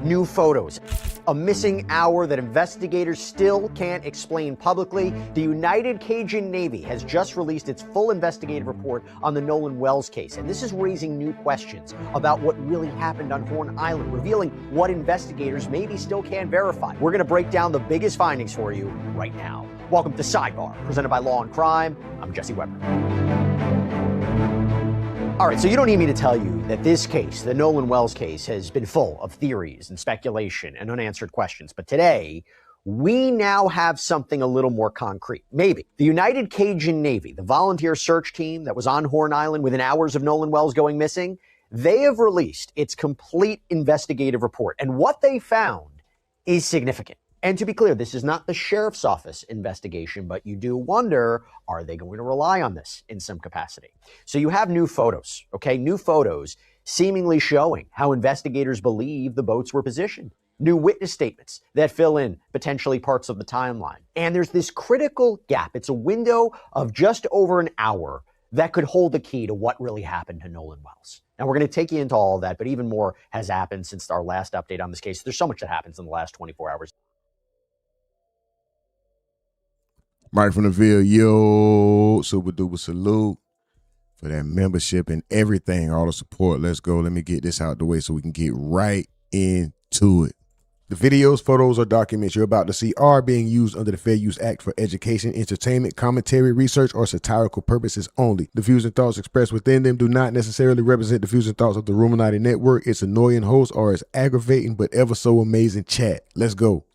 New photos. A missing hour that investigators still can't explain publicly. The United Cajun Navy has just released its full investigative report on the Nolan Wells case, and this is raising new questions about what really happened on Horn Island, revealing what investigators maybe still can't verify. We're going to break down the biggest findings for you right now. Welcome to Sidebar, presented by Law and Crime. I'm Jesse Weber. All right, so you don't need me to tell you that this case, the Nolan Wells case, has been full of theories and speculation and unanswered questions. But today, we now have something a little more concrete. Maybe. The United Cajun Navy, the volunteer search team that was on Horn Island within hours of Nolan Wells going missing, they have released its complete investigative report. And what they found is significant. And to be clear, this is not the sheriff's office investigation, but you do wonder, are they going to rely on this in some capacity? So you have new photos, okay? New photos seemingly showing how investigators believe the boats were positioned. New witness statements that fill in potentially parts of the timeline. And there's this critical gap. It's a window of just over an hour that could hold the key to what really happened to Nolan Wells. Now, we're going to take you into all of that, but even more has happened since our last update on this case. There's so much that happens in the last 24 hours. Mike from the Ville, yo, super duper salute for that membership and everything, all the support. Let's go. Let me get this out the way so we can get right into it. The videos, photos, or documents you're about to see are being used under the Fair Use Act for education, entertainment, commentary, research, or satirical purposes only. The views and thoughts expressed within them do not necessarily represent the views and thoughts of the RUMORNATI Network, its annoying host, or its aggravating but ever so amazing chat. Let's go.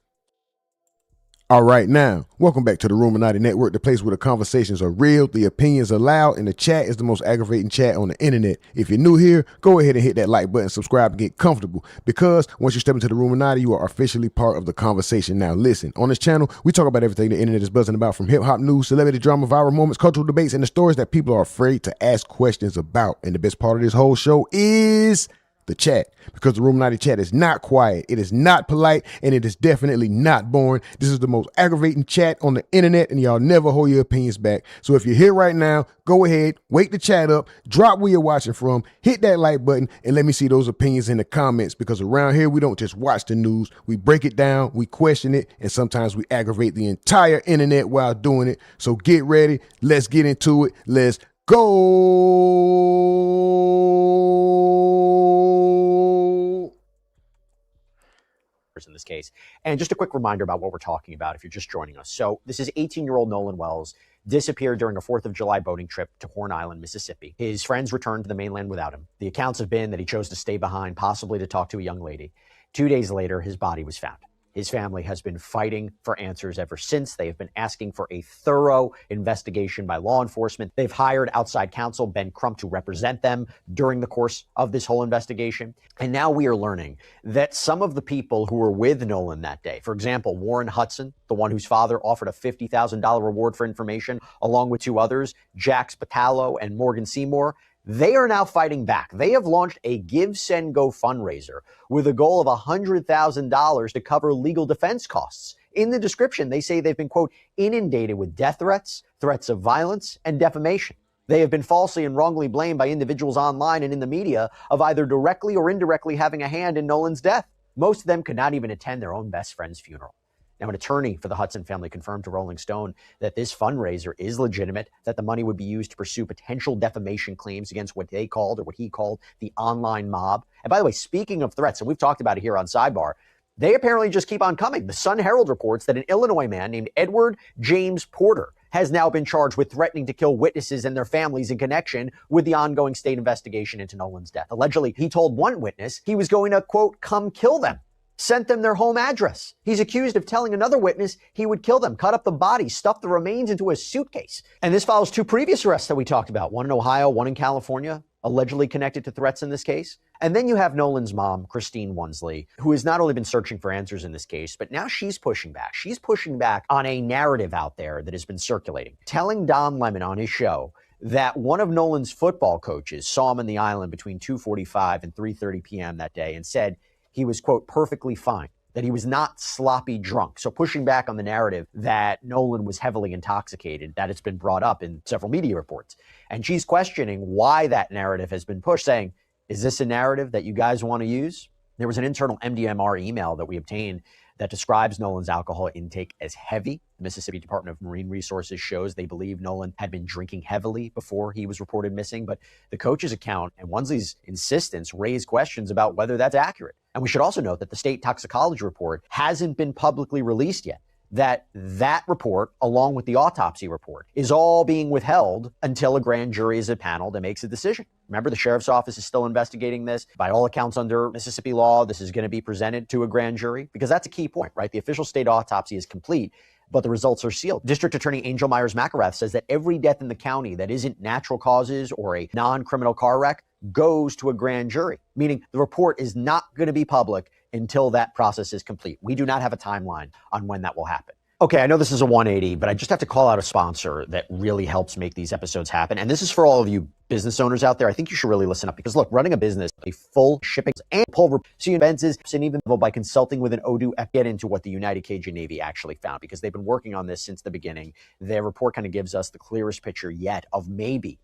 All right, now, welcome back to the RUMORNATI Network, the place where the conversations are real, the opinions are loud, and the chat is the most aggravating chat on the internet. If you're new here, go ahead and hit that like button, subscribe, and get comfortable, because once you step into the RUMORNATI, you are officially part of the conversation. Now, listen, on this channel, we talk about everything the internet is buzzing about, from hip-hop news, celebrity drama, viral moments, cultural debates, and the stories that people are afraid to ask questions about. And the best part of this whole show is the chat, because the RUMORNATI chat is not quiet, it is not polite, and it is definitely not boring. This is the most aggravating chat on the internet, and y'all never hold your opinions back. So if you're here right now, go ahead, wake the chat up, drop where you're watching from, hit that like button, and let me see those opinions in the comments, because around here, we don't just watch the news, we break it down, we question it, and sometimes we aggravate the entire internet while doing it. So get ready, let's get into it, let's go. In this case. And just a quick reminder about what we're talking about if you're just joining us. So this is 18-year-old Nolan Wells, disappeared during a 4th of July boating trip to Horn Island, Mississippi. His friends returned to the mainland without him. The accounts have been that he chose to stay behind, possibly to talk to a young lady. 2 days later, his body was found. His family has been fighting for answers ever since. They have been asking for a thorough investigation by law enforcement. They've hired outside counsel, Ben Crump, to represent them during the course of this whole investigation. And now we are learning that some of the people who were with Nolan that day, for example, Warren Hudson, the one whose father offered a $50,000 reward for information, along with 2 others, Jack Spatallo and Morgan Seymour, they are now fighting back. They have launched a Give, Send, Go fundraiser with a goal of $100,000 to cover legal defense costs. In the description, they say they've been, quote, inundated with death threats, threats of violence, and defamation. They have been falsely and wrongly blamed by individuals online and in the media of either directly or indirectly having a hand in Nolan's death. Most of them could not even attend their own best friend's funeral. Now, an attorney for the Hudson family confirmed to Rolling Stone that this fundraiser is legitimate, that the money would be used to pursue potential defamation claims against what they called, or what he called, the online mob. And by the way, speaking of threats, and we've talked about it here on Sidebar, they apparently just keep on coming. The Sun Herald reports that an Illinois man named Edward James Porter has now been charged with threatening to kill witnesses and their families in connection with the ongoing state investigation into Nolan's death. Allegedly, he told one witness he was going to, quote, come kill them. Sent them their home address. He's accused of telling another witness he would kill them, cut up the body, stuff the remains into a suitcase. And this follows 2 previous arrests that we talked about, one in Ohio, one in California, allegedly connected to threats in this case. And then you have Nolan's mom, Christine Wonsley, who has not only been searching for answers in this case, but now she's pushing back. She's pushing back on a narrative out there that has been circulating, telling Don Lemon on his show that one of Nolan's football coaches saw him on the island between 2:45 and 3:30 p.m. that day and said he was, quote, perfectly fine, that he was not sloppy drunk. So pushing back on the narrative that Nolan was heavily intoxicated, that it's been brought up in several media reports. And she's questioning why that narrative has been pushed, saying, is this a narrative that you guys want to use? There was an internal MDMR email that we obtained that describes Nolan's alcohol intake as heavy. The Mississippi Department of Marine Resources shows they believe Nolan had been drinking heavily before he was reported missing, but the coach's account and Wonsley's insistence raised questions about whether that's accurate. And we should also note that the state toxicology report hasn't been publicly released yet. That report, along with the autopsy report, is all being withheld until a grand jury is impaneled and makes a decision. Remember, the sheriff's office is still investigating this. By all accounts, under Mississippi law, this is going to be presented to a grand jury, because that's a key point, right? The official state autopsy is complete, but the results are sealed. District Attorney Angel Myers-McElrath says that every death in the county that isn't natural causes or a non-criminal car wreck goes to a grand jury, meaning the report is not going to be public until that process is complete. We do not have a timeline on when that will happen. Okay, I know this is a 180, but I just have to call out a sponsor that really helps make these episodes happen. And this is for all of you business owners out there. I think you should really listen up, because look, running a business, a full shipping and pull expenses, and even by consulting with an Odoo, get into what the United Cajun Navy actually found, because they've been working on this since the beginning. Their report kind of gives us the clearest picture yet of maybe,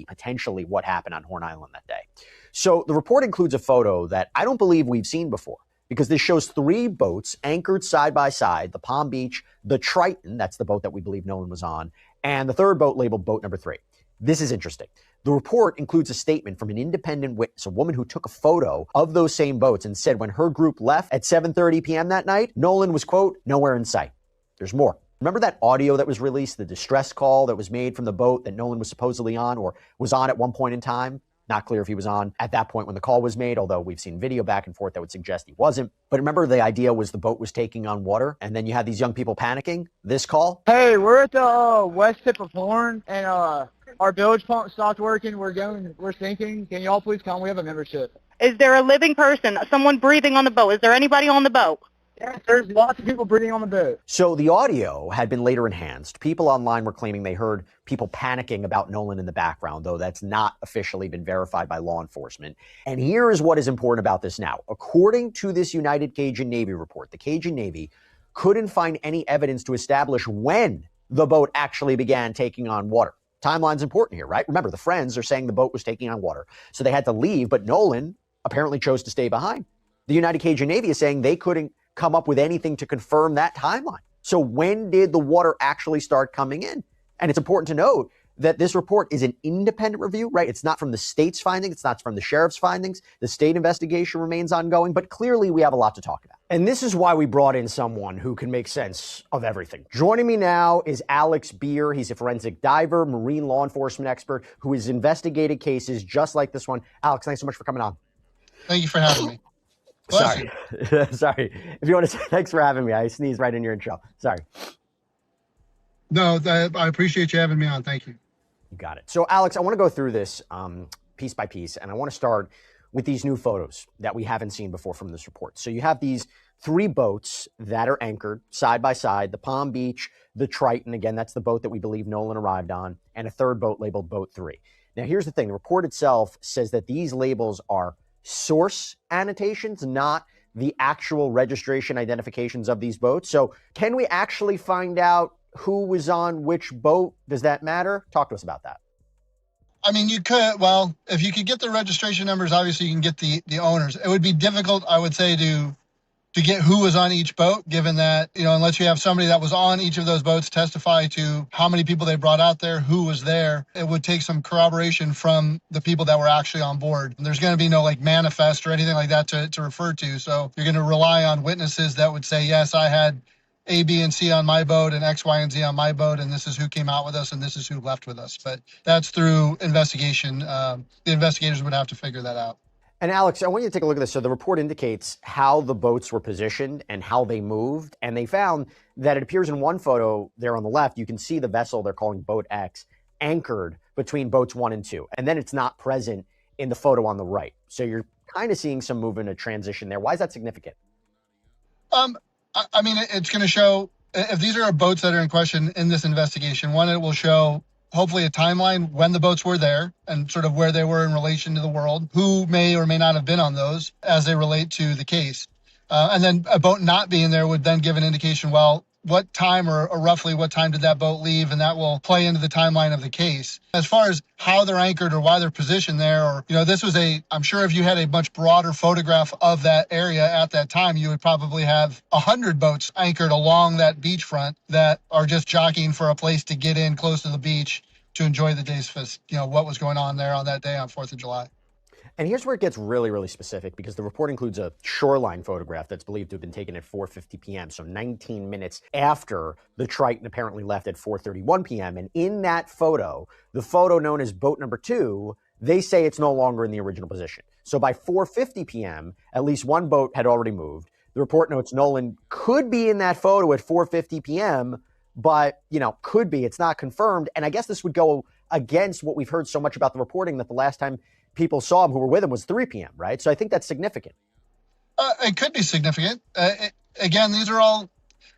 potentially what happened on Horn Island that day. So the report includes a photo that I don't believe we've seen before, because this shows 3 boats anchored side by side, the Palm Beach, the Triton, that's the boat that we believe Nolan was on, and the third boat labeled boat number 3. This is interesting. The report includes a statement from an independent witness, a woman who took a photo of those same boats and said when her group left at 7:30 p.m. that night, Nolan was, quote, nowhere in sight. There's more. Remember that audio that was released, the distress call that was made from the boat that Nolan was supposedly on or was on at one point in time? Not clear if he was on at that point when the call was made, although we've seen video back and forth that would suggest he wasn't. But remember, the idea was the boat was taking on water, and then you had these young people panicking. This call? Hey, we're at the west tip of Horn, and our bilge pump stopped working. We're sinking. Can y'all please come? We have a membership. Is there a living person, someone breathing on the boat? Is there anybody on the boat? Yes, there's lots of people breathing on the boat. So the audio had been later enhanced. People online were claiming they heard people panicking about Nolan in the background, though that's not officially been verified by law enforcement. And here is what is important about this now. According to this United Cajun Navy report, the Cajun Navy couldn't find any evidence to establish when the boat actually began taking on water. Timeline's important here, right? Remember, the friends are saying the boat was taking on water, so they had to leave, but Nolan apparently chose to stay behind. The United Cajun Navy is saying they couldn't come up with anything to confirm that timeline. So when did the water actually start coming in? And it's important to note that this report is an independent review, right? It's not from the state's findings. It's not from the sheriff's findings. The state investigation remains ongoing, but clearly we have a lot to talk about. And this is why we brought in someone who can make sense of everything. Joining me now is Alex Beer. He's a forensic diver, marine law enforcement expert who has investigated cases just like this one. Alex, thanks so much for coming on. Thank you for having me. Sorry. Sorry. If you want to say thanks for having me. I sneezed right in your intro. Sorry. No, I appreciate you having me on. Thank you. You got it. So, Alex, I want to go through this piece by piece, and I want to start with these new photos that we haven't seen before from this report. So you have these 3 boats that are anchored side by side, the Palm Beach, the Triton, again, that's the boat that we believe Nolan arrived on, and a third boat labeled Boat 3. Now, here's the thing. The report itself says that these labels are source annotations, not the actual registration identifications of these boats. So can we actually find out who was on which boat? Does that matter? Talk to us about that. I mean, you could, well, if you could get the registration numbers, obviously you can get the owners. It would be difficult, I would say, to get who was on each boat, given that, unless you have somebody that was on each of those boats testify to how many people they brought out there, who was there, it would take some corroboration from the people that were actually on board. And there's going to be no manifest or anything like that to refer to. So you're going to rely on witnesses that would say, yes, I had A, B, and C on my boat and X, Y, and Z on my boat, and this is who came out with us and this is who left with us. But that's through investigation. The investigators would have to figure that out. And Alex, I want you to take a look at this. So the report indicates how the boats were positioned and how they moved. And they found that it appears in one photo there on the left, you can see the vessel they're calling Boat X anchored between boats 1 and 2. And then it's not present in the photo on the right. So you're kind of seeing some movement, a transition there. Why is that significant? I mean, it's going to show, if these are boats that are in question in this investigation, one, it will show hopefully a timeline when the boats were there and sort of where they were in relation to the world, who may or may not have been on those as they relate to the case. And then a boat not being there would then give an indication, well, what time or roughly what time did that boat leave, and that will play into the timeline of the case. As far as how they're anchored or why they're positioned there, or, this was I'm sure if you had a much broader photograph of that area at that time, you would probably have 100 boats anchored along that beachfront that are just jockeying for a place to get in close to the beach to enjoy the day's what was going on there on that day on 4th of July. And here's where it gets really, really specific, because the report includes a shoreline photograph that's believed to have been taken at 4:50 p.m., so 19 minutes after the Triton apparently left at 4:31 p.m. And in that photo, the photo known as boat number 2, they say it's no longer in the original position. So by 4:50 p.m., at least one boat had already moved. The report notes Nolan could be in that photo at 4:50 p.m., but, could be. It's not confirmed. And I guess this would go against what we've heard so much about the reporting, that the last time people saw him who were with him was 3 p.m., right? So I think that's significant. It could be significant. Again, these are all,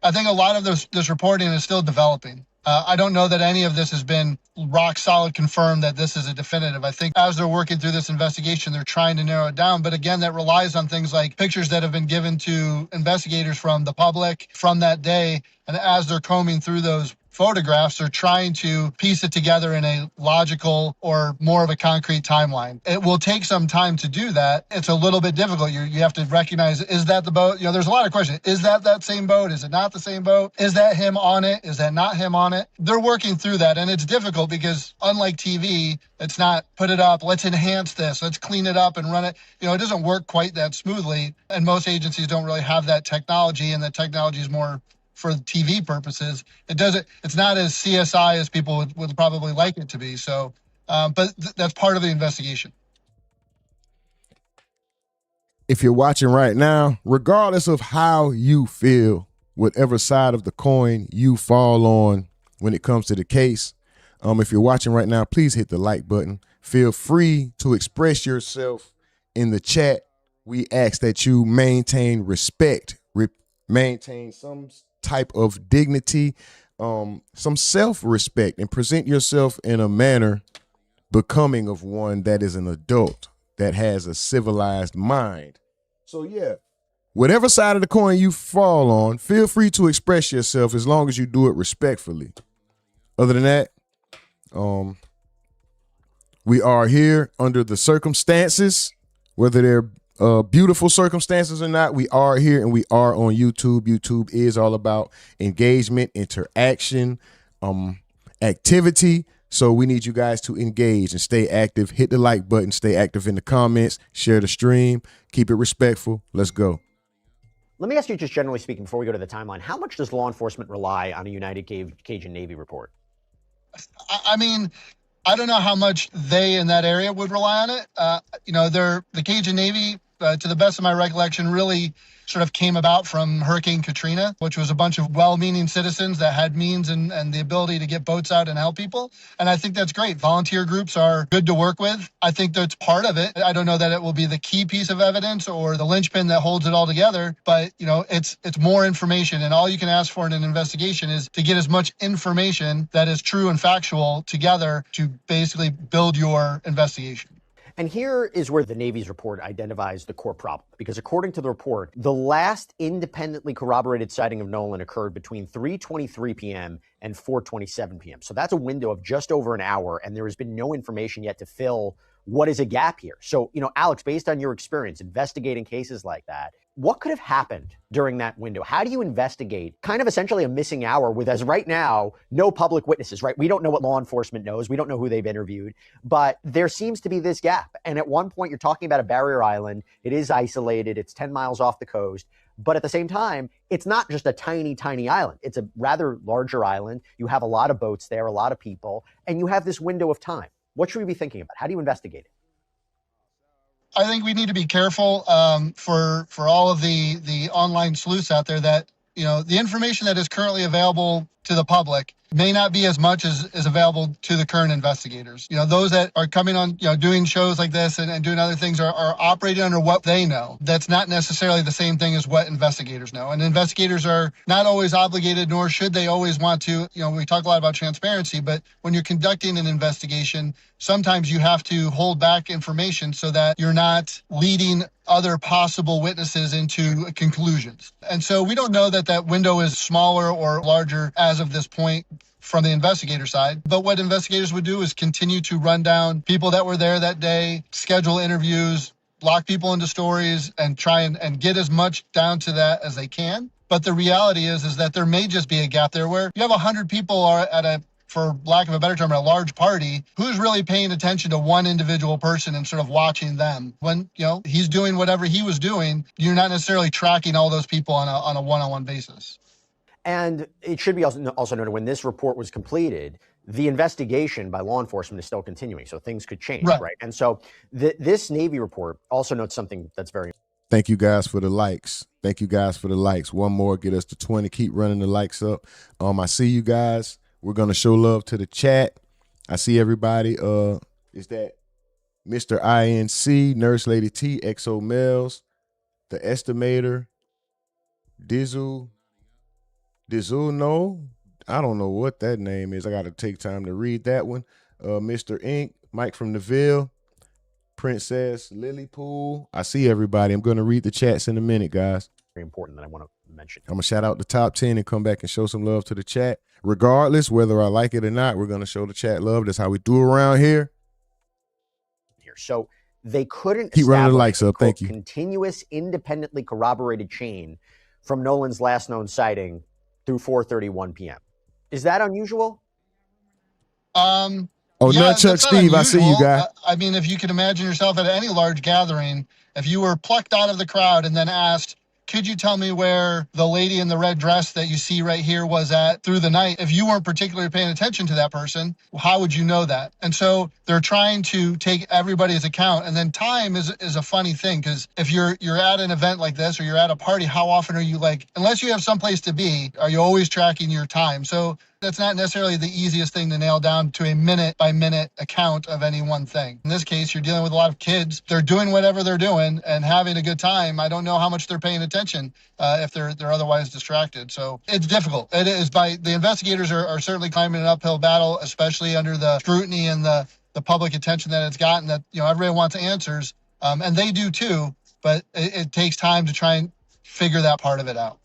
I think a lot of this reporting is still developing. I don't know that any of this has been rock solid confirmed that this is a definitive. I think as they're working through this investigation, they're trying to narrow it down. But again, that relies on things like pictures that have been given to investigators from the public from that day. And as they're combing through those photographs, they're trying to piece it together in a logical or more of a concrete timeline. It will take some time to do that. It's a little bit difficult. You have to recognize, is that the boat? There's a lot of questions. Is that same boat? Is it not the same boat? Is that him on it? Is that not him on it? They're working through that, and it's difficult because unlike TV, it's not put it up, let's enhance this, let's clean it up and run it. It doesn't work quite that smoothly, and most agencies don't really have that technology, and the technology is more for TV purposes. It's not as CSI as people would probably like it to be. So, but that's part of the investigation. If you're watching right now, regardless of how you feel, whatever side of the coin you fall on when it comes to the case, if you're watching right now, please hit the like button. Feel free to express yourself in the chat. We ask that you maintain respect, maintain some type of dignity, some self-respect, and present yourself in a manner becoming of one that is an adult, that has a civilized mind. So yeah, whatever side of the coin you fall on, feel free to express yourself as long as you do it respectfully. Other than that, we are here under the circumstances, whether they're beautiful circumstances or not. We are here, and we are on YouTube. YouTube is all about engagement, interaction, activity. So we need you guys to engage and stay active. Hit the like button, stay active in the comments, share the stream, keep it respectful. Let's go. Let me ask you, just generally speaking, before we go to the timeline, how much does law enforcement rely on a United Cajun Navy report? I mean, I don't know how much they in that area would rely on it. The Cajun Navy, to the best of my recollection, really sort of came about from Hurricane Katrina, which was a bunch of well-meaning citizens that had means and the ability to get boats out and help people. And I think that's great. Volunteer groups are good to work with. I think that's part of it. I don't know that it will be the key piece of evidence or the linchpin that holds it all together, but it's more information. And all you can ask for in an investigation is to get as much information that is true and factual together to basically build your investigation. And here is where the Navy's report identifies the core problem, because according to the report, the last independently corroborated sighting of Nolan occurred between 3:23 p.m. and 4:27 p.m. So that's a window of just over an hour, and there has been no information yet to fill what is a gap here. So, Alex, based on your experience investigating cases like that, what could have happened during that window? How do you investigate kind of essentially a missing hour with, as right now, no public witnesses, right? We don't know what law enforcement knows. We don't know who they've interviewed, but there seems to be this gap. And at one point, you're talking about a barrier island. It is isolated. It's 10 miles off the coast. But at the same time, it's not just a tiny, tiny island. It's a rather larger island. You have a lot of boats there, a lot of people, and you have this window of time. What should we be thinking about? How do you investigate it? I think we need to be careful for all of the online sleuths out there that, the information that is currently available to the public may not be as much as is available to the current investigators. Those that are coming on, doing shows like this and doing other things are operating under what they know. That's not necessarily the same thing as what investigators know. And investigators are not always obligated, nor should they always want to. We talk a lot about transparency, but when you're conducting an investigation, sometimes you have to hold back information so that you're not leading other possible witnesses into conclusions. And so we don't know that that window is smaller or larger as of this point from the investigator side. But what investigators would do is continue to run down people that were there that day, schedule interviews, lock people into stories, and try and get as much down to that as they can. But the reality is that there may just be a gap there where you have 100 people are at a, for lack of a better term, a large party. Who's really paying attention to one individual person and sort of watching them? When, you know, he's doing whatever he was doing, you're not necessarily tracking all those people on a one-on-one basis. And it should be also noted, when this report was completed, the investigation by law enforcement is still continuing, so things could change, right? And so this Navy report also notes something that's very important. Thank you guys for the likes. Thank you guys for the likes. One more, get us to 20. Keep running the likes up. I see you guys. We're going to show love to the chat. I see everybody. Is that Mr. INC, Nurse Lady T, XO Mel's, The Estimator, Dizzle, no, I don't know what that name is. I got to take time to read that one. Mr. Ink, Mike from Neville, Princess Lilypool. I see everybody. I'm going to read the chats in a minute, guys. Very important that I want to mention. I'm going to shout out the top 10 and come back and show some love to the chat. Regardless, whether I like it or not, we're going to show the chat love. That's how we do around here. So they couldn't keep running the likes up. Thank you. Continuous, independently corroborated chain from Nolan's last known sighting through 4:31 p.m. Is that unusual? Oh, yeah, Nunchuck Steve, I see you, guy. I mean, if you can imagine yourself at any large gathering, if you were plucked out of the crowd and then asked, could you tell me where the lady in the red dress that you see right here was at through the night? If you weren't particularly paying attention to that person, how would you know that? And so they're trying to take everybody's account. And then time is a funny thing, because if you're at an event like this or you're at a party, how often are you, like, unless you have someplace to be, are you always tracking your time? So that's not necessarily the easiest thing to nail down to a minute by minute account of any one thing. In this case, you're dealing with a lot of kids. They're doing whatever they're doing and having a good time. I don't know how much they're paying attention if they're otherwise distracted. So it's difficult. It is. The investigators are certainly climbing an uphill battle, especially under the scrutiny and the public attention that it's gotten, that, you know, everybody wants answers, and they do too, but it takes time to try and figure that part of it out.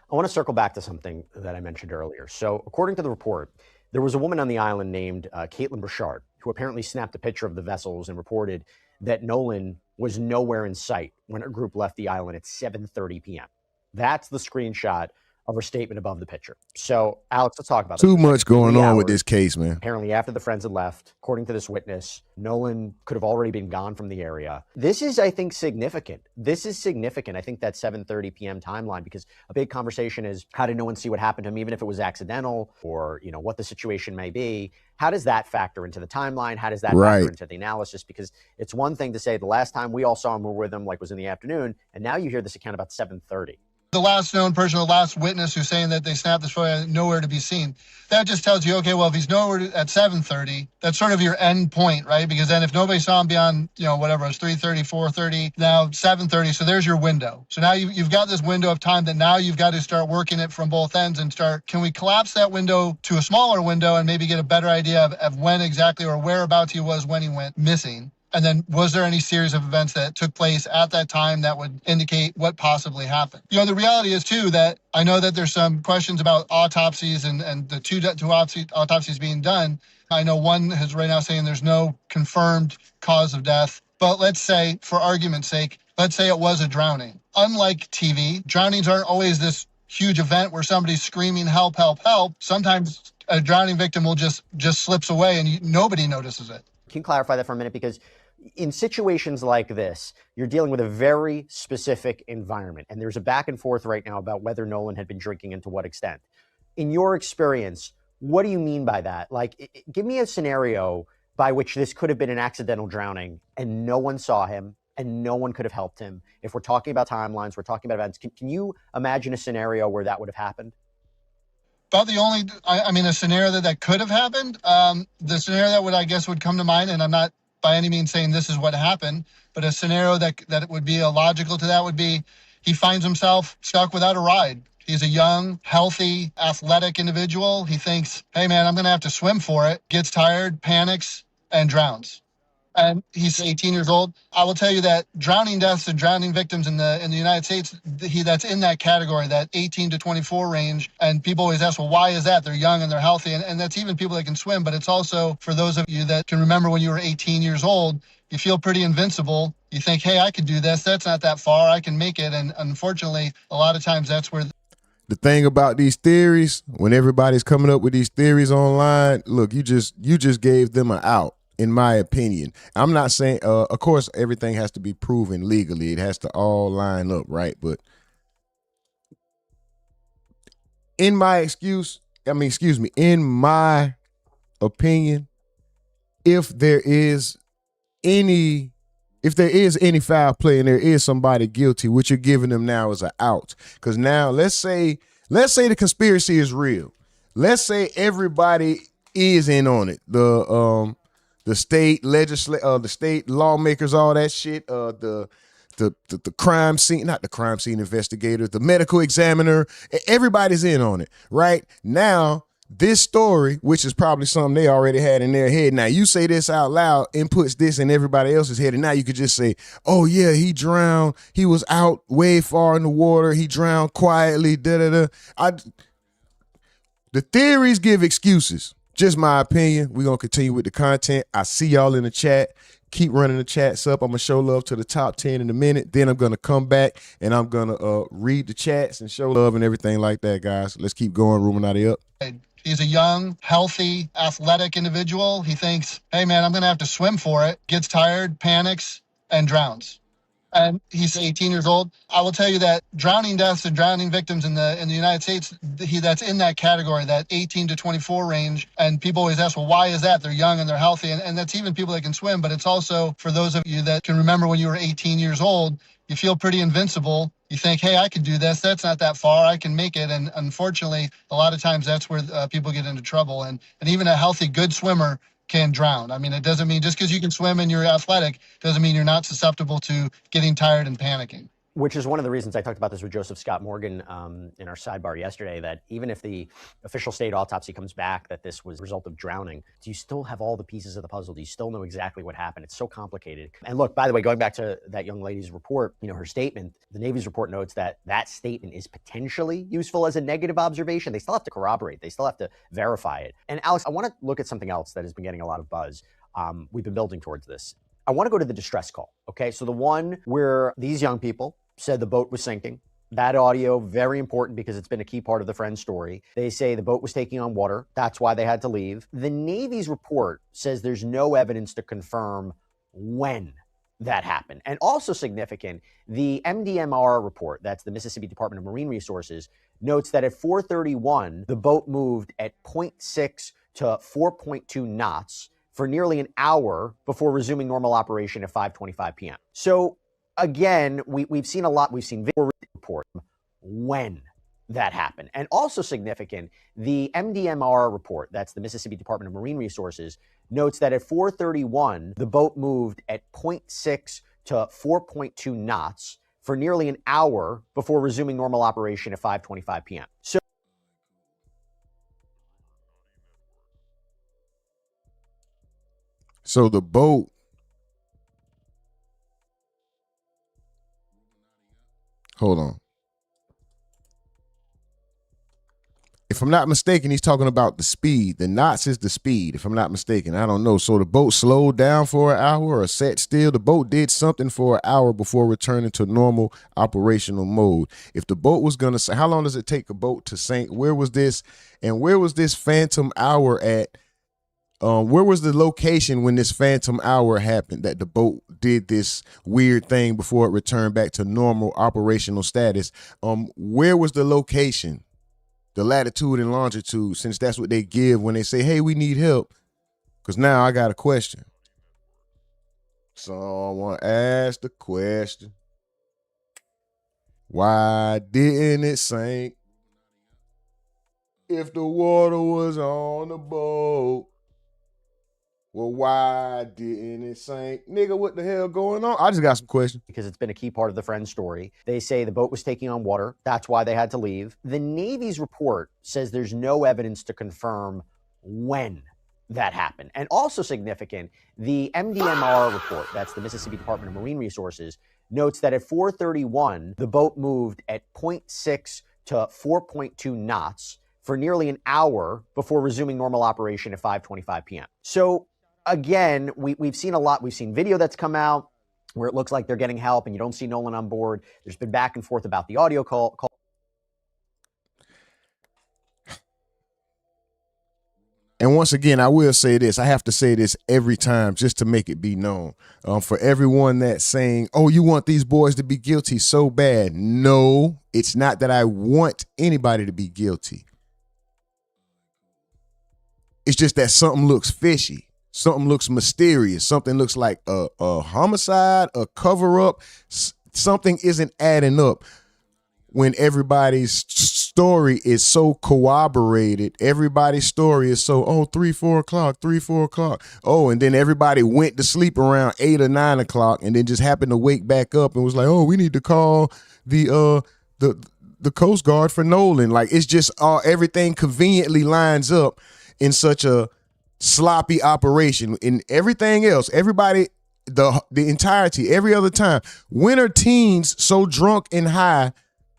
I want to circle back to something that I mentioned earlier. So according to the report, there was a woman on the island named Caitlin Burchard, who apparently snapped a picture of the vessels and reported that Nolan was nowhere in sight when her group left the island at 7:30 p.m. That's the screenshot of her statement above the picture. So, Alex, let's talk about too much going on with this case, man. Apparently, after the friends had left, according to this witness, Nolan could have already been gone from the area. This is, I think, significant. This is significant. I think that 7:30 p.m. timeline, because a big conversation is, how did no one see what happened to him, even if it was accidental, or, you know, what the situation may be. How does that factor into the timeline? How does that factor into the analysis? Because it's one thing to say the last time we all saw him, we were with him, like, was in the afternoon, and now you hear this account about 7:30. The last known person, the last witness who's saying that they snapped this photo, nowhere to be seen. That just tells you, okay, well, if he's nowhere at 7:30, that's sort of your end point, right? Because then if nobody saw him beyond, you know, whatever, it was 3:30, 4:30, now 7:30, so there's your window. So now you've got this window of time that now you've got to start working it from both ends and start, can we collapse that window to a smaller window and maybe get a better idea of when exactly or whereabouts he was when he went missing? And then was there any series of events that took place at that time that would indicate what possibly happened? You know, the reality is, too, that I know that there's some questions about autopsies and the two autopsies being done. I know one is right now saying there's no confirmed cause of death. But let's say, for argument's sake, let's say it was a drowning. Unlike TV, drownings aren't always this huge event where somebody's screaming, help, help, help. Sometimes a drowning victim will just slips away and nobody notices it. Can you clarify that for a minute? Because in situations like this, you're dealing with a very specific environment, and there's a back and forth right now about whether Nolan had been drinking and to what extent. In your experience, what do you mean by that? Like, give me a scenario by which this could have been an accidental drowning and no one saw him and no one could have helped him. If we're talking about timelines, we're talking about events, can you imagine a scenario where that would have happened? About the only, I mean, a scenario that could have happened, the scenario that would come to mind, and I'm not by any means saying this is what happened, but a scenario that would be illogical to that would be he finds himself stuck without a ride. He's a young, healthy, athletic individual. He thinks, hey, man, I'm going to have to swim for it, gets tired, panics, and drowns. and he's 18 years old. I will tell you that drowning deaths and drowning victims in the United States, that's in that category, that 18 to 24 range. And people always ask, well, why is that? They're young and they're healthy, and that's even people that can swim. But it's also for those of you that can remember when you were 18 years old, you feel pretty invincible. You think, hey, I could do this. That's not that far. I can make it. And unfortunately, a lot of times that's where the thing about these theories, when everybody's coming up with these theories online, look, you just gave them an out, in my opinion. I'm not saying, of course, everything has to be proven legally. It has to all line up, right? But in my opinion, if there is any foul play and there is somebody guilty, what you're giving them now is an out. Because now let's say the conspiracy is real. Let's say everybody is in on it. The state the state lawmakers, all that shit, the crime scene, not the crime scene investigator, the medical examiner, everybody's in on it. Right now, this story, which is probably something they already had in their head. Now you say this out loud, inputs this in everybody else's head, and now you could just say, oh yeah, he drowned. He was out way far in the water. He drowned quietly. The theories give excuses. Just my opinion. We're going to continue with the content. I see y'all in the chat. Keep running the chats up. I'm going to show love to the top 10 in a minute. Then I'm going to come back and I'm going to read the chats and show love and everything like that, guys. Let's keep going. Rumonati up. He's a young, healthy, athletic individual. He thinks, hey, man, I'm going to have to swim for it. Gets tired, panics, and drowns. And he's 18 years old. I will tell you that drowning deaths and drowning victims in the United States, that's in that category, that 18 to 24 range. And people always ask, well, why is that? They're young and they're healthy. And that's even people that can swim. But it's also for those of you that can remember when you were 18 years old, you feel pretty invincible. You think, hey, I could do this. That's not that far. I can make it. And unfortunately, a lot of times that's where people get into trouble. And even a healthy, good swimmer can drown. I mean, it doesn't mean just because you can swim and you're athletic doesn't mean you're not susceptible to getting tired and panicking. Which is one of the reasons I talked about this with Joseph Scott Morgan in our sidebar yesterday, that even if the official state autopsy comes back that this was a result of drowning, do you still have all the pieces of the puzzle? Do you still know exactly what happened? It's so complicated. And look, by the way, going back to that young lady's report, her statement, the Navy's report notes that that statement is potentially useful as a negative observation. They still have to corroborate. They still have to verify it. And Alex, I want to look at something else that has been getting a lot of buzz. We've been building towards this. I want to go to the distress call. Okay, so the one where these young people said the boat was sinking. That audio, very important because it's been a key part of the friend's story. They say the boat was taking on water. That's why they had to leave. The Navy's report says there's no evidence to confirm when that happened. And also significant, the MDMR report, that's the Mississippi Department of Marine Resources, notes that at 4:31, the boat moved at 0.6 to 4.2 knots for nearly an hour before resuming normal operation at 5:25 p.m. So again, we've seen a lot. We've seen video report when that happened. And also significant, the MDMR report, that's the Mississippi Department of Marine Resources, notes that at 4:31, the boat moved at 0.6 to 4.2 knots for nearly an hour before resuming normal operation at 5:25 p.m. So the boat, hold on. If I'm not mistaken, he's talking about the speed. The knots is the speed, if I'm not mistaken. I don't know. So the boat slowed down for an hour or sat still. The boat did something for an hour before returning to normal operational mode. If the boat was going to, how long does it take a boat to sink? Where was this? And where was this phantom hour at? Where was the location when this phantom hour happened, that the boat did this weird thing before it returned back to normal operational status? Where was the location, the latitude and longitude, since that's what they give when they say, hey, we need help? Because now I got a question. So I want to ask the question, why didn't it sink if the water was on the boat? Well, why didn't it sink? Nigga, what the hell going on? I just got some questions. Because it's been a key part of the friend's story. They say the boat was taking on water. That's why they had to leave. The Navy's report says there's no evidence to confirm when that happen. And also significant, the MDMR report, that's the Mississippi Department of Marine Resources, notes that at 4:31, the boat moved at 0.6 to 4.2 knots for nearly an hour before resuming normal operation at 5:25 p.m. So again, we've seen a lot. We've seen video that's come out where it looks like they're getting help and you don't see Nolan on board. There's been back and forth about the audio call. And once again, I will say this. I have to say this every time just to make it be known. For everyone that's saying, oh, you want these boys to be guilty so bad. No, it's not that I want anybody to be guilty. It's just that something looks fishy. Something looks mysterious. Something looks like a homicide, a cover-up. Something isn't adding up when everybody's story is so corroborated. Everybody's story is so, 3, 4 o'clock, 3, 4 o'clock. Oh, and then everybody went to sleep around 8 or 9 o'clock and then just happened to wake back up and was like, oh, we need to call the Coast Guard for Nolan. Like, it's just everything conveniently lines up in such a sloppy operation. In everything else, everybody, the entirety, every other time, when are teens so drunk and high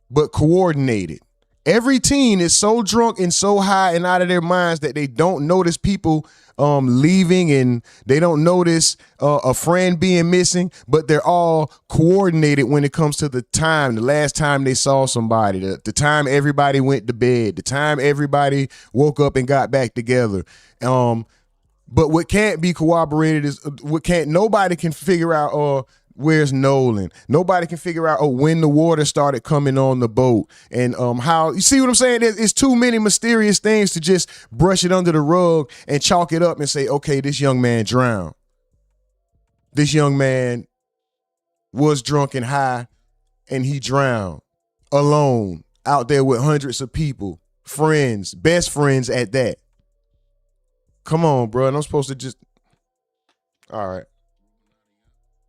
but coordinated? Every teen is so drunk and so high and out of their minds that they don't notice people leaving, and they don't notice a friend being missing, but they're all coordinated when it comes to the time, the last time they saw somebody, the time everybody went to bed, the time everybody woke up and got back together. But what can't be corroborated is nobody can figure out where's Nolan. Nobody can figure out when the water started coming on the boat and how, you see what I'm saying? It's too many mysterious things to just brush it under the rug and chalk it up and say, okay, this young man drowned. This young man was drunk and high and he drowned alone out there with hundreds of people, friends, best friends at that. Come on, bro. I'm supposed to just, all right.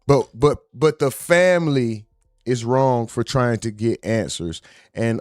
But the family is wrong for trying to get answers. And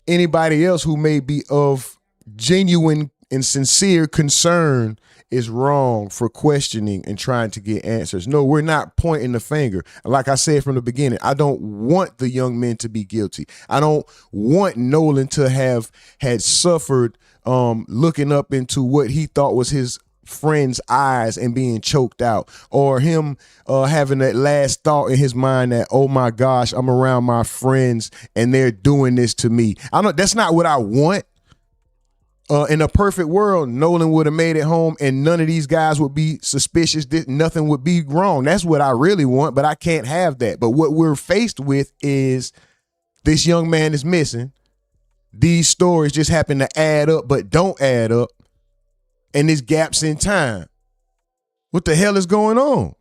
anybody else who may be of genuine and sincere concern is wrong for questioning and trying to get answers. No, we're not pointing the finger. Like I said from the beginning, I don't want the young men to be guilty. I don't want Nolan to have had suffered looking up into what he thought was his friend's eyes and being choked out, or him having that last thought in his mind that, oh my gosh, I'm around my friends and they're doing this to me. That's not what I want. In a perfect world, Nolan would have made it home and none of these guys would be suspicious. Nothing would be wrong. That's what I really want, but I can't have that. But what we're faced with is this young man is missing. These stories just happen to add up, but don't add up. And there's gaps in time. What the hell is going on?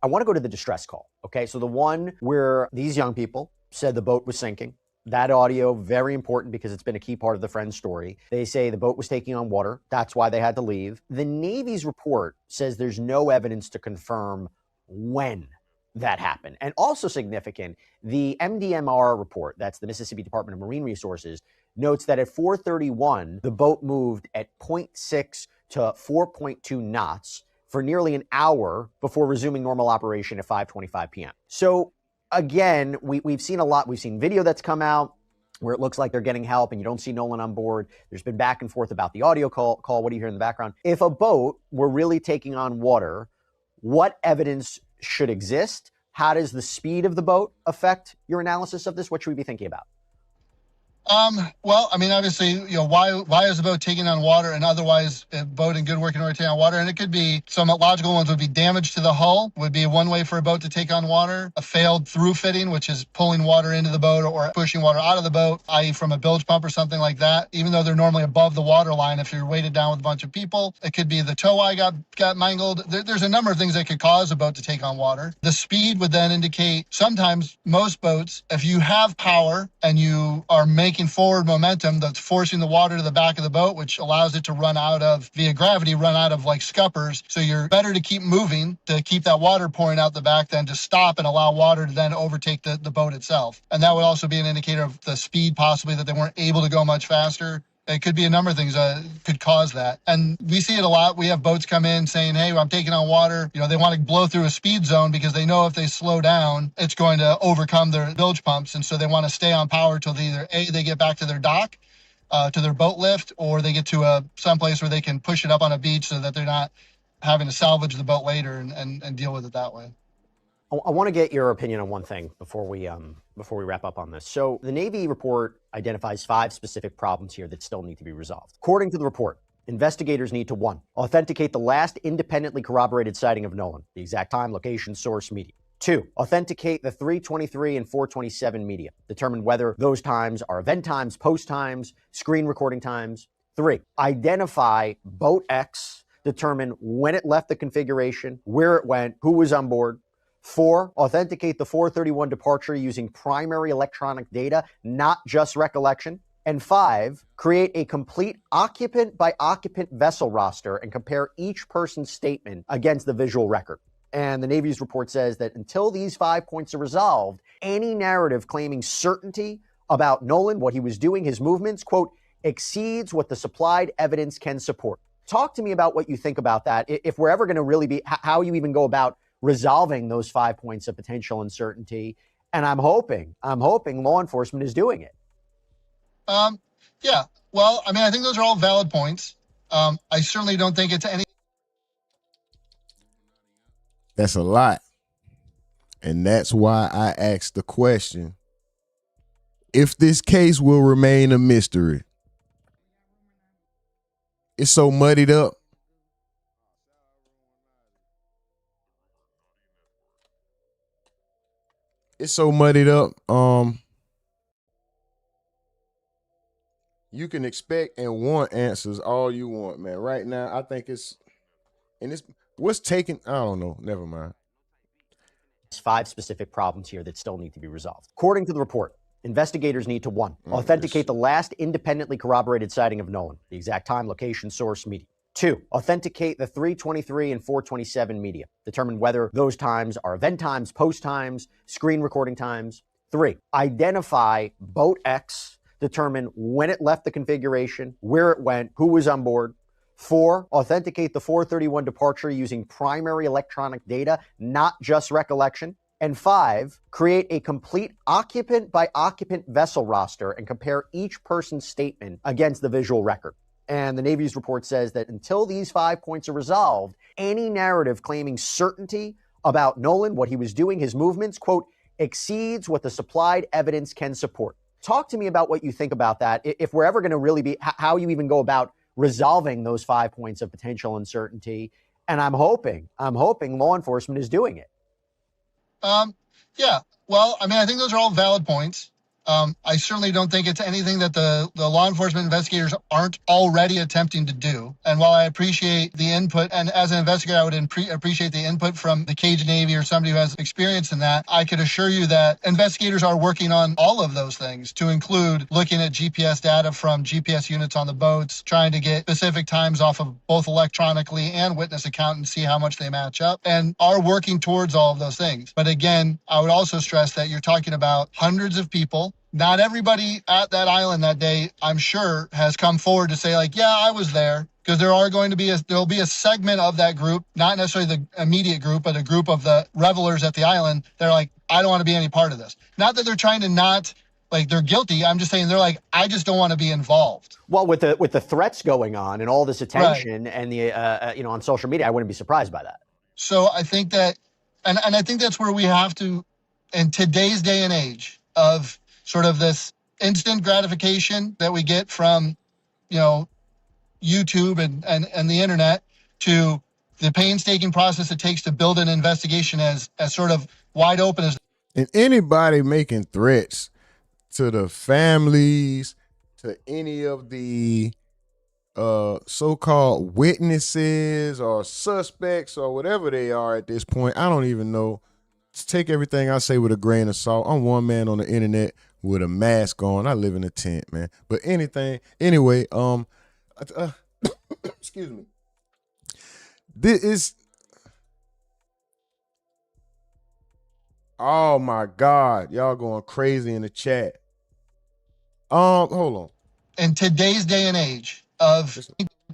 I want to go to the distress call. Okay, so the one where these young people said the boat was sinking. That audio, very important because it's been a key part of the friend's story. They say the boat was taking on water. That's why they had to leave. The Navy's report says there's no evidence to confirm when that happened. And also significant, the MDMR report, that's the Mississippi Department of Marine Resources, notes that at 4:31, the boat moved at 0.6 to 4.2 knots for nearly an hour before resuming normal operation at 5:25 p.m. So again, we've seen a lot. We've seen video that's come out where it looks like they're getting help and you don't see Nolan on board. There's been back and forth about the audio call. What do you hear in the background? If a boat were really taking on water, what evidence should exist? How does the speed of the boat affect your analysis of this? What should we be thinking about? Well, I mean, obviously, why is the boat taking on water and otherwise a boat in good working order taking on water? And it could be, some logical ones would be damage to the hull would be one way for a boat to take on water. A failed through fitting, which is pulling water into the boat or pushing water out of the boat, i.e. from a bilge pump or something like that. Even though they're normally above the water line, if you're weighted down with a bunch of people, it could be the tow eye got mangled. There's a number of things that could cause a boat to take on water. The speed would then indicate, sometimes most boats, if you have power and you are making forward momentum that's forcing the water to the back of the boat, which allows it to run out of, via gravity, run out of like scuppers. So you're better to keep moving to keep that water pouring out the back than to stop and allow water to then overtake the boat itself. And that would also be an indicator of the speed, possibly, that they weren't able to go much faster. It could be a number of things could cause that. And we see it a lot. We have boats come in saying, hey, I'm taking on water. You know, they want to blow through a speed zone because they know if they slow down, it's going to overcome their bilge pumps. And so they want to stay on power till either A, they get back to their dock, to their boat lift, or they get to someplace where they can push it up on a beach so that they're not having to salvage the boat later and deal with it that way. I want to get your opinion on one thing before we wrap up on this. So the Navy report identifies 5 specific problems here that still need to be resolved. According to the report, investigators need to 1, authenticate the last independently corroborated sighting of Nolan, the exact time, location, source, media. 2, authenticate the 3:23 and 4:27 media. Determine whether those times are event times, post times, screen recording times. 3, identify boat X. Determine when it left the configuration, where it went, who was on board. 4, authenticate the 4:31 departure using primary electronic data, not just recollection. And 5, create a complete occupant by occupant vessel roster and compare each person's statement against the visual record. And the Navy's report says that until these 5 points are resolved, any narrative claiming certainty about Nolan, what he was doing, his movements, quote, exceeds what the supplied evidence can support. Talk to me about what you think about that. If we're ever going to really be, how you even go about resolving those 5 points of potential uncertainty. And I'm hoping law enforcement is doing it. Yeah. Well, I mean, I think those are all valid points. I certainly don't think it's any. That's a lot. And that's why I asked the question, if this case will remain a mystery. It's so muddied up. It's so muddied up. You can expect and want answers all you want, man. Right now, I think it's what's taking, I don't know. Never mind. There's 5 specific problems here that still need to be resolved. According to the report, investigators need to 1, authenticate the last independently corroborated sighting of Nolan, the exact time, location, source, media. 2, authenticate the 3:23 and 4:27 media. Determine whether those times are event times, post times, screen recording times. 3, identify boat X. Determine when it left the configuration, where it went, who was on board. 4, authenticate the 4:31 departure using primary electronic data, not just recollection. And 5, create a complete occupant by occupant vessel roster and compare each person's statement against the visual record. And the Navy's report says that until these 5 points are resolved, any narrative claiming certainty about Nolan, what he was doing, his movements, quote, exceeds what the supplied evidence can support. Talk to me about what you think about that. If we're ever going to really be, how you even go about resolving those 5 points of potential uncertainty. And I'm hoping law enforcement is doing it. Yeah. Well, I mean, I think those are all valid points. I certainly don't think it's anything that the law enforcement investigators aren't already attempting to do. And while I appreciate the input, and as an investigator, I would appreciate the input from the Cajun Navy or somebody who has experience in that, I could assure you that investigators are working on all of those things, to include looking at GPS data from GPS units on the boats, trying to get specific times off of both electronically and witness account and see how much they match up, and are working towards all of those things. But again, I would also stress that you're talking about hundreds of people. Not everybody at that island that day, I'm sure, has come forward to say, like, yeah, I was there. Because there'll be a segment of that group, not necessarily the immediate group, but a group of the revelers at the island. They're like, I don't want to be any part of this. Not that they're trying to not, like, they're guilty. I'm just saying they're like, I just don't want to be involved. Well, with the threats going on and all this attention, right, and the on social media, I wouldn't be surprised by that. So I think that, and I think that's where we have to, in today's day and age of sort of this instant gratification that we get from, YouTube and the internet, to the painstaking process it takes to build an investigation as sort of wide open as. And anybody making threats to the families, to any of the so-called witnesses or suspects or whatever they are at this point, I don't even know. Just take everything I say with a grain of salt. I'm one man on the internet with a mask on. I live in a tent, man. But anyway, excuse me. This is, oh my God, y'all going crazy in the chat. Hold on. in today's day and age of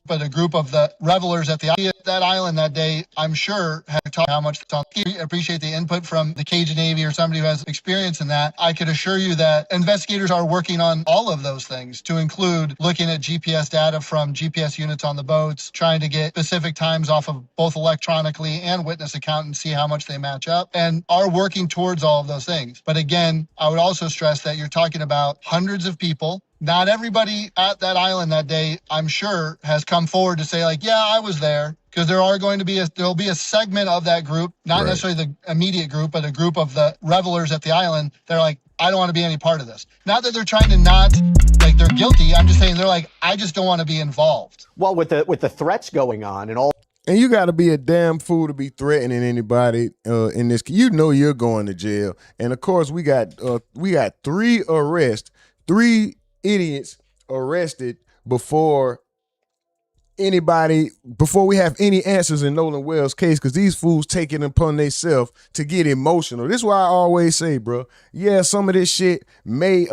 but a group of the revelers at that island that day, I'm sure, had talked how much I appreciate the input from the Cajun Navy or somebody who has experience in that. I could assure you that investigators are working on all of those things, to include looking at GPS data from GPS units on the boats, trying to get specific times off of both electronically and witness account and see how much they match up, and are working towards all of those things. But again, I would also stress that you're talking about hundreds of people. Not everybody at that island that day, I'm sure, has come forward to say, like, yeah, I was there, because there'll be a segment of that group, not necessarily the immediate group, but a group of the revelers at the island. They're like, I don't want to be any part of this. Not that they're trying to not, like, they're guilty. I'm just saying they're like, I just don't want to be involved. Well, with the threats going on and all. And you got to be a damn fool to be threatening anybody in this. You know you're going to jail. And of course, we got 3 arrests, 3 idiots arrested before we have any answers in Nolan Wells' case, because these fools take it upon themselves to get emotional. This is why I always say, bro, yeah, some of this shit may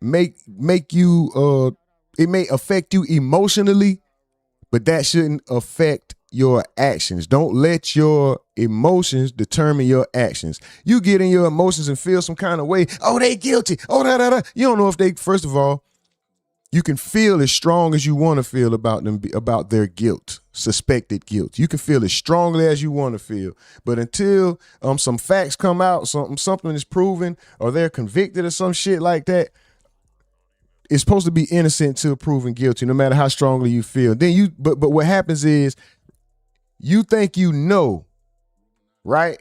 make you it may affect you emotionally, but that shouldn't affect your actions. Don't let your emotions determine your actions. You get in your emotions and feel some kind of way. Oh, they guilty. Oh, da. You don't know if they, first of all, you can feel as strong as you want to feel about them, about their guilt, suspected guilt. You can feel as strongly as you want to feel. But until some facts come out, something is proven, or they're convicted or some shit like that, it's supposed to be innocent until proven guilty, no matter how strongly you feel. Then but what happens is, you think you know, right?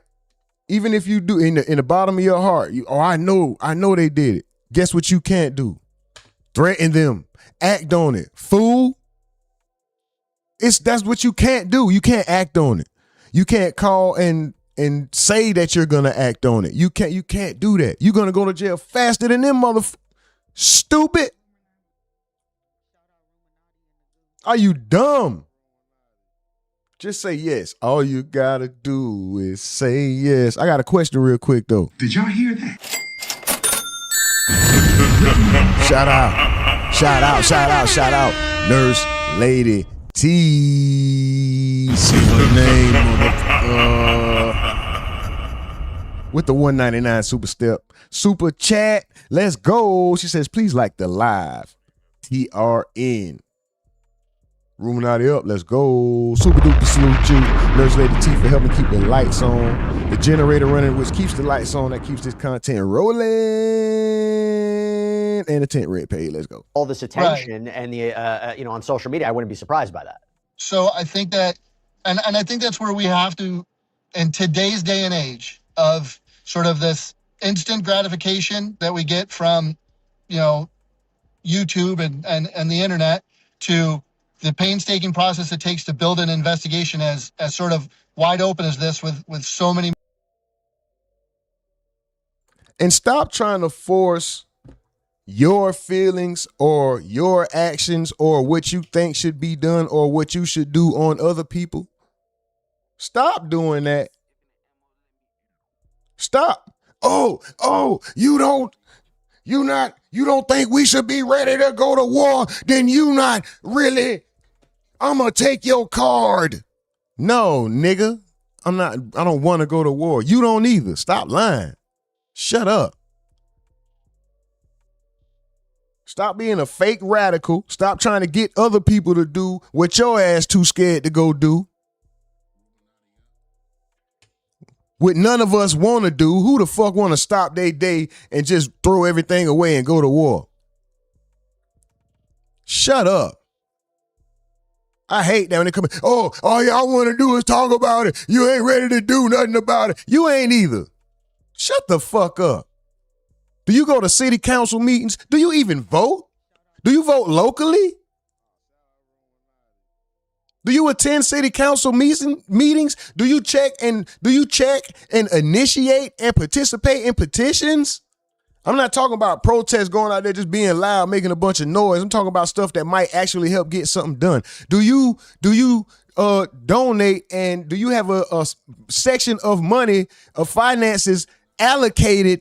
Even if you do, in the bottom of your heart, I know they did it. Guess what you can't do? Threaten them. Act on it. Fool. That's what you can't do. You can't act on it. You can't call and say that you're gonna act on it. You can't do that. You're gonna go to jail faster than them stupid. Are you dumb? Just say yes. All you gotta do is say yes. I got a question real quick though. Did y'all hear that? Shout out. Nurse Lady T. Say her name with the $1.99 super chat. Let's go. She says, please like the live. TRN. Ruminati up, let's go. Super duper salute you. Nurse Lady T for helping keep the lights on. The generator running, which keeps the lights on, that keeps this content rolling. And the tent red paid, let's go. All this attention and the on social media, I wouldn't be surprised by that. So I think that, and I think that's where we have to, in today's day and age of sort of this instant gratification that we get from, YouTube and the internet, to the painstaking process it takes to build an investigation as sort of wide open as this, with so many. And stop trying to force your feelings or your actions or what you think should be done or what you should do on other people. Stop doing that. Stop. Oh, you don't think we should be ready to go to war? Then you not really. I'm gonna take your card. No, nigga. I don't want to go to war. You don't either. Stop lying. Shut up. Stop being a fake radical. Stop trying to get other people to do what your ass too scared to go do. What none of us want to do. Who the fuck want to stop their day and just throw everything away and go to war? Shut up. I hate that when they come in, all y'all want to do is talk about it. You ain't ready to do nothing about it. You ain't either. Shut the fuck up. Do you go to city council meetings? Do you even vote? Do you vote locally? Do you attend city council meetings? Do you check and initiate and participate in petitions? I'm not talking about protests going out there just being loud, making a bunch of noise. I'm talking about stuff that might actually help get something done. Do you donate, and do you have a section of money, of finances allocated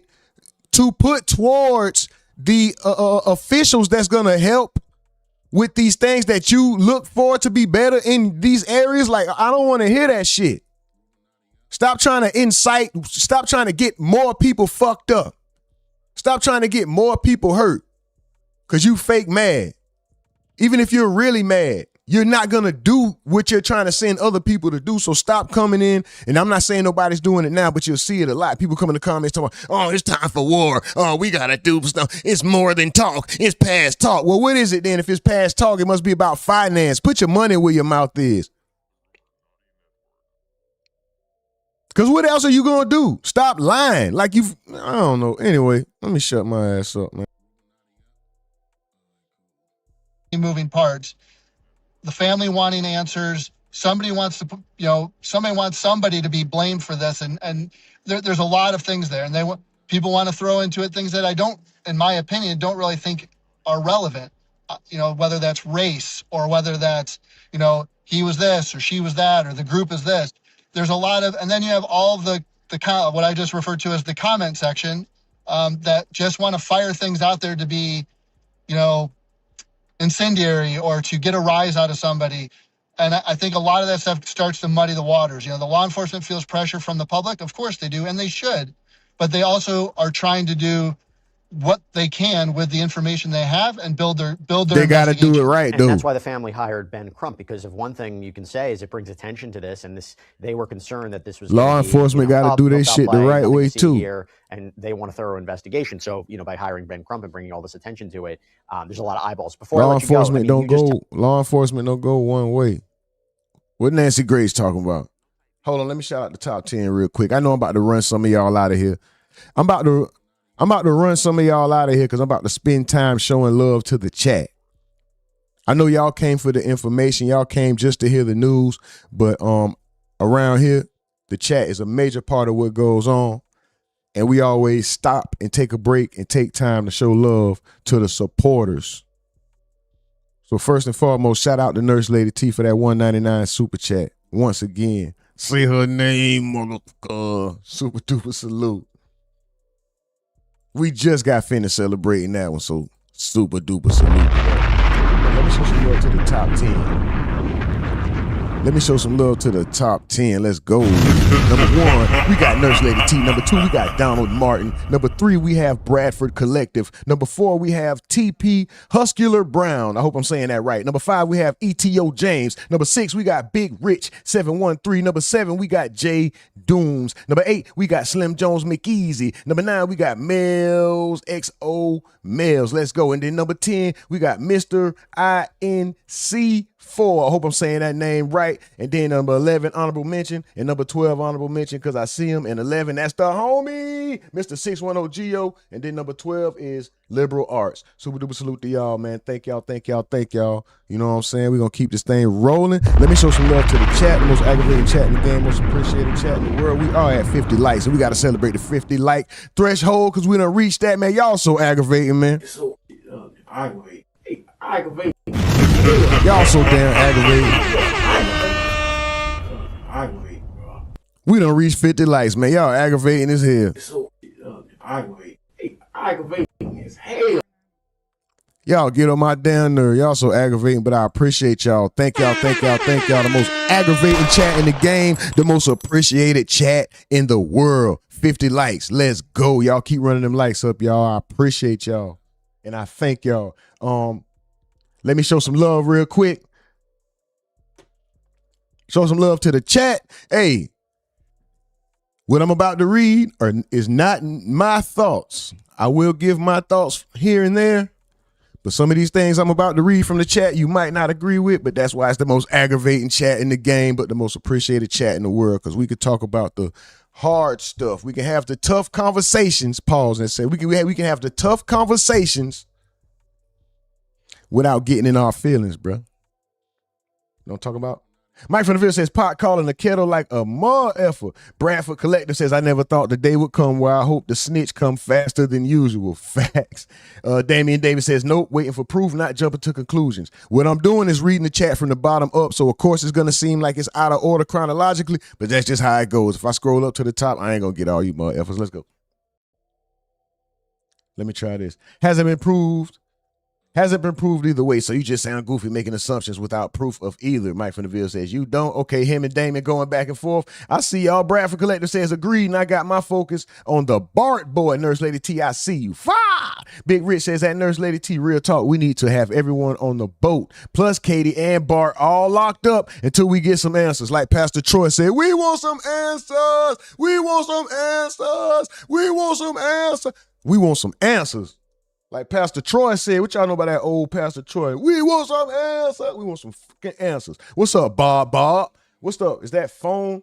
to put towards the officials that's going to help with these things that you look for to be better in these areas? Like, I don't want to hear that shit. Stop trying to incite. Stop trying to get more people fucked up. Stop trying to get more people hurt because you fake mad. Even if you're really mad, you're not going to do what you're trying to send other people to do. So stop coming in. And I'm not saying nobody's doing it now, but you'll see it a lot. People come in the comments talking, oh, it's time for war. Oh, we got to do stuff. It's more than talk. It's past talk. Well, what is it then? If it's past talk, it must be about finance. Put your money where your mouth is. Because what else are you going to do? Stop lying. Like I don't know. Anyway, let me shut my ass up, man. Moving parts. The family wanting answers. Somebody wants to, somebody wants somebody to be blamed for this, and there's a lot of things there, and people want to throw into it things that I don't, in my opinion, don't really think are relevant. Whether that's race or whether that's, he was this or she was that or the group is this. There's a lot of, and then you have all of the what I just referred to as the comment section that just want to fire things out there to be, incendiary or to get a rise out of somebody. And I think a lot of that stuff starts to muddy the waters. The law enforcement feels pressure from the public. Of course they do, and they should. But they also are trying to do what they can with the information they have and build their They got to do it right, and dude. That's why the family hired Ben Crump, because of one thing you can say is it brings attention to this, and they were concerned that this was law enforcement got to do their shit the right way too. Here, and they want a thorough investigation. So by hiring Ben Crump and bringing all this attention to it, there's a lot of eyeballs. Before law enforcement don't go one way. What Nancy Grace talking about? Hold on, let me shout out the top 10 real quick. I know I'm about to run some of y'all out of here. I'm about to run some of y'all out of here because I'm about to spend time showing love to the chat. I know y'all came for the information. Y'all came just to hear the news. But around here, the chat is a major part of what goes on. And we always stop and take a break and take time to show love to the supporters. So first and foremost, shout out to Nurse Lady T for that $1.99 super chat. Once again, say her name, motherfucker. Super duper salute. We just got finished celebrating that one, so super duper salute. Let me show some love to the top 10. Let's go. Number 1, we got Nurse Lady T. Number 2, we got Donald Martin. Number 3, we have Bradford Collective. Number 4, we have TP Huskular Brown. I hope I'm saying that right. Number 5, we have ETO James. Number 6, we got Big Rich 713. Number 7, we got Jay Dooms. Number 8, we got Slim Jones McEasy. Number 9, we got Mels XO Mels. Let's go. And then number 10, we got Mr. INC4. I hope I'm saying that name right. And then number 11, honorable mention. And number 12, honorable mention because I see him. And 11, that's the homie, Mr. 610 Geo. And then number 12 is Liberal Arts. Super duper salute to y'all, man. Thank y'all. You know what I'm saying? We're going to keep this thing rolling. Let me show some love to the chat. The most aggravating chat in the game, most appreciated chat in the world. We are at 50 likes, and we got to celebrate the 50 like threshold because we done reached that, man. Y'all so aggravating, man. So aggravating. Y'all so damn aggravating. Bro. We done reached 50 likes, man. Y'all aggravating as hell. So aggravating as hell. Y'all get on my damn nerve. Y'all so aggravating, but I appreciate y'all. Thank y'all. The most aggravating chat in the game, the most appreciated chat in the world. 50 likes. Let's go. Y'all keep running them likes up, y'all. I appreciate y'all. And I thank y'all. Let me show some love real quick. Show some love to the chat. Hey, what I'm about to read is not my thoughts. I will give my thoughts here and there, but some of these things I'm about to read from the chat you might not agree with, but that's why it's the most aggravating chat in the game, but the most appreciated chat in the world, because we could talk about the hard stuff. We can have the tough conversations, pause and say, we can have the tough conversations without getting in our feelings, bro. You know what I'm talking about? Mike from the Ville says, pot calling the kettle like a motherfucker. Bradford Collective says, I never thought the day would come where I hope the snitch come faster than usual. Facts. Damian Davis says, nope, waiting for proof, not jumping to conclusions. What I'm doing is reading the chat from the bottom up, so of course it's going to seem like it's out of order chronologically, but that's just how it goes. If I scroll up to the top, I ain't going to get all you motherfuckers. Let's go. Let me try this. Has it been proved Hasn't been proved either way, so you just sound goofy making assumptions without proof of either. Mike from the Ville says, you don't? Okay, him and Damon going back and forth. I see y'all. Bradford Collector says, agreed, and I got my focus on the Bart boy. Nurse Lady T, I see you. Fire! Big Rich says, that Nurse Lady T, real talk, we need to have everyone on the boat, plus Katie and Bart, all locked up until we get some answers. Like Pastor Troy said, we want some answers. We want some answers. We want some answers. We want some answers. Like Pastor Troy said, what y'all know about that old Pastor Troy? We want some answers. We want some fucking answers. What's up, Bob? What's up? Is that phone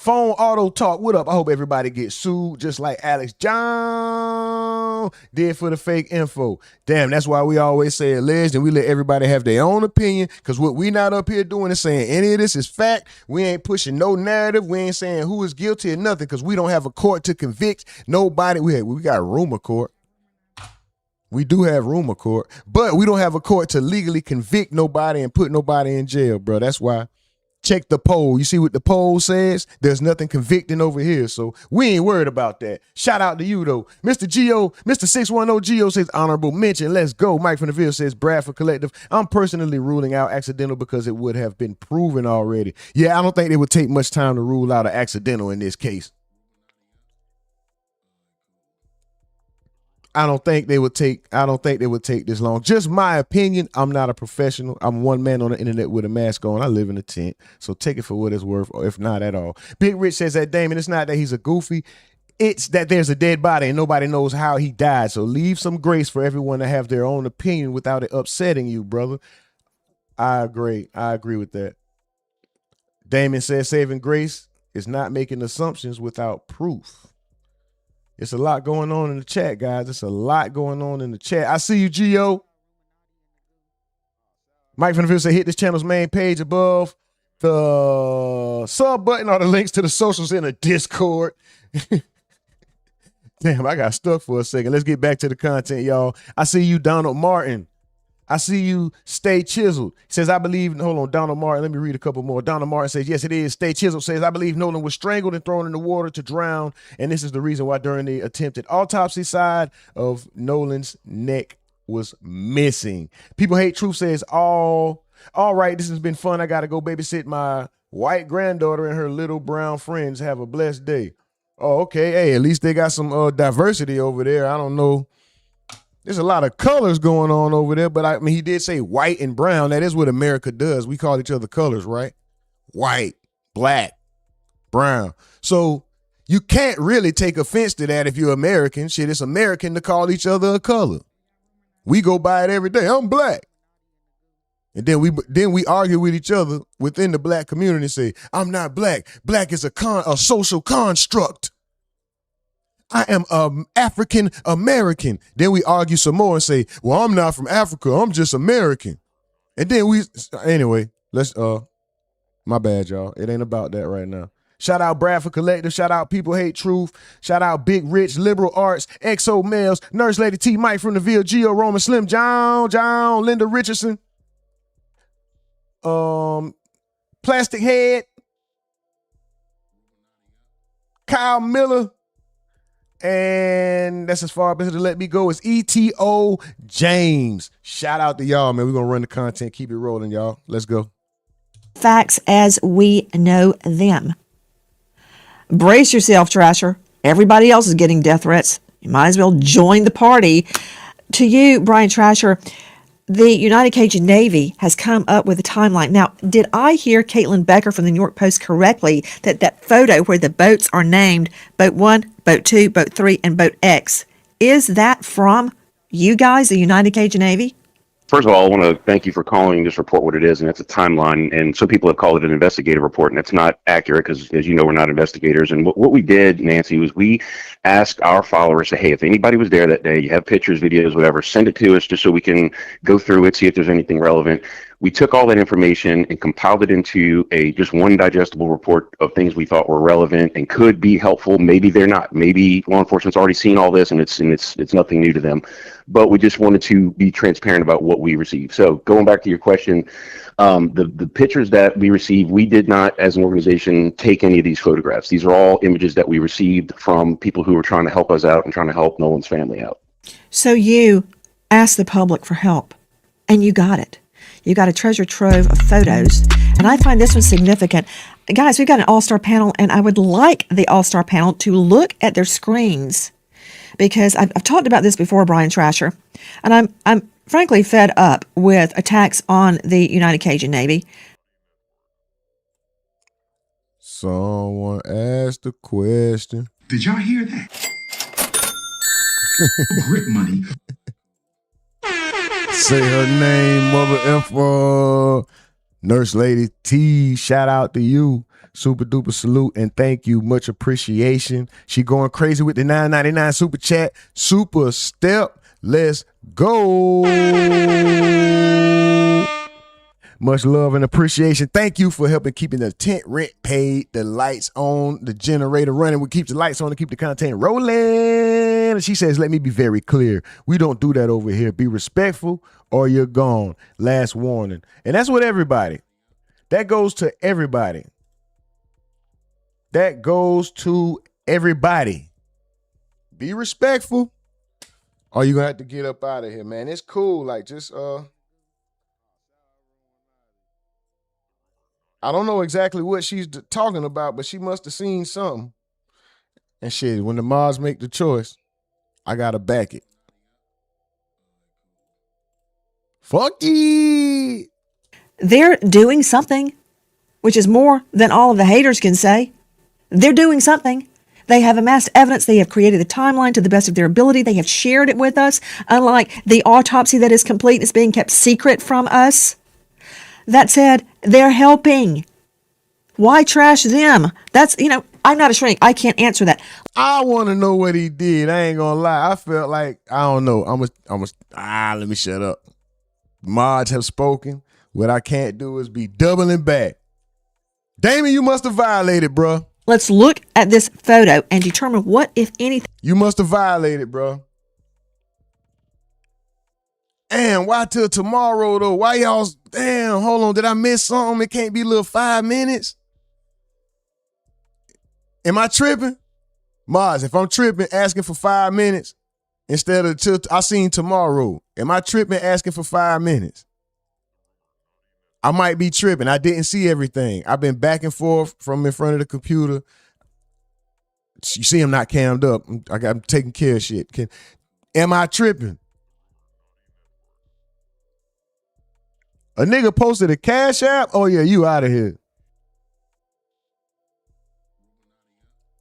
auto talk? What up? I hope everybody gets sued just like Alex John did for the fake info. Damn, that's why we always say alleged and we let everybody have their own opinion, because what we not up here doing is saying any of this is fact. We ain't pushing no narrative. We ain't saying who is guilty or nothing, because we don't have a court to convict nobody. We got rumor court. We do have rumor court, but we don't have a court to legally convict nobody and put nobody in jail, bro. That's why. Check the poll. You see what the poll says? There's nothing convicting over here, so we ain't worried about that. Shout out to you, though. Mr. Geo, Mr. 610 Geo says, honorable mention. Let's go. Mike from the Ville says, Bradford Collective. I'm personally ruling out accidental because it would have been proven already. Yeah, I don't think it would take much time to rule out an accidental in this case. I don't think they would take this long. Just my opinion. I'm not a professional. I'm one man on the internet with a mask on. I live in a tent. So take it for what it's worth, or if not at all. Big Rich says that, Damon, it's not that he's a goofy. It's that there's a dead body and nobody knows how he died. So leave some grace for everyone to have their own opinion without it upsetting you, brother. I agree. I agree with that. Damon says saving grace is not making assumptions without proof. It's a lot going on in the chat, guys. It's a lot going on in the chat. I see you, Gio. Mike from the Ville said, hit this channel's main page above the sub button or the links to the socials in the Discord. Damn, I got stuck for a second. Let's get back to the content, y'all. I see you, Donald Martin. I see you, Stay Chiseled. He says, I believe, hold on, Donald Martin. Let me read a couple more. Donald Martin says, yes, it is. Stay Chiseled says, I believe Nolan was strangled and thrown in the water to drown. And this is the reason why during the attempted autopsy side of Nolan's neck was missing. People Hate Truth says, all right, this has been fun. I got to go babysit my white granddaughter and her little brown friends. Have a blessed day. Oh, okay. Hey, at least they got some diversity over there. I don't know. There's a lot of colors going on over there, but I mean, he did say white and brown. That is what America does. We call each other colors, right? White, black, brown. So you can't really take offense to that if you're American. Shit, it's American to call each other a color. We go by it every day. I'm black. And then we argue with each other within the black community and say, I'm not black. Black is a social construct. I am African American. Then we argue some more and say, well, I'm not from Africa. I'm just American. And then anyway, let's, my bad, y'all. It ain't about that right now. Shout out Bradford Collective. Shout out People Hate Truth. Shout out Big Rich, Liberal Arts, Exo Males, Nurse Lady T, Mike from the Ville, Geo Roman, Slim, John, Linda Richardson, Plastic Head, Kyle Miller, and that's as far as to let me go is ETO James. Shout out to y'all, man. We're going to run the content. Keep it rolling, y'all. Let's go. Facts as we know them. Brace yourself, Trasher. Everybody else is getting death threats. You might as well join the party. To you, Brian Trasher, the United Cajun Navy has come up with a timeline. Now, did I hear Caitlin Becker from the New York Post correctly that photo where the boats are named Boat 1, Boat 2, Boat 3, and Boat X, is that from you guys, the United Cajun Navy? First of all, I want to thank you for calling this report what it is, and it's a timeline. And some people have called it an investigative report, and it's not accurate because, as you know, we're not investigators. And what we did, Nancy, was we asked our followers, say, hey, if anybody was there that day, you have pictures, videos, whatever, send it to us just so we can go through it, see if there's anything relevant. We took all that information and compiled it into just one digestible report of things we thought were relevant and could be helpful. Maybe they're not. Maybe law enforcement's already seen all this and it's nothing new to them. But we just wanted to be transparent about what we received. So going back to your question, the pictures that we received, we did not, as an organization, take any of these photographs. These are all images that we received from people who were trying to help us out and trying to help Nolan's family out. So you asked the public for help. And you got it. You got a treasure trove of photos. And I find this one significant. Guys, we've got an all-star panel, and I would like the all-star panel to look at their screens, because I've talked about this before, Brian Trasher, and I'm frankly fed up with attacks on the United Cajun Navy. Someone asked a question. Did y'all hear that? Grit money. Say her name, mother effer. Nurse Lady T, shout out to you. Super duper salute and thank you. Much appreciation. She going crazy with the $9.99 super chat. Super step. Let's go. Much love and appreciation. Thank you for helping keeping the tent rent paid, the lights on, the generator running. We keep the lights on to keep the content rolling. And she says, let me be very clear. We don't do that over here. Be respectful or you're gone. Last warning. And that's what everybody. That goes to everybody. That goes to everybody. Be respectful or you're going to have to get up out of here, man. It's cool. Like, just, I don't know exactly what she's talking about, but she must have seen something. And shit, when the mods make the choice, I gotta back it. Fuck it. They're doing something, which is more than all of the haters can say. They're doing something. They have amassed evidence. They have created the timeline to the best of their ability. They have shared it with us, unlike the autopsy that is complete is being kept secret from us. That said, they're helping. Why trash them? That's, I'm not a shrink. I can't answer that. I want to know what he did. I ain't gonna lie. I felt like, I don't know. Let me shut up. Mods have spoken. What I can't do is be doubling back. Damon, you must have violated, bro. Let's look at this photo and determine what, if anything. You must have violated, bro. Damn, why till tomorrow, though? Why y'all, damn, hold on. Did I miss something? It can't be a little 5 minutes? Am I tripping? Maz, if I'm tripping, asking for 5 minutes instead of till I seen tomorrow, am I tripping asking for 5 minutes? I might be tripping. I didn't see everything. I've been back and forth from in front of the computer. You see I'm not cammed up. I'm taking care of shit. Am I tripping? A nigga posted a Cash App? Oh, yeah, you out of here.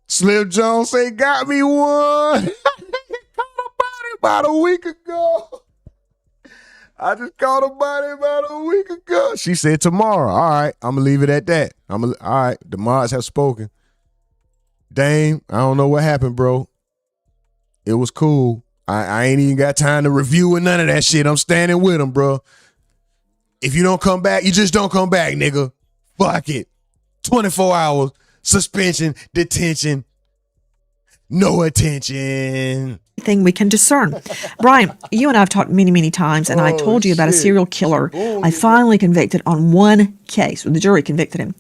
Slim Jones say, got me one. Caught a body about a week ago. I just caught a body about a week ago. She said tomorrow. All right, I'm going to leave it at that. All right, the mods have spoken. Dame, I don't know what happened, bro. It was cool. I ain't even got time to review or none of that shit. I'm standing with him, bro. If you don't come back, you just don't come back, nigga. Fuck it. 24 hours, suspension, detention, no attention. Thing we can discern. Brian, you and I have talked many, many times, and I told you about a serial killer I finally convicted on one case, where the jury convicted him.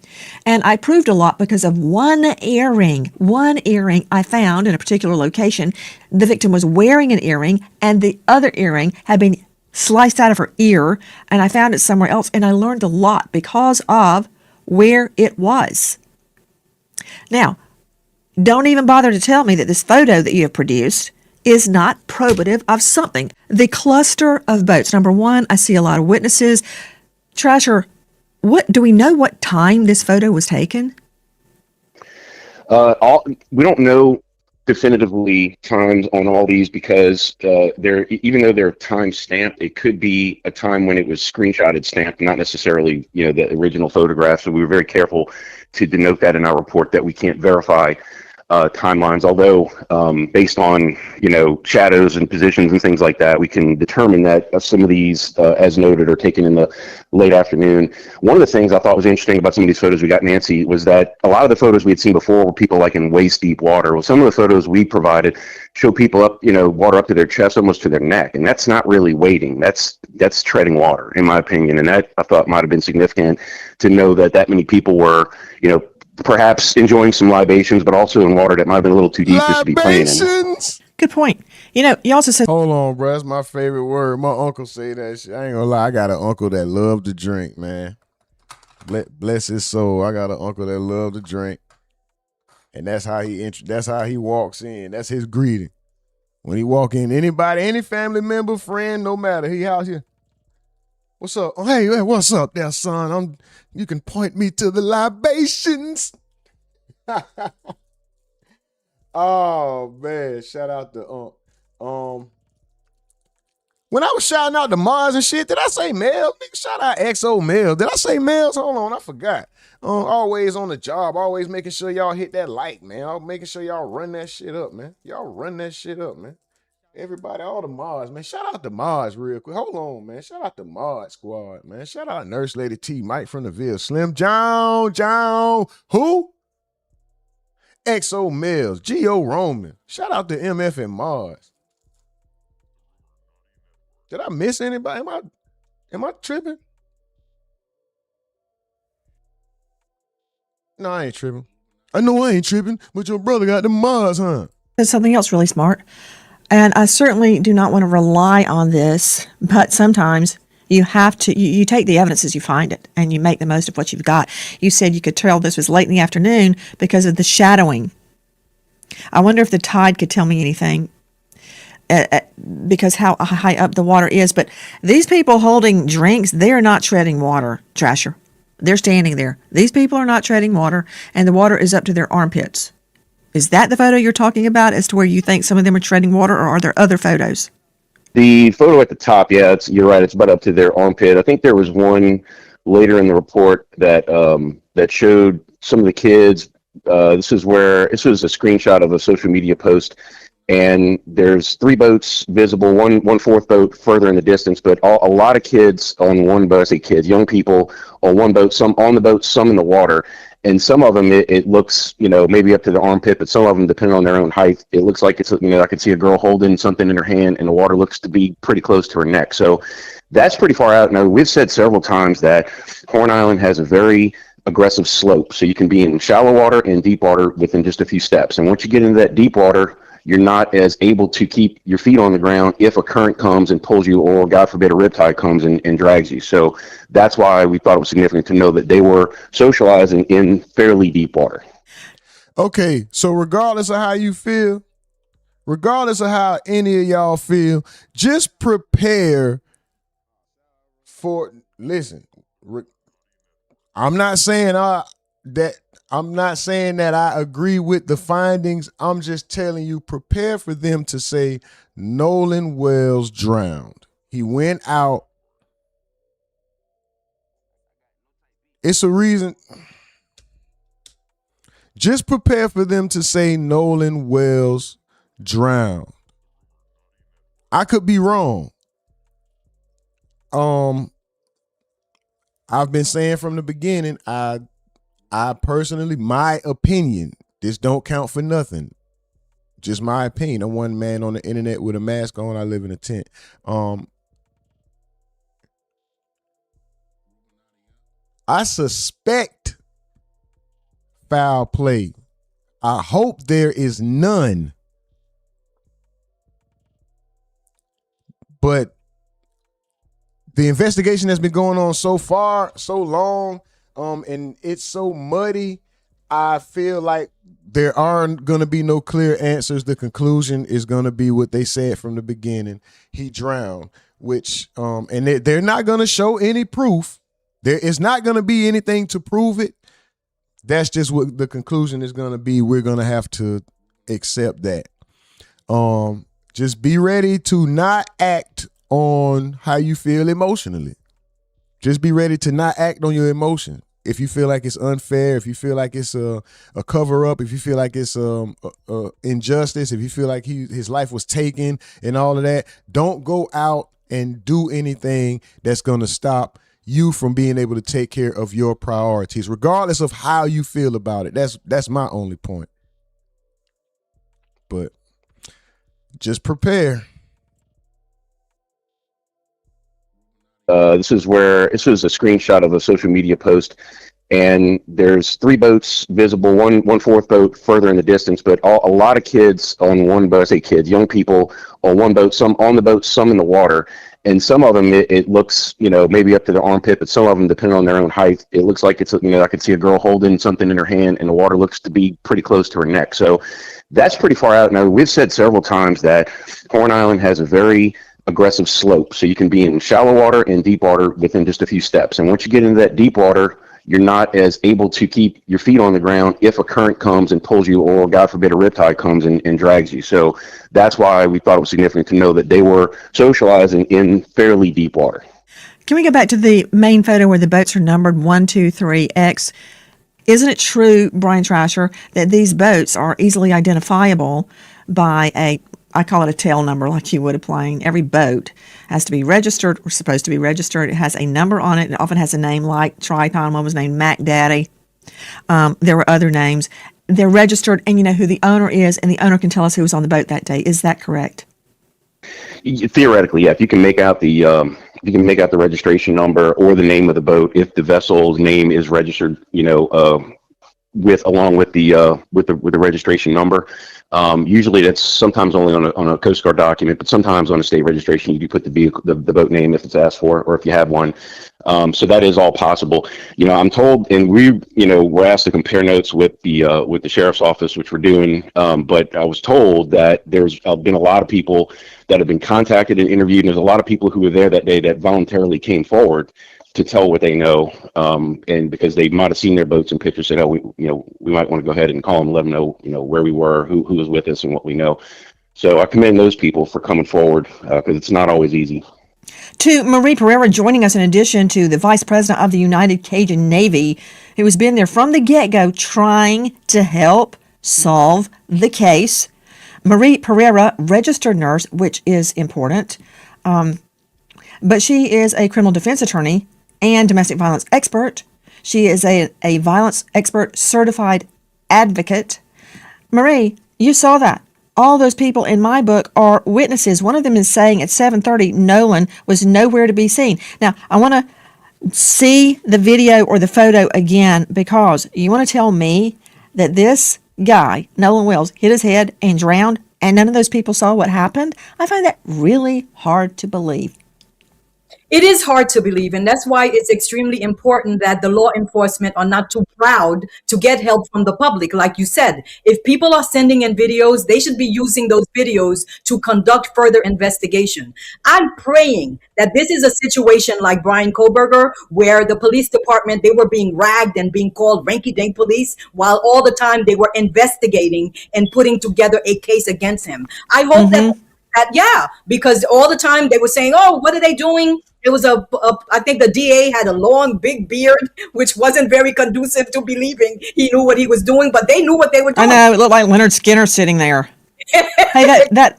And I proved a lot because of one earring I found in a particular location. The victim was wearing an earring, and the other earring had been sliced out of her ear, and I found it somewhere else, and I learned a lot because of where it was. Now, don't even bother to tell me that this photo that you have produced is not probative of something. The cluster of boats. Number one, I see a lot of witnesses. Trasher, do we know what time this photo was taken? We don't know definitively times on all these because even though they're time stamped, it could be a time when it was screenshotted stamped, not necessarily the original photograph. So we were very careful to denote that in our report that we can't verify timelines, although based on shadows and positions and things like that, we can determine that some of these, as noted, are taken in the late afternoon. One of the things I thought was interesting about some of these photos we got, Nancy, was that a lot of the photos we had seen before were people like in waist deep water. Well, some of the photos we provided show people up, water up to their chest, almost to their neck, and that's not really wading. That's treading water, in my opinion, and that I thought might have been significant to know that many people were, perhaps enjoying some libations, but also in water that might have been a little too deep just to be playing in. Libations. Good point. You know, you also said Hold on, bro. That's my favorite word. My uncle say that shit. I ain't gonna lie. I got an uncle that loved to drink, man. Bless his soul. I got an uncle that loved to drink, and that's how he walks in. That's his greeting when he walk in. Anybody, any family member, friend, no matter. He out here. What's up? Oh, hey, what's up there, son? You can point me to the libations. Oh man, shout out to when I was shouting out the Mars and shit, did I say males? Nigga, shout out XO males. Did I say males? Hold on, I forgot. Always on the job, always making sure y'all hit that like, man. I'm making sure y'all run that shit up, man. Y'all run that shit up, man. Everybody, all the Mars, man. Shout out to Mars real quick. Hold on, man. Shout out to Mars Squad, man. Shout out Nurse Lady T, Mike from the Ville, Slim John, who? XO Mills, G.O. Roman. Shout out to MF and Mars. Did I miss anybody? Am I tripping? No, I ain't tripping. I know I ain't tripping, but your brother got the Mars, huh? there's something else really smart. And I certainly do not want to rely on this, but sometimes you have to, you take the evidence as you find it and you make the most of what you've got. You said you could tell this was late in the afternoon because of the shadowing. I wonder if the tide could tell me anything because how high up the water is. But these people holding drinks, they're not treading water, Trasher. They're standing there. These people are not treading water, and the water is up to their armpits. Is that the photo you're talking about as to where you think some of them are treading water, or are there other photos? The photo at the top, yeah, you're right. It's about up to their armpit. I think there was one later in the report that that showed some of the kids. This was a screenshot of a social media post, and there's 3 boats visible, one fourth boat further in the distance, but a lot of kids on one boat. I say kids, young people on one boat, some on the boat, some in the water. And some of them, it looks, maybe up to the armpit, but some of them, depending on their own height, it looks like it's, I could see a girl holding something in her hand, and the water looks to be pretty close to her neck. So that's pretty far out. Now, we've said several times that Horn Island has a very aggressive slope. So you can be in shallow water and deep water within just a few steps. And once you get into that deep water, you're not as able to keep your feet on the ground if a current comes and pulls you, or God forbid a riptide comes and drags you. So that's why we thought it was significant to know that they were socializing in fairly deep water. Okay, so regardless of how you feel, regardless of how any of y'all feel, just prepare for, listen, I'm not saying that I agree with the findings. I'm just telling you, prepare for them to say Nolan Wells drowned. He went out. It's a reason. Just prepare for them to say Nolan Wells drowned. I could be wrong. I've been saying from the beginning, I personally, my opinion, this don't count for nothing. Just my opinion. I'm one man on the internet with a mask on. I live in a tent. I suspect foul play. I hope there is none. But the investigation has been going on so far, so long, and it's so muddy, I feel like there aren't going to be no clear answers. The conclusion is going to be what they said from the beginning. He drowned, which, and they're not going to show any proof. There is not going to be anything to prove it. That's just what the conclusion is going to be. We're going to have to accept that. Just be ready to not act on how you feel emotionally. Just be ready to not act on your emotion. If you feel like it's unfair, if you feel like it's a cover up, if you feel like it's injustice, if you feel like his life was taken and all of that, don't go out and do anything that's going to stop you from being able to take care of your priorities, regardless of how you feel about it. That's my only point. But just prepare. This was a screenshot of a social media post, and there's 3 boats visible, one fourth boat further in the distance, but a lot of kids on one boat. I say kids, young people on one boat, some on the boat, some in the water. And some of them, it looks, maybe up to the armpit, but some of them, depending on their own height, it looks like it's, I could see a girl holding something in her hand, and the water looks to be pretty close to her neck. So that's pretty far out. Now, we've said several times that Horn Island has a very aggressive slope. So you can be in shallow water and deep water within just a few steps. And once you get into that deep water, you're not as able to keep your feet on the ground if a current comes and pulls you, or God forbid a riptide comes and drags you. So that's why we thought it was significant to know that they were socializing in fairly deep water. Can we go back to the main photo where the boats are numbered 1, 2, 3, X? Isn't it true, Brian Trasher, that these boats are easily identifiable by I call it a tail number, like you would a plane. Every boat has to be registered, or supposed to be registered. It has a number on it. It often has a name like Triton. One was named Mac Daddy. There were other names. They're registered, and you know who the owner is, and the owner can tell us who was on the boat that day. Is that correct? Theoretically, yeah. If you can make out the registration number or the name of the boat, if the vessel's name is registered, along with the registration number. Usually that's sometimes only on a Coast Guard document, but sometimes on a state registration you do put the vehicle, the boat name if it's asked for, or if you have one. So that is all possible. I'm told, and we're asked to compare notes with the sheriff's office, which we're doing. But I was told that there's been a lot of people that have been contacted and interviewed, and there's a lot of people who were there that day that voluntarily came forward to tell what they know, and because they might have seen their boats and pictures, said, "Oh, we might want to go ahead and call them, let them know, where we were, who was with us, and what we know." So I commend those people for coming forward, because it's not always easy. To Marie Pereira joining us, in addition to the Vice President of the United Cajun Navy, who has been there from the get-go trying to help solve the case. Marie Pereira, registered nurse, which is important, but she is a criminal defense attorney and domestic violence expert. She is a violence expert certified advocate. Marie, you saw that. All those people in my book are witnesses. One of them is saying at 7:30, Nolan was nowhere to be seen. Now, I want to see the video or the photo again, because you want to tell me that this guy, Nolan Wells, hit his head and drowned, and none of those people saw what happened? I find that really hard to believe. It is hard to believe, and that's why it's extremely important that the law enforcement are not too proud to get help from the public. Like you said, if people are sending in videos, they should be using those videos to conduct further investigation. I'm praying that this is a situation like Brian Koberger, where the police department, they were being ragged and being called ranky-dink police, while all the time they were investigating and putting together a case against him. I hope that because all the time they were saying, "Oh, what are they doing?" It was I think the DA had a long, big beard, which wasn't very conducive to believing he knew what he was doing, but they knew what they were doing. I know, it looked like Leonard Skinner sitting there. Hey, that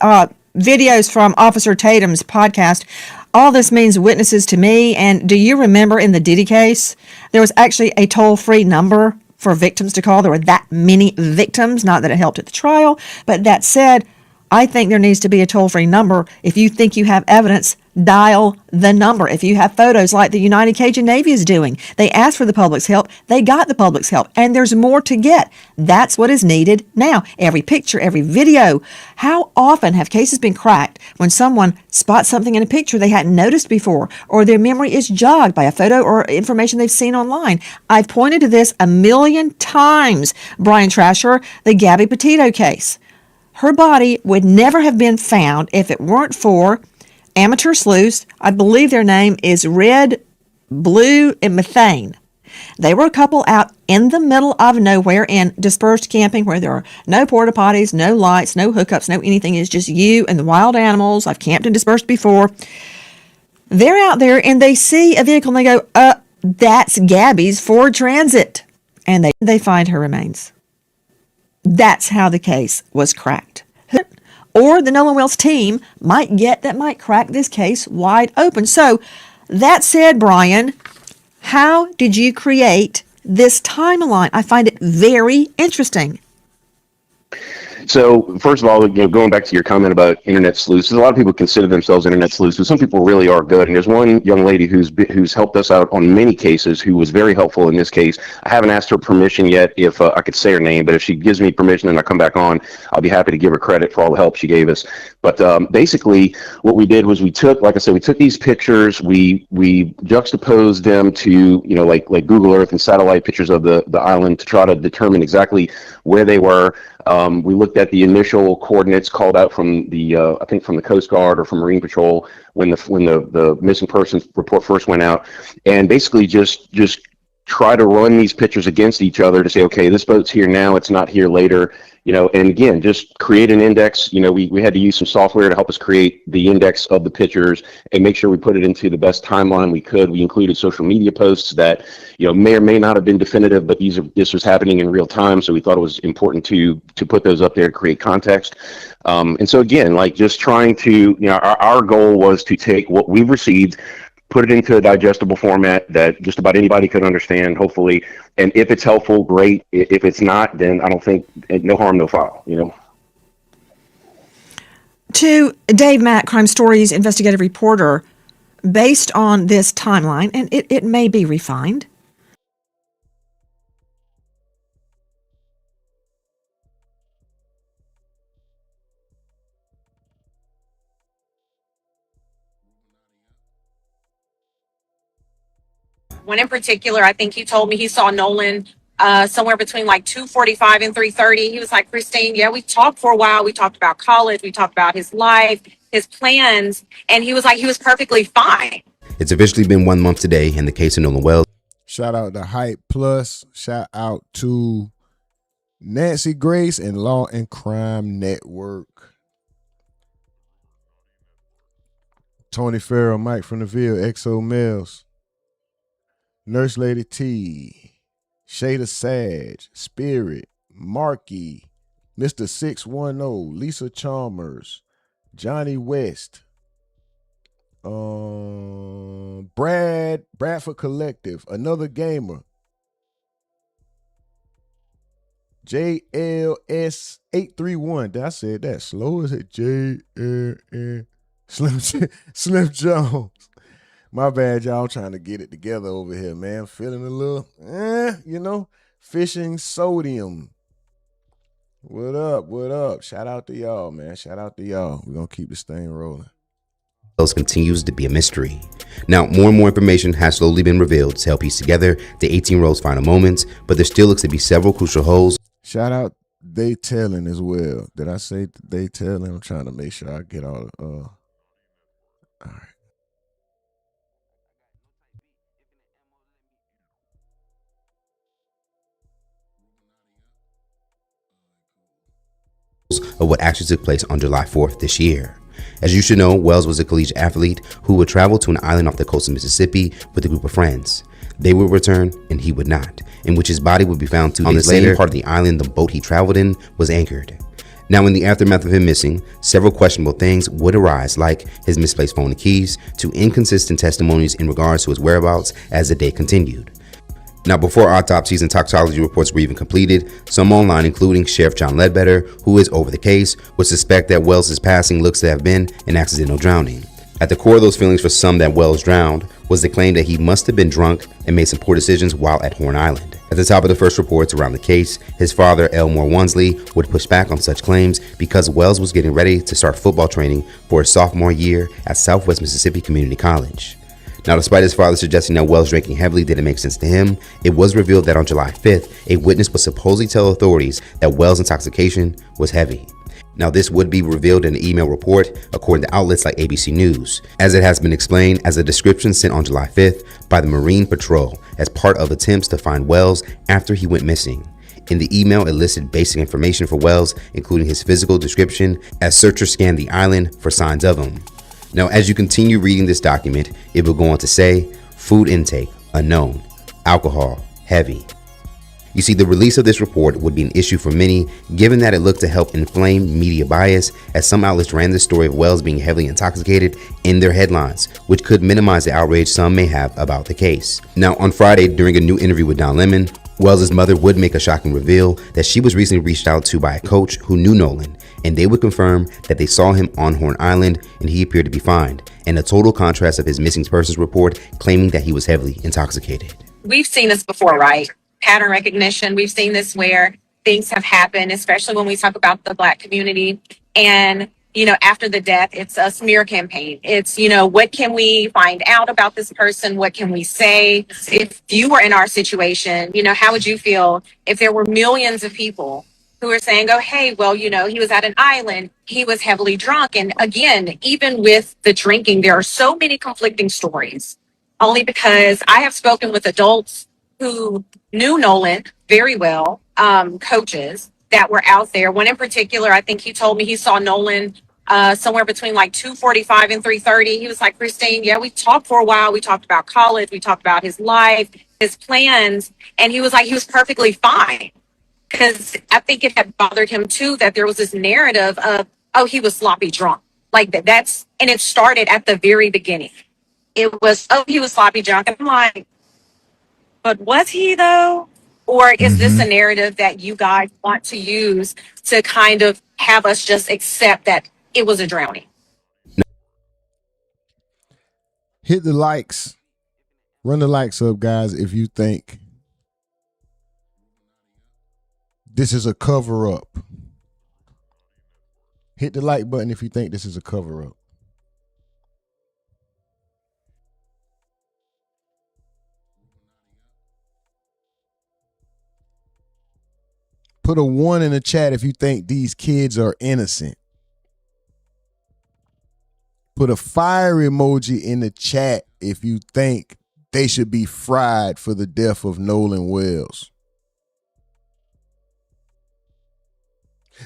videos from Officer Tatum's podcast. All this means witnesses to me. And do you remember in the Diddy case, there was actually a toll-free number for victims to call? There were that many victims, not that it helped at the trial, but that said, I think there needs to be a toll-free number. If you think you have evidence, dial the number. If you have photos like the United Cajun Navy is doing, they asked for the public's help, they got the public's help, and there's more to get. That's what is needed now. Every picture, every video. How often have cases been cracked when someone spots something in a picture they hadn't noticed before, or their memory is jogged by a photo or information they've seen online? I've pointed to this a million times. Brian Trasher, the Gabby Petito case. Her body would never have been found if it weren't for amateur sleuths. I believe their name is Red, Blue, and Methane. They were a couple out in the middle of nowhere in dispersed camping where there are no porta potties, no lights, no hookups, no anything. It's just you and the wild animals. I've camped and dispersed before. They're out there and they see a vehicle and they go, that's Gabby's Ford Transit. And they find her remains. That's how the case was cracked. Or the Nolan Wells team might crack this case wide open. So that said, Brian, how did you create this timeline? I find it very interesting. So first of all, going back to your comment about internet sleuths, a lot of people consider themselves internet sleuths, but some people really are good. And there's one young lady who's helped us out on many cases, who was very helpful in this case. I haven't asked her permission yet if I could say her name, but if she gives me permission and I come back on, I'll be happy to give her credit for all the help she gave us. But basically, what we did was we took these pictures, we juxtaposed them to like Google Earth and satellite pictures of the island to try to determine exactly where they were. We looked at the initial coordinates called out from the I think from the Coast Guard or from Marine Patrol when the missing persons report first went out, and basically just try to run these pictures against each other to say, okay, this boat's here now, it's not here later, and again, just create an index. We had to use some software to help us create the index of the pictures and make sure we put it into the best timeline we could. We included social media posts that, may or may not have been definitive, but this was happening in real time. So we thought it was important to put those up there to create context. And so again, just trying to, our goal was to take what we've received, put it into a digestible format that just about anybody could understand, hopefully. And if it's helpful, great. If it's not, then I don't think, no harm, no foul, To Dave Mack, Crime Stories investigative reporter, based on this timeline, and it may be refined, one in particular, I think he told me he saw Nolan somewhere between 2:45 and 3:30. He was like, Christine, yeah, we talked for a while. We talked about college. We talked about his life, his plans. And he was like, he was perfectly fine. It's officially been 1 month today in the case of Nolan Wells. Shout out to Hype Plus. Shout out to Nancy Grace and Law and Crime Network. Tony Farrell, Mike from the Ville, XO Mills, Nurse Lady T, Shada Sag, Spirit, Marky, Mr. 610, Lisa Chalmers, Johnny West, Bradford Collective, Another Gamer, JLS831. I said that slow. Is it JLS? Slim Jones. My bad, y'all. Trying to get it together over here, man. Feeling a little, fishing sodium. What up? What up? Shout out to y'all, man. Shout out to y'all. We're going to keep this thing rolling. Wells continues to be a mystery. Now, more and more information has slowly been revealed to help piece together the 18-year-old's final moments, but there still looks to be several crucial holes. Shout out They Telling as well. Did I say They Telling? I'm trying to make sure I get all right. Of what actually took place on July 4th this year. As you should know, Wells was a collegiate athlete who would travel to an island off the coast of Mississippi with a group of friends. They would return and he would not, in which his body would be found 2 days later. Part of the island the boat he traveled in was anchored. Now, in the aftermath of him missing, several questionable things would arise, like his misplaced phone and keys, to inconsistent testimonies in regards to his whereabouts as the day continued. Now, before autopsies and toxicology reports were even completed, some online, including Sheriff John Ledbetter, who is over the case, would suspect that Wells' passing looks to have been an accidental drowning. At the core of those feelings for some that Wells drowned was the claim that he must have been drunk and made some poor decisions while at Horn Island. At the top of the first reports around the case, his father, Elmore Wansley, would push back on such claims because Wells was getting ready to start football training for his sophomore year at Southwest Mississippi Community College. Now, despite his father suggesting that Wells drinking heavily didn't make sense to him, it was revealed that on July 5th, a witness would supposedly tell authorities that Wells' intoxication was heavy. Now, this would be revealed in an email report, according to outlets like ABC News, as it has been explained as a description sent on July 5th by the Marine Patrol as part of attempts to find Wells after he went missing. In the email, it listed basic information for Wells, including his physical description, as searchers scanned the island for signs of him. Now, as you continue reading this document, it will go on to say, food intake, unknown, alcohol, heavy. You see, the release of this report would be an issue for many, given that it looked to help inflame media bias, as some outlets ran the story of Wells being heavily intoxicated in their headlines, which could minimize the outrage some may have about the case. Now, on Friday, during a new interview with Don Lemon, Wells' mother would make a shocking reveal that she was recently reached out to by a coach who knew Nolan, and they would confirm that they saw him on Horn Island and he appeared to be fine, in a total contrast of his missing persons report claiming that he was heavily intoxicated. We've seen this before, right? Pattern recognition. We've seen this where things have happened, especially when we talk about the Black community. And, after the death, it's a smear campaign. It's, what can we find out about this person? What can we say? If you were in our situation, how would you feel if there were millions of people who are saying, oh, hey, well, he was at an island, he was heavily drunk. And again, even with the drinking, there are so many conflicting stories, only because I have spoken with adults who knew Nolan very well, coaches that were out there. One in particular, I think he told me he saw Nolan somewhere between like 2:45 and 3:30. He was like, Christine, yeah, we talked for a while. We talked about college. We talked about his life, his plans. And he was like, he was perfectly fine. Because I think it had bothered him too that there was this narrative of, oh, he was sloppy drunk. Like that's, and it started at the very beginning. It was, oh, he was sloppy drunk. And I'm like, but was he though? Or is this a narrative that you guys want to use to kind of have us just accept that it was a drowning? Hit the likes. Run the likes up, guys, if you think this is a cover-up. Hit the like button if you think this is a cover-up. Put a 1 in the chat if you think these kids are innocent. Put a fire emoji in the chat if you think they should be fried for the death of Nolan Wells.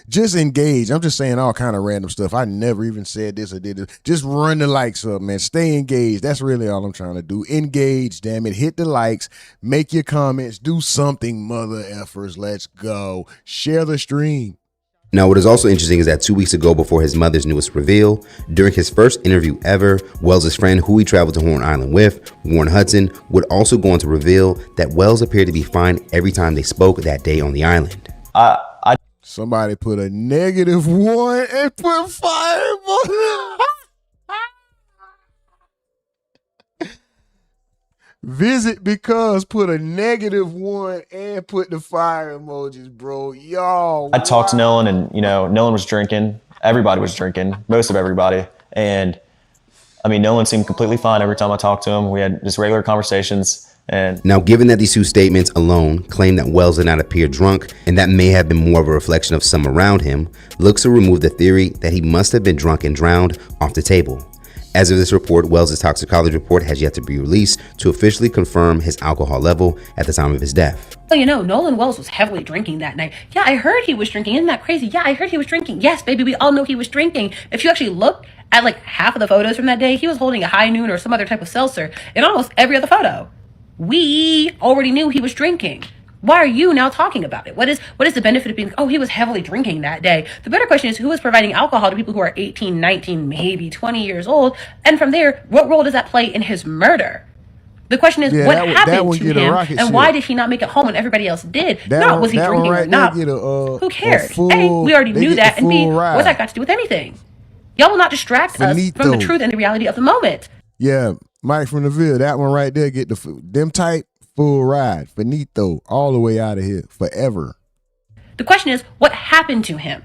Just engage. I'm just saying all kind of random stuff. I never even said this or did this. Just run the likes up, man. Stay engaged. That's really all I'm trying to do. Engage, damn it. Hit the likes. Make your comments. Do something, mother effers. Let's go. Share the stream. Now, what is also interesting is that 2 weeks ago, before his mother's newest reveal, during his first interview ever, Wells' friend, who he traveled to Horn Island with, Warren Hudson, would also go on to reveal that Wells appeared to be fine every time they spoke that day on the island. Somebody put a -1 and put fire emoji. Visit because put a -1 and put the fire emojis, bro. Y'all. I talked to Nolan and, Nolan was drinking. Everybody was drinking, most of everybody. And Nolan seemed completely fine every time I talked to him. We had just regular conversations. And now, given that these two statements alone claim that Wells did not appear drunk, and that may have been more of a reflection of some around him, looks to remove the theory that he must have been drunk and drowned off the table. As of this report, Wells' toxicology report has yet to be released to officially confirm his alcohol level at the time of his death. Well, Nolan Wells was heavily drinking that night. Yeah, I heard he was drinking. Isn't that crazy? Yeah, I heard he was drinking. Yes, baby, we all know he was drinking. If you actually look at like half of the photos from that day, he was holding a High Noon or some other type of seltzer in almost every other photo. We already knew he was drinking. Why are you now talking about it? What is the benefit of being, oh, he was heavily drinking that day? The better question is, who is providing alcohol to people who are 18, 19, maybe 20 years old? And from there, what role does that play in his murder? The question is, what happened to him, and why did he not make it home when everybody else did? Not was he drinking or not. Who cared? A, we already knew that, and B, what's that got to do with anything? Y'all will not distract us from the truth and the reality of the moment. Yeah, Mike from the Ville, that one right there, get them type full ride, finito, all the way out of here, forever. The question is, what happened to him?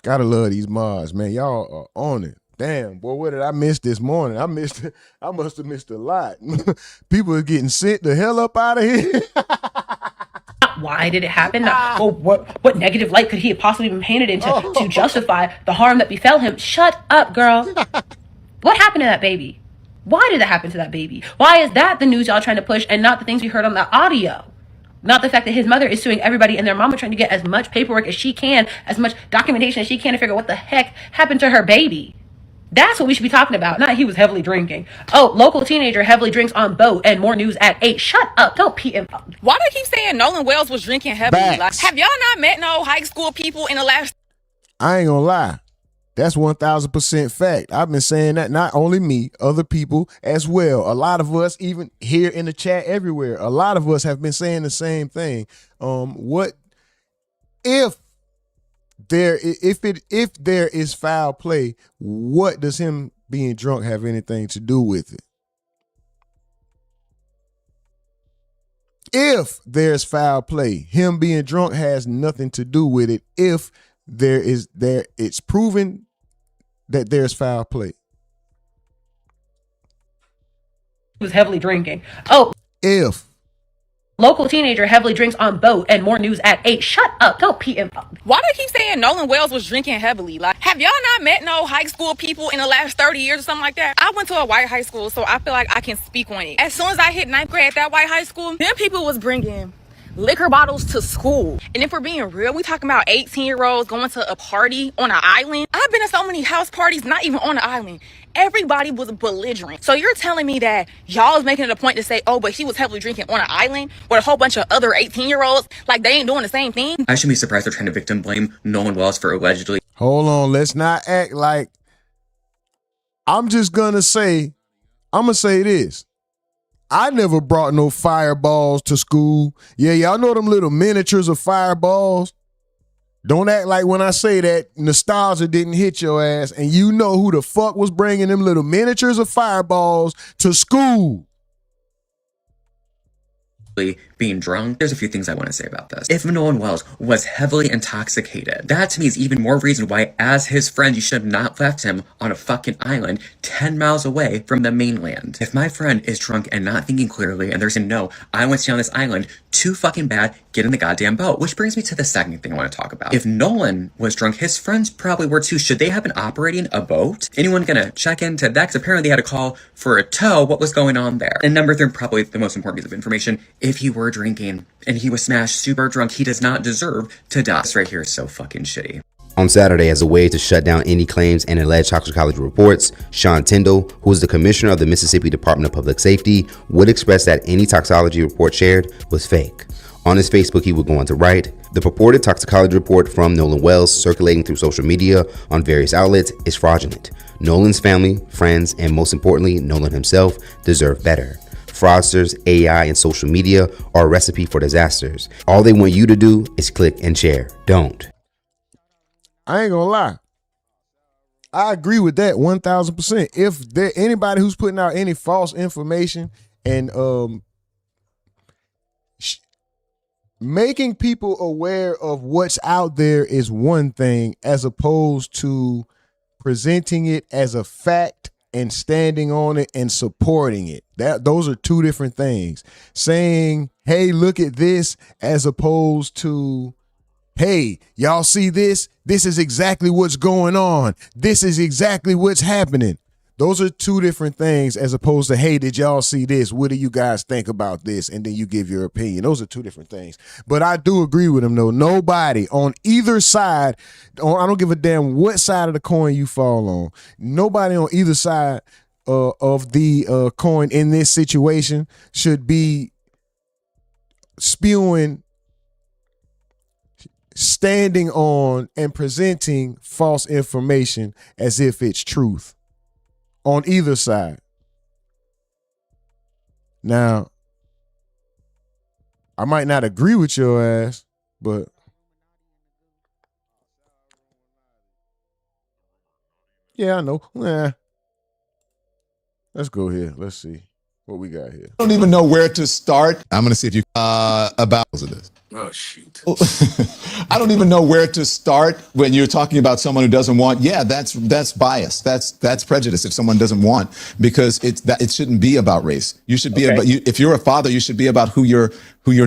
Gotta love these mods, man. Y'all are on it. Damn, boy, what did I miss this morning? I must have missed a lot. People are getting sent the hell up out of here. Why did it happen? Well, what negative light could he have possibly been painted into to justify the harm that befell him? Shut up, girl. What happened to that baby? Why did that happen to that baby? Why is that the news y'all trying to push and not the things we heard on the audio? Not the fact that his mother is suing everybody and their mama trying to get as much paperwork as she can, as much documentation as she can to figure out what the heck happened to her baby. That's what we should be talking about, not he was heavily drinking. Oh, local teenager heavily drinks on boat and more news at 8. Shut up. Don't PM. Why do you keep saying Nolan Wells was drinking heavily? Like, have y'all not met no high school people in the last... I ain't gonna lie. That's 1,000% fact. I've been saying that, not only me, other people as well. A lot of us, even here in the chat everywhere, a lot of us have been saying the same thing. What if there is foul play, what does him being drunk have anything to do with it? If there's foul play, him being drunk has nothing to do with it. If it's proven that there's foul play. He was heavily drinking. Oh, if local teenager heavily drinks on boat, and more news at 8. Shut up. Don't PM. Why do they keep saying Nolan Wells was drinking heavily? Like, have y'all not met no high school people in the last 30 years or something like that? I went to a white high school, so I feel like I can speak on it. As soon as I hit 9th grade at that white high school, them people was bringing liquor bottles to school. And if we're being real, we talking about 18-year-olds going to a party on an island. I've been to so many house parties, not even on an island. Everybody was belligerent. So you're telling me that y'all is making it a point to say, oh, but he was heavily drinking on an island with a whole bunch of other 18-year-olds, like they ain't doing the same thing? I shouldn't be surprised they're trying to victim blame Nolan Wells for allegedly. Hold on, let's not act like. I'm gonna say this. I never brought no fireballs to school. Yeah, y'all know them little miniatures of fireballs? Don't act like when I say that nostalgia didn't hit your ass and you know who the fuck was bringing them little miniatures of fireballs to school. Being drunk. There's a few things I want to say about this. If Nolan Wells was heavily intoxicated, that to me is even more reason why, as his friend, you should have not left him on a fucking island 10 miles away from the mainland. If my friend is drunk and not thinking clearly and they're saying, no, I want to stay on this island, too fucking bad, get in the goddamn boat. Which brings me to the second thing I want to talk about. If Nolan was drunk, his friends probably were too. Should they have been operating a boat? Anyone gonna check into that? Because apparently they had a call for a tow. What was going on there? And number 3, probably the most important piece of information, if he were drinking and he was smashed super drunk, he does not deserve to die. This right here is so fucking shitty. On Saturday, as a way to shut down any claims and alleged toxicology reports, Sean Tyndall, who is the commissioner of the Mississippi Department of Public Safety, would express that any toxicology report shared was fake. On his Facebook, he would go on to write, the purported toxicology report from Nolan Wells circulating through social media on various outlets is fraudulent. Nolan's family, friends, and most importantly, Nolan himself deserve better. Fraudsters, AI, and social media are a recipe for disasters. All they want you to do is click and share. Don't. I ain't gonna lie. I agree with that 1,000%. If there anybody who's putting out any false information and making people aware of what's out there is one thing, as opposed to presenting it as a fact and standing on it and supporting it. Those are two different things. Saying, hey, look at this, as opposed to, hey, y'all see this? This is exactly what's going on. This is exactly what's happening. Those are two different things, as opposed to, hey, did y'all see this? What do you guys think about this? And then you give your opinion. Those are two different things. But I do agree with him, though. Nobody on either side, I don't give a damn what side of the coin you fall on. Nobody on either side of the coin in this situation should be spewing, standing on, and presenting false information as if it's truth. On either side. Now, I might not agree with your ass, but yeah, I know. Let's go here. Let's see what we got here. I don't even know where to start. I'm gonna see if you about this. Oh shoot. I don't even know where to start when you're talking about someone who doesn't want. Yeah, that's bias. That's prejudice. If someone doesn't want, because it shouldn't be about race. You should be about if you're a father, you should be about who your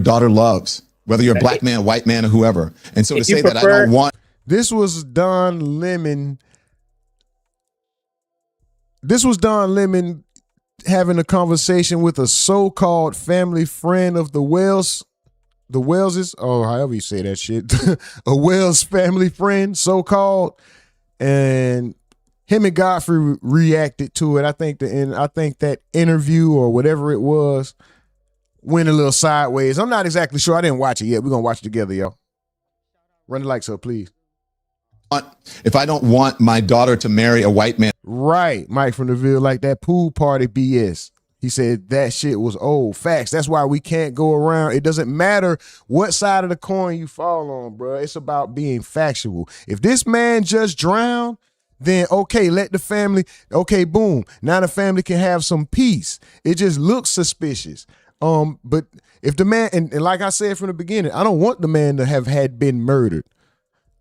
daughter loves, whether you're a black man, white man, or whoever. And so to say that I don't want. This was Don Lemon. This was Don Lemon having a conversation with a so-called family friend of the Wellses, or however you say that shit, a Wells family friend, so-called, and him and Godfrey reacted to it. I think that interview or whatever it was went a little sideways. I'm not exactly sure. I didn't watch it yet. We're gonna watch it together, y'all. Run the lights up, please. if I don't want my daughter to marry a white man. Right, Mike from the Ville, like that pool party BS. He said that shit was old. Facts. That's why we can't go around. It doesn't matter what side of the coin you fall on, bro. It's about being factual. If this man just drowned, then okay, let the family, okay, boom. Now the family can have some peace. It just looks suspicious. But if the man, and like I said from the beginning, I don't want the man to have had been murdered.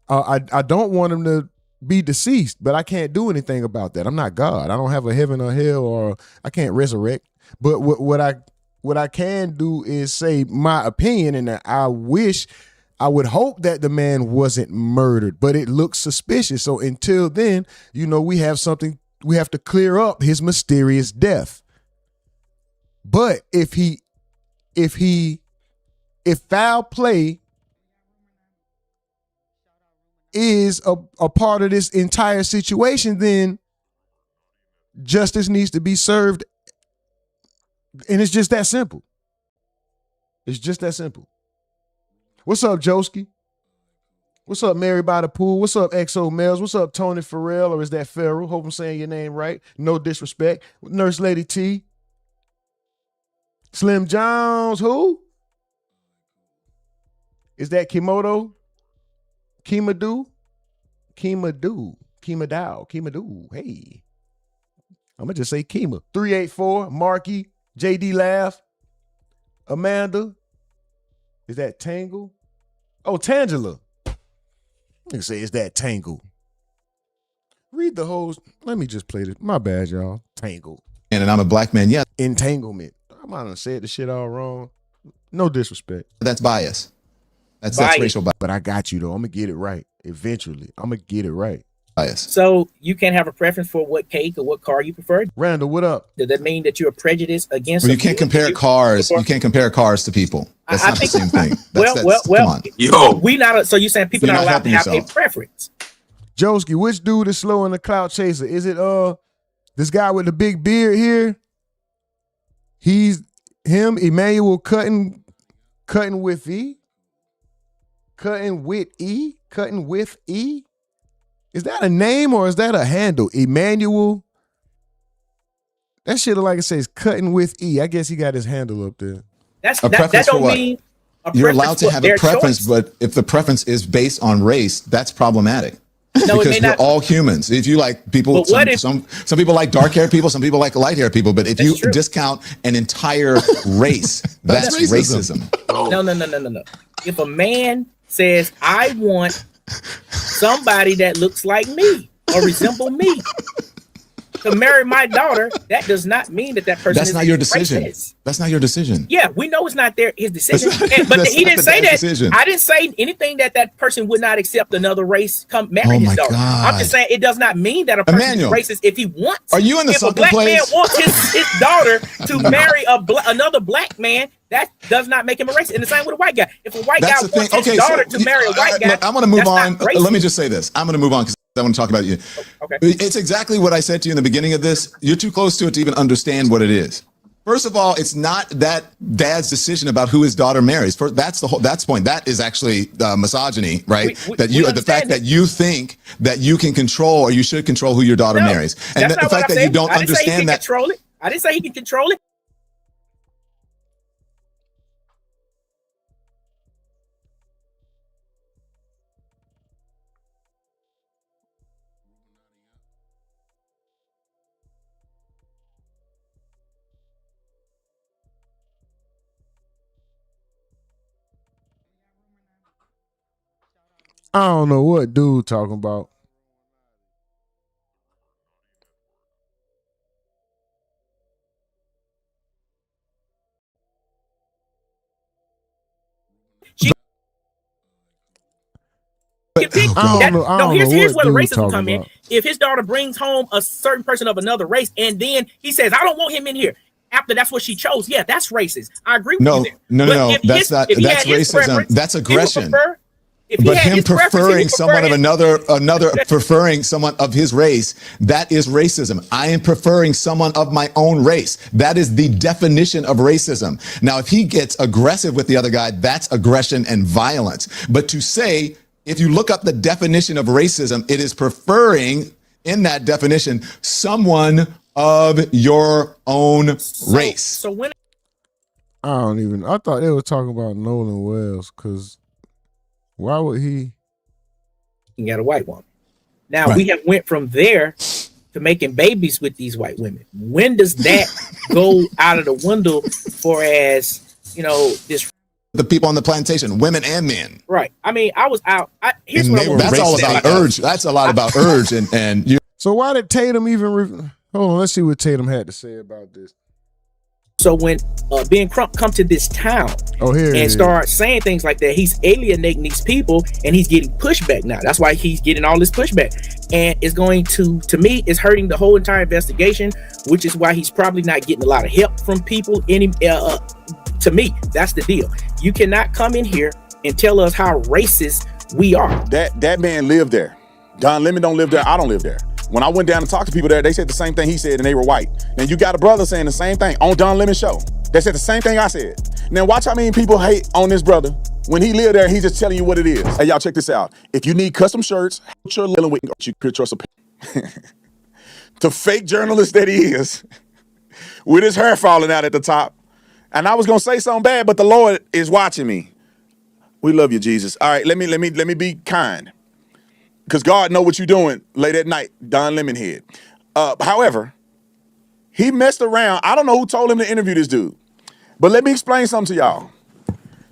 I don't want him to be deceased, but I can't do anything about that. I'm not God. I don't have a heaven or hell, or I can't resurrect. But what I can do is say my opinion, and I would hope that the man wasn't murdered, but it looks suspicious. So until then, we have to clear up his mysterious death. But if foul play is a part of this entire situation, then justice needs to be served. And it's just that simple. It's just that simple. What's up, Joski? What's up, Mary by the Pool? What's up, XO Mels? What's up, Tony Farrell? Or is that Farrell? Hope I'm saying your name right. No disrespect. Nurse Lady T. Slim Jones, who? Is that Kimodo? Kimadu? Kimadu. Hey. I'm going to just say Kima. 384, Marky, JD Laugh, Amanda. Is that Tangle? Oh, Tangela. Let me say, is that Tangle? Read the whole, let me just play this. My bad, y'all. Tangle. And I'm a black man, yeah. Entanglement. I might have said the shit all wrong. No disrespect. That's bias. That's racial bias. But I got you, though. I'm going to get it right. Eventually. I'm going to get it right. Bias. So you can't have a preference for what cake or what car you prefer? Randall, what up? Does that mean that you're prejudiced against? Well, you can't compare cars. You can't compare cars to people. That's not the same thing. Well, come on. We not. So you're saying people are not allowed to have a preference? Joski, which dude is slow in the clout chaser? Is it this guy with the big beard here? He's him, Emmanuel cutting with E? Cutting with E? Cutting with E? Is that a name or is that a handle? Emmanuel? That shit like it says cutting with E. I guess he got his handle up there. That don't mean you're allowed to have a preference, but if the preference is based on race, that's problematic. No, because we're all humans. If you like people, some people like dark-haired people, some people like light-haired people. But if you discount an entire race, that's racism. No. If a man says, "I want somebody that looks like me or resemble me to marry my daughter," that does not mean that person That's is not your decision. racist. That's not your decision. Yeah, we know it's not his decision. But he didn't say that. Decision. I didn't say anything that person would not accept another race come marry his daughter. God. I'm just saying it does not mean that a person is racist if he wants. Are you in the if a sunken black place? man wants his daughter to marry another black man, that does not make him a racist. And the same with a white guy. If a white guy wants his daughter to marry a white guy, I'm going to move on. Let Let me just say this. I'm going to move on because I want to talk about you. Okay. It's exactly what I said to you in the beginning of this. You're too close to it to even understand what it is. First of all, it's not that dad's decision about who his daughter marries. That's the point. That is actually misogyny, right? The fact that you think that you can control or you should control who your daughter marries, and the fact that you don't understand that. Control it. I didn't say he can control it. I don't know what dude talking about. Here's where the racism come in. If his daughter brings home a certain person of another race, and then he says, "I don't want him in here," after that's what she chose, yeah, that's racist. I agree with you. No. That's racism. That's aggression. But him preferring someone of another preferring someone of his race, that is racism. I am preferring someone of my own race. That is the definition of racism. Now, if he gets aggressive with the other guy, that's aggression and violence. But to say If you look up the definition of racism, it is preferring, in that definition, someone of your own race. So when I thought they were talking about Nolan Wells, because why would he? You got a white woman. Now we have went from there to making babies with these white women. When does that go out of the window for as, you know, this? The people on the plantation, women and men. Right. I mean, I was out. Here's And what that's all about urge. That's a lot about urge. And you. So why did Tatum even? Hold on, let's see what Tatum had to say about this. So when Ben Crump come to this town and start saying things like that, he's alienating these people and he's getting pushback now. That's why he's getting all this pushback. And it's going to me, it's hurting the whole entire investigation, which is why he's probably not getting a lot of help from people. To me, that's the deal. You cannot come in here and tell us how racist we are. That man lived there. Don Lemon don't live there. I don't live there. When I went down to talk to people there, they said the same thing he said, and they were white. And you got a brother saying the same thing on Don Lemon's show. They said the same thing I said. Now watch how many people hate on this brother. When he lived there, he's just telling you what it is. Hey, y'all, check this out. If you need custom shirts, the fake journalist that he is, with his hair falling out at the top. And I was gonna say something bad, but the Lord is watching me. We love you, Jesus. All right, let me be kind. Because God know what you're doing late at night, Don Lemonhead. However, he messed around. I don't know who told him to interview this dude. But let me explain something to y'all.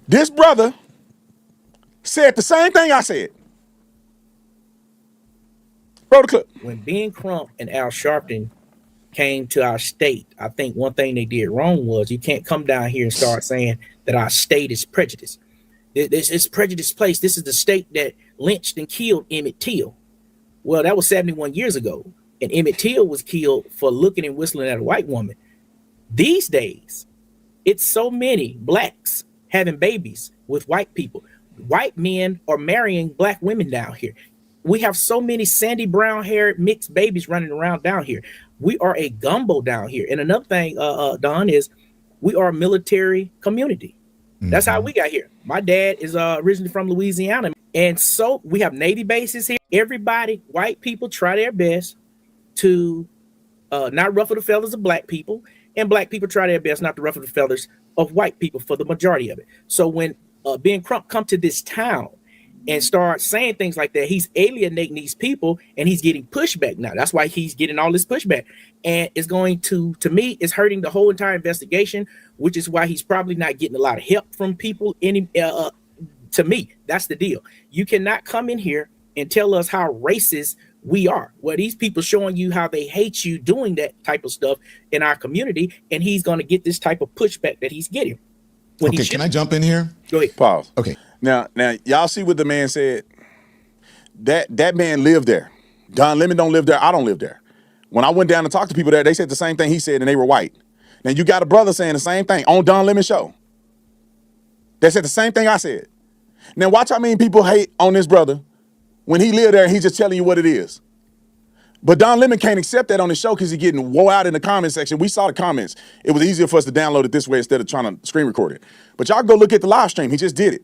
This brother said the same thing I said. Roll the clip. When Ben Crump and Al Sharpton came to our state, I think one thing they did wrong was you can't come down here and start saying that our state is prejudiced. This is prejudiced place. This is the state that lynched and killed Emmett Till. Well, that was 71 years ago. And Emmett Till was killed for looking and whistling at a white woman. These days, it's so many blacks having babies with white people. White men are marrying black women down here. We have so many sandy brown haired mixed babies running around down here. We are a gumbo down here. And another thing, Don, is we are a military community. That's how we got here. My dad is originally from Louisiana. And so we have Navy bases here. Everybody, white people, try their best to not ruffle the feathers of black people. And black people try their best not to ruffle the feathers of white people for the majority of it. So when Ben Crump come to this town and start saying things like that, he's alienating these people and he's getting pushback now. That's why he's getting all this pushback. And it's going to me, it's hurting the whole entire investigation, which is why he's probably not getting a lot of help from people. To me, that's the deal. You cannot come in here and tell us how racist we are. Well, these people showing you how they hate you doing that type of stuff in our community, and he's going to get this type of pushback that he's getting. Okay, can I jump in here? Go ahead. Pause. Okay. Now, y'all see what the man said? That man lived there. Don Lemon don't live there. I don't live there. When I went down to talk to people there, they said the same thing he said, and they were white. Now, you got a brother saying the same thing on Don Lemon's show. They said the same thing I said. Now, watch how many people hate on this brother when he lived there and he's just telling you what it is. But Don Lemon can't accept that on the show because he's getting wore out in the comment section. We saw the comments. It was easier for us to download it this way instead of trying to screen record it. But y'all go look at the live stream. He just did it.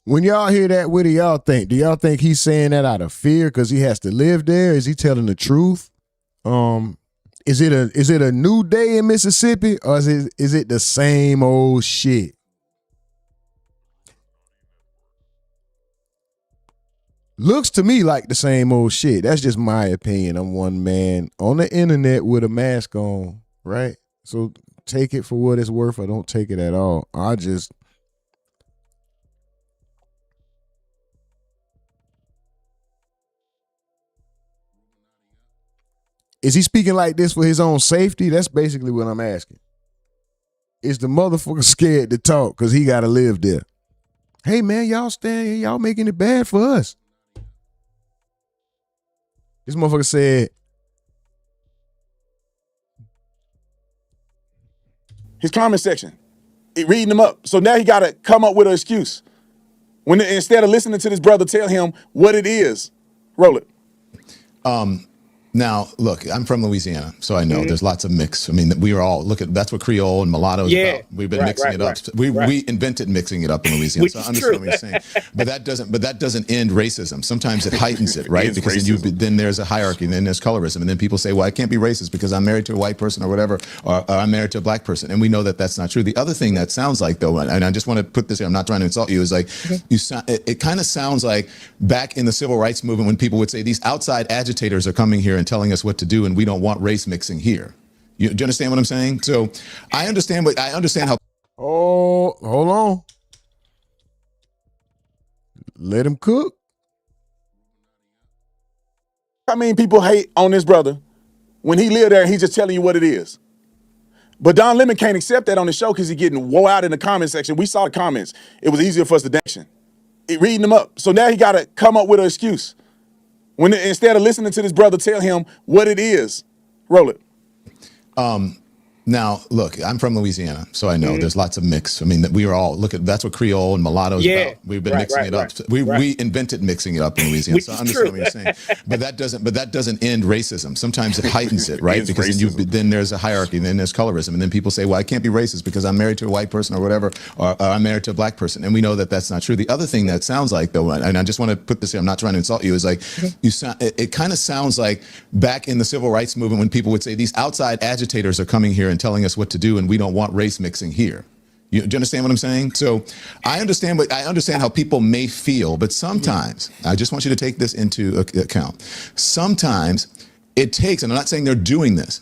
When y'all hear that, what do y'all think? Do y'all think he's saying that out of fear because he has to live there? Is he telling the truth? Is it a new day in Mississippi, or is it the same old shit? Looks to me like the same old shit. That's just my opinion. I'm one man on the internet with a mask on, right? So take it for what it's worth or don't take it at all. Is he speaking like this for his own safety? That's basically what I'm asking. Is the motherfucker scared to talk because he got to live there? Hey, man, y'all stand here. Y'all making it bad for us. This motherfucker said, his comment section, reading them up. So now he got to come up with an excuse. Instead of listening to this brother tell him what it is, roll it. Now, look, I'm from Louisiana, so I know there's lots of mix. I mean, we are all that's what Creole and mulatto is about. We've been mixing it up. We invented mixing it up in Louisiana. So I understand what you're saying, but that doesn't end racism. Sometimes it heightens it, right? Because then there's a hierarchy, and then there's colorism, and then people say, well, I can't be racist because I'm married to a white person or whatever, or I'm married to a black person, and we know that that's not true. The other thing that sounds like, though, and I just want to put this here, I'm not trying to insult you, is like it kind of sounds like back in the civil rights movement when people would say these outside agitators are coming here and telling us what to do, and we don't want race mixing here. Do you understand what I'm saying? So I understand how. Oh, hold on. Let him cook. I mean, people hate on this brother when he lived there and he's just telling you what it is. But Don Lemon can't accept that on the show because he's getting wore out in the comment section. We saw the comments. It was easier for us to dance. Reading them up. So now he got to come up with an excuse. When instead of listening to this brother tell him what it is. Roll it. Now, look, I'm from Louisiana, so I know there's lots of mix. I mean, we are all that's what Creole and mulatto is about. We've been mixing it up. We invented mixing it up in Louisiana, so I understand what you're saying. But that doesn't end racism. Sometimes it heightens it, right? Because then there's a hierarchy, and then there's colorism, and then people say, well, I can't be racist because I'm married to a white person or whatever, or I'm married to a black person, and we know that that's not true. The other thing that sounds like, though, and I just want to put this here, I'm not trying to insult you, is like it kind of sounds like back in the civil rights movement when people would say these outside agitators are coming here and telling us what to do, and we don't want race mixing here. Do you understand what I'm saying? So I understand how people may feel, but sometimes I just want you to take this into account. Sometimes it takes, and I'm not saying they're doing this,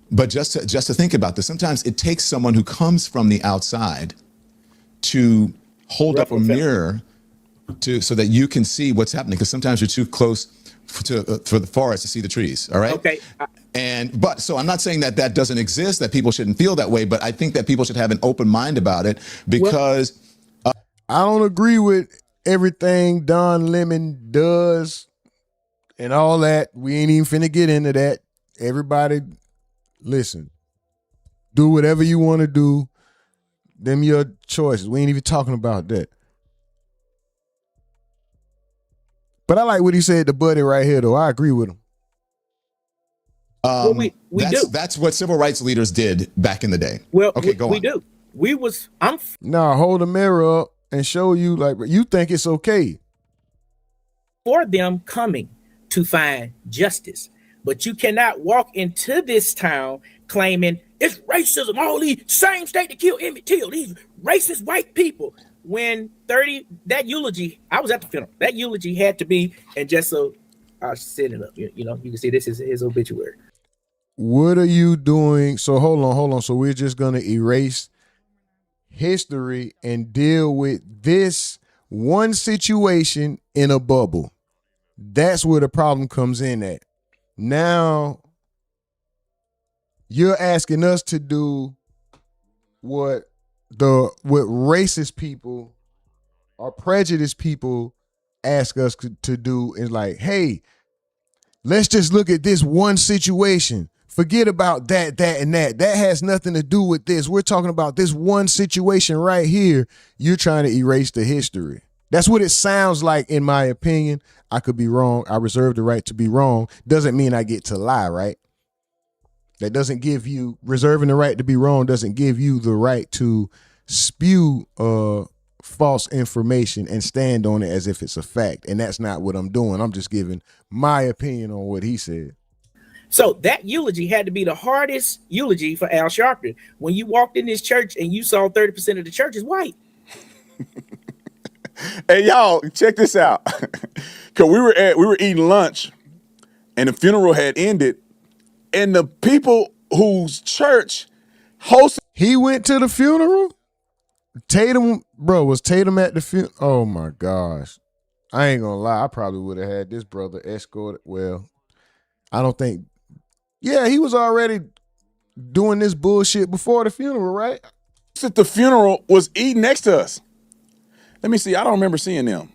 but just to think about this, sometimes it takes someone who comes from the outside to hold up a mirror so that you can see what's happening, because sometimes you're too close for the forest to see the trees. All right. Okay. But so I'm not saying that doesn't exist, that people shouldn't feel that way, but I think that people should have an open mind about it, because I don't agree with everything Don Lemon does and all that. We ain't even finna get into that. Everybody, listen, do whatever you want to do. Them your choices. We ain't even talking about that. But I like what he said to Buddy right here, though. I agree with him. Well, we do. That's what civil rights leaders did back in the day. Well, okay, go on. We do. Nah, hold the mirror up and show you like you think it's okay. For them coming to find justice. But you cannot walk into this town claiming it's racism, all these same state that killed Emmett Till, these racist white people. When that eulogy, I was at the funeral. That eulogy had to be, and just so I'll set it up. You can see this is his obituary. What are you doing? So hold on. So we're just gonna erase history and deal with this one situation in a bubble. That's where the problem comes in at. Now you're asking us to do what racist people or prejudiced people ask us to do, is like, hey, let's just look at this one situation. Forget about that, and that. That has nothing to do with this. We're talking about this one situation right here. You're trying to erase the history. That's what it sounds like, in my opinion. I could be wrong. I reserve the right to be wrong. Doesn't mean I get to lie, right? That doesn't give you, reserving the right to be wrong doesn't give you the right to spew false information and stand on it as if it's a fact. And that's not what I'm doing. I'm just giving my opinion on what he said. So that eulogy had to be the hardest eulogy for Al Sharpton. When you walked in this church and you saw 30% of the church is white. Hey, y'all, check this out. Cause we were eating lunch and the funeral had ended, and the people whose church hosted. He went to the funeral? Tatum, bro, was Tatum at the funeral? Oh my gosh. I ain't gonna lie. I probably would have had this brother escorted. Well, I don't think. Yeah, he was already doing this bullshit before the funeral, right? At the funeral was eating next to us. Let me see. I don't remember seeing them.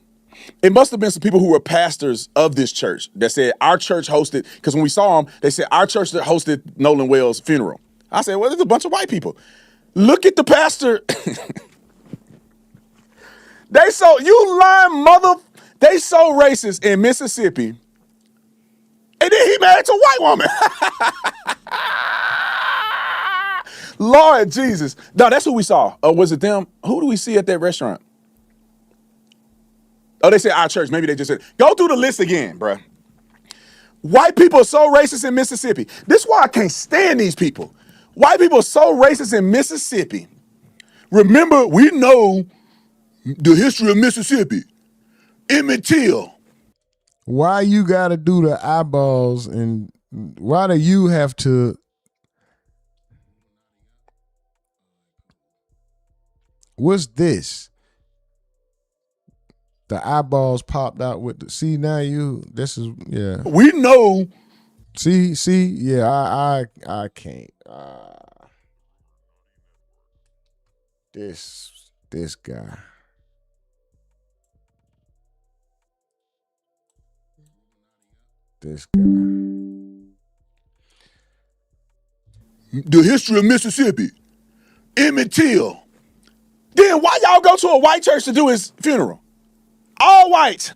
It must have been some people who were pastors of this church that said our church hosted, because when we saw them, they said our church that hosted Nolan Wells' funeral. I said, well, there's a bunch of white people. Look at the pastor. They so racist in Mississippi. And then he married to a white woman. Lord Jesus. No, that's who we saw. Was it them? Who do we see at that restaurant? Oh, they said our church. Maybe they just said, go through the list again, bruh. White people are so racist in Mississippi. This is why I can't stand these people. White people are so racist in Mississippi. Remember, we know the history of Mississippi. Emmett Till. Why you gotta do the eyeballs and why do you have to? What's this? The eyeballs popped out with the, see now this is, yeah. We know. See, yeah, I can't. This guy. This guy. The history of Mississippi. Emmett Till. Then why y'all go to a white church to do his funeral? All white.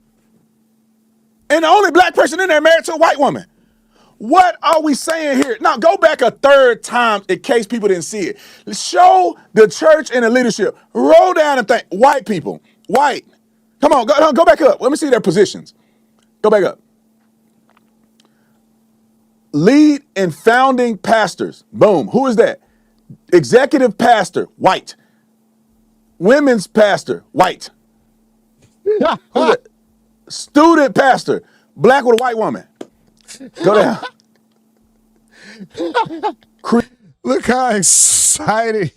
And the only black person in there married to a white woman. What are we saying here? Now go back a third time in case people didn't see it. Show the church and the leadership. Roll down and think. White people. White. Come on, go back up. Let me see their positions. Go back up. Lead and founding pastors. Boom. Who is that? Executive pastor. White. Women's pastor. White. Who's that? Student pastor. Black with a white woman. Go down. Look how excited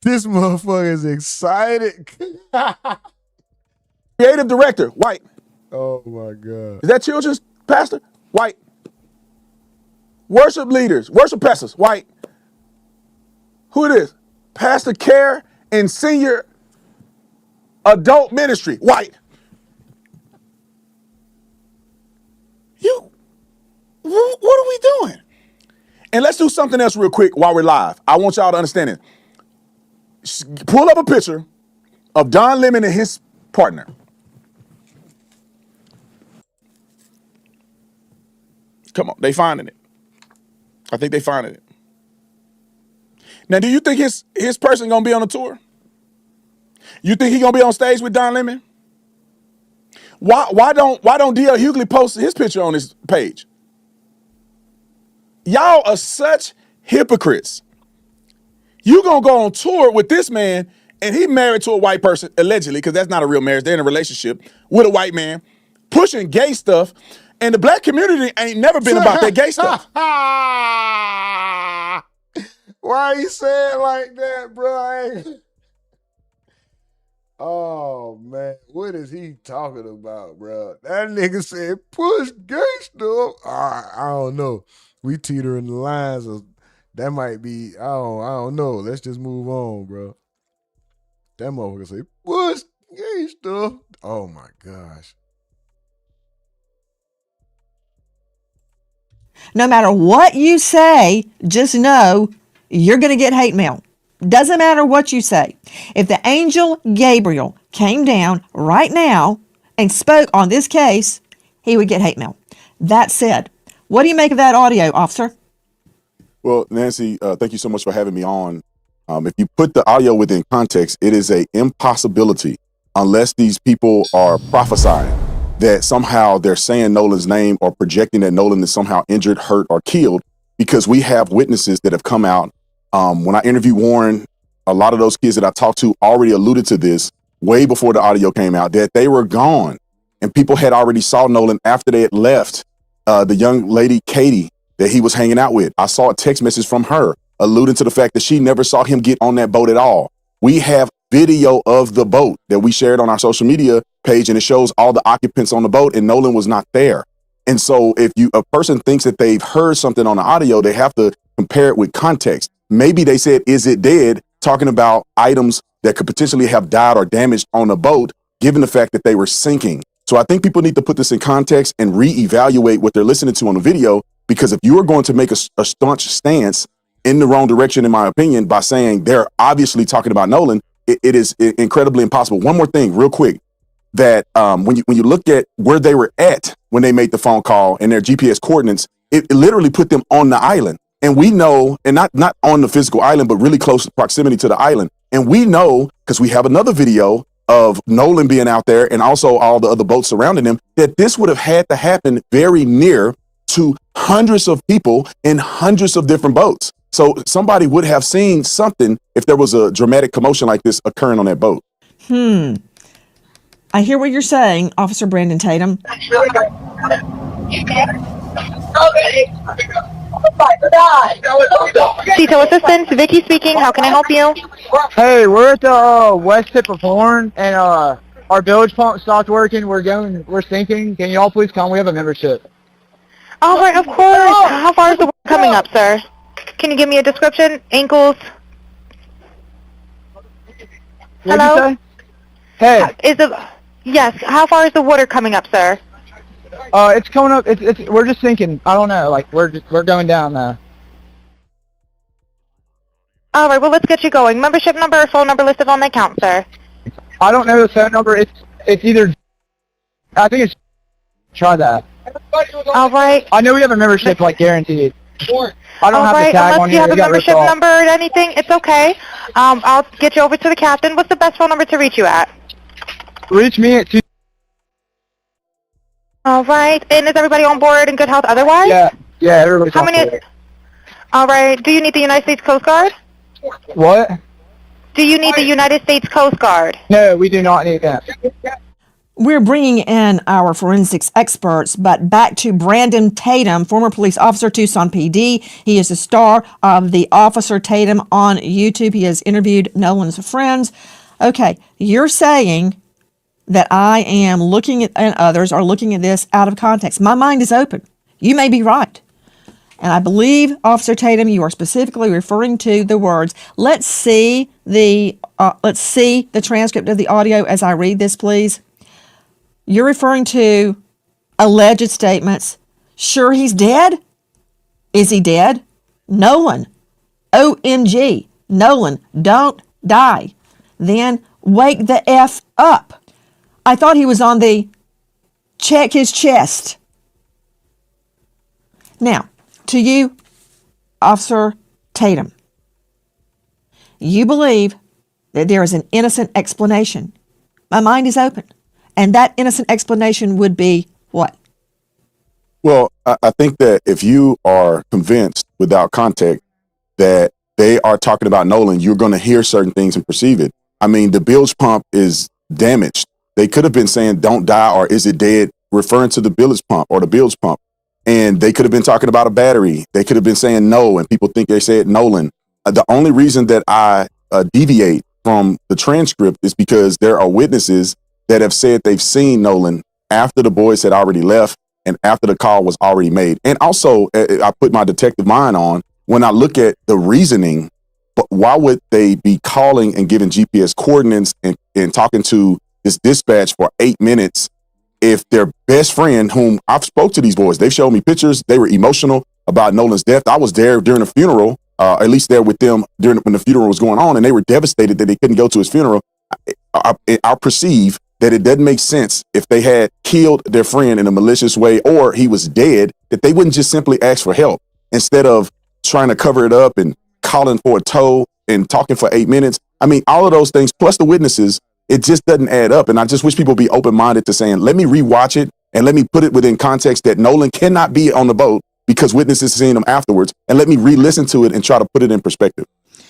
this motherfucker is excited. Creative director, white. Oh my God. Is that children's pastor? White. Worship leaders, worship pastors, white. Who it is? Pastor care and senior adult ministry, white. What are we doing? And let's do something else real quick while we're live. I want y'all to understand it. Pull up a picture of Don Lemon and his partner. Come on, they finding it. I think they finding it. Now, do you think his person gonna be on the tour? You think he gonna be on stage with Don Lemon? Why don't D.L. Hughley post his picture on his page? Y'all are such hypocrites. You gonna go on tour with this man and he married to a white person, allegedly, because that's not a real marriage. They're in a relationship with a white man, pushing gay stuff, and the black community ain't never been about that gay stuff. Why you say it like that, bro? Oh man, what is he talking about, bro? That nigga said push gay stuff. I don't know. We teetering the lines of that might be. I don't know. Let's just move on, bro. That motherfucker say push gay stuff. Oh my gosh. No matter what you say, just know you're going to get hate mail. Doesn't matter what you say. If the angel Gabriel came down right now and spoke on this case, he would get hate mail. That said, what do you make of that audio, officer? Well, Nancy, thank you so much for having me on. If you put the audio within context, it is an impossibility unless these people are prophesying that somehow they're saying Nolan's name or projecting that Nolan is somehow injured, hurt, or killed, because we have witnesses that have come out. When I interviewed Warren, a lot of those kids that I talked to already alluded to this way before the audio came out, that they were gone. And people had already saw Nolan after they had left. The young lady, Katie, that he was hanging out with, I saw a text message from her alluding to the fact that she never saw him get on that boat at all. We have video of the boat that we shared on our social media page, and it shows all the occupants on the boat, and Nolan was not there. And so if a person thinks that they've heard something on the audio, they have to compare it with context. Maybe they said, is it dead? Talking about items that could potentially have died or damaged on a boat, given the fact that they were sinking. So I think people need to put this in context and reevaluate what they're listening to on the video, because if you are going to make a staunch stance in the wrong direction, in my opinion, by saying they're obviously talking about Nolan, it is incredibly impossible. One more thing real quick. that when you look at where they were at when they made the phone call and their GPS coordinates, it literally put them on the island. And we know, and not on the physical island, but really close proximity to the island. And we know, because we have another video of Nolan being out there and also all the other boats surrounding him, that this would have had to happen very near to hundreds of people in hundreds of different boats. So somebody would have seen something if there was a dramatic commotion like this occurring on that boat. I hear what you're saying, Officer Brandon Tatum. Detail assistance, Vicky speaking. How can I help you? Hey, we're at the west tip of Horn, and our bilge pump stopped working. We're sinking. Can y'all please come? We have a membership. All right, of course. How far is the water coming up, sir? Can you give me a description? Ankles? Hello? Hey. Yes. How far is the water coming up, sir? It's coming up. We're just sinking. I don't know. Like we're going down now. All right. Well, let's get you going. Membership number or phone number listed on the account, sir. I don't know the phone number. It's either. I think it's. Try that. All right. I know we have a membership, like guaranteed. I don't have the tag unless on you here. have a membership number or anything, it's okay. I'll get you over to the captain. What's the best phone number to reach you at? Reach me at 2. All right. And is everybody on board in good health otherwise? Yeah, everybody's How on many? board. All right. Do you need the United States Coast Guard? What? Do you need the United States Coast Guard? No, we do not need that. We're bringing in our forensics experts, but back to Brandon Tatum, former police officer, Tucson PD. He is the star of the Officer Tatum on YouTube. He has interviewed Nolan's friends. Okay, you're saying that I am looking at, and others are looking at this out of context. My mind is open. You may be right. And I believe, Officer Tatum, you are specifically referring to the words. Let's see the transcript of the audio as I read this, please. You're referring to alleged statements. Sure, he's dead? Is he dead? Nolan. OMG. Nolan, don't die. Then wake the F up. I thought he was on the check his chest. Now, to you, Officer Tatum, you believe that there is an innocent explanation. My mind is open. And that innocent explanation would be what? Well, I think that if you are convinced without context that they are talking about Nolan, you're going to hear certain things and perceive it. I mean, the bilge pump is damaged. They could have been saying, don't die, or is it dead, referring to the bilge pump or the bilge pump. And they could have been talking about a battery. They could have been saying no, and people think they said Nolan. The only reason that I deviate from the transcript is because there are witnesses that have said they've seen Nolan after the boys had already left and after the call was already made. And also, I put my detective mind on when I look at the reasoning, but why would they be calling and giving GPS coordinates and talking to this dispatch for 8 minutes if their best friend, whom I've spoke to these boys, they've showed me pictures, they were emotional about Nolan's death. I was there during the funeral, at least there with them when the funeral was going on, and they were devastated that they couldn't go to his funeral. I perceive that it doesn't make sense if they had killed their friend in a malicious way or he was dead, that they wouldn't just simply ask for help instead of trying to cover it up and calling for a tow and talking for 8 minutes. I mean, all of those things, plus the witnesses, it just doesn't add up. And I just wish people be open-minded to saying, let me rewatch it and let me put it within context that Nolan cannot be on the boat because witnesses seen him afterwards, and let me re-listen to it and try to put it in perspective.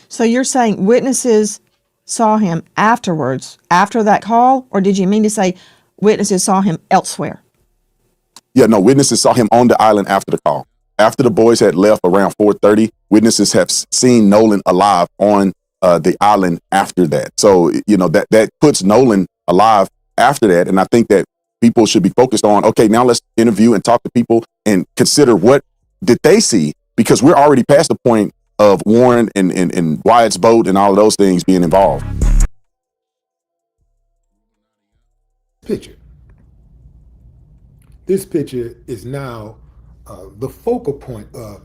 So you're saying witnesses saw him afterwards, after that call, or did you mean to say witnesses saw him elsewhere? Yeah, no, witnesses saw him on the island after the call. After the boys had left around 4:30, witnesses have seen Nolan alive on the island after that. So, you know, that puts Nolan alive after that. And I think that people should be focused on, okay, now let's interview and talk to people and consider what did they see, because we're already past the point of Warren and Wyatt's boat and all of those things being involved. Picture. This picture is now the focal point of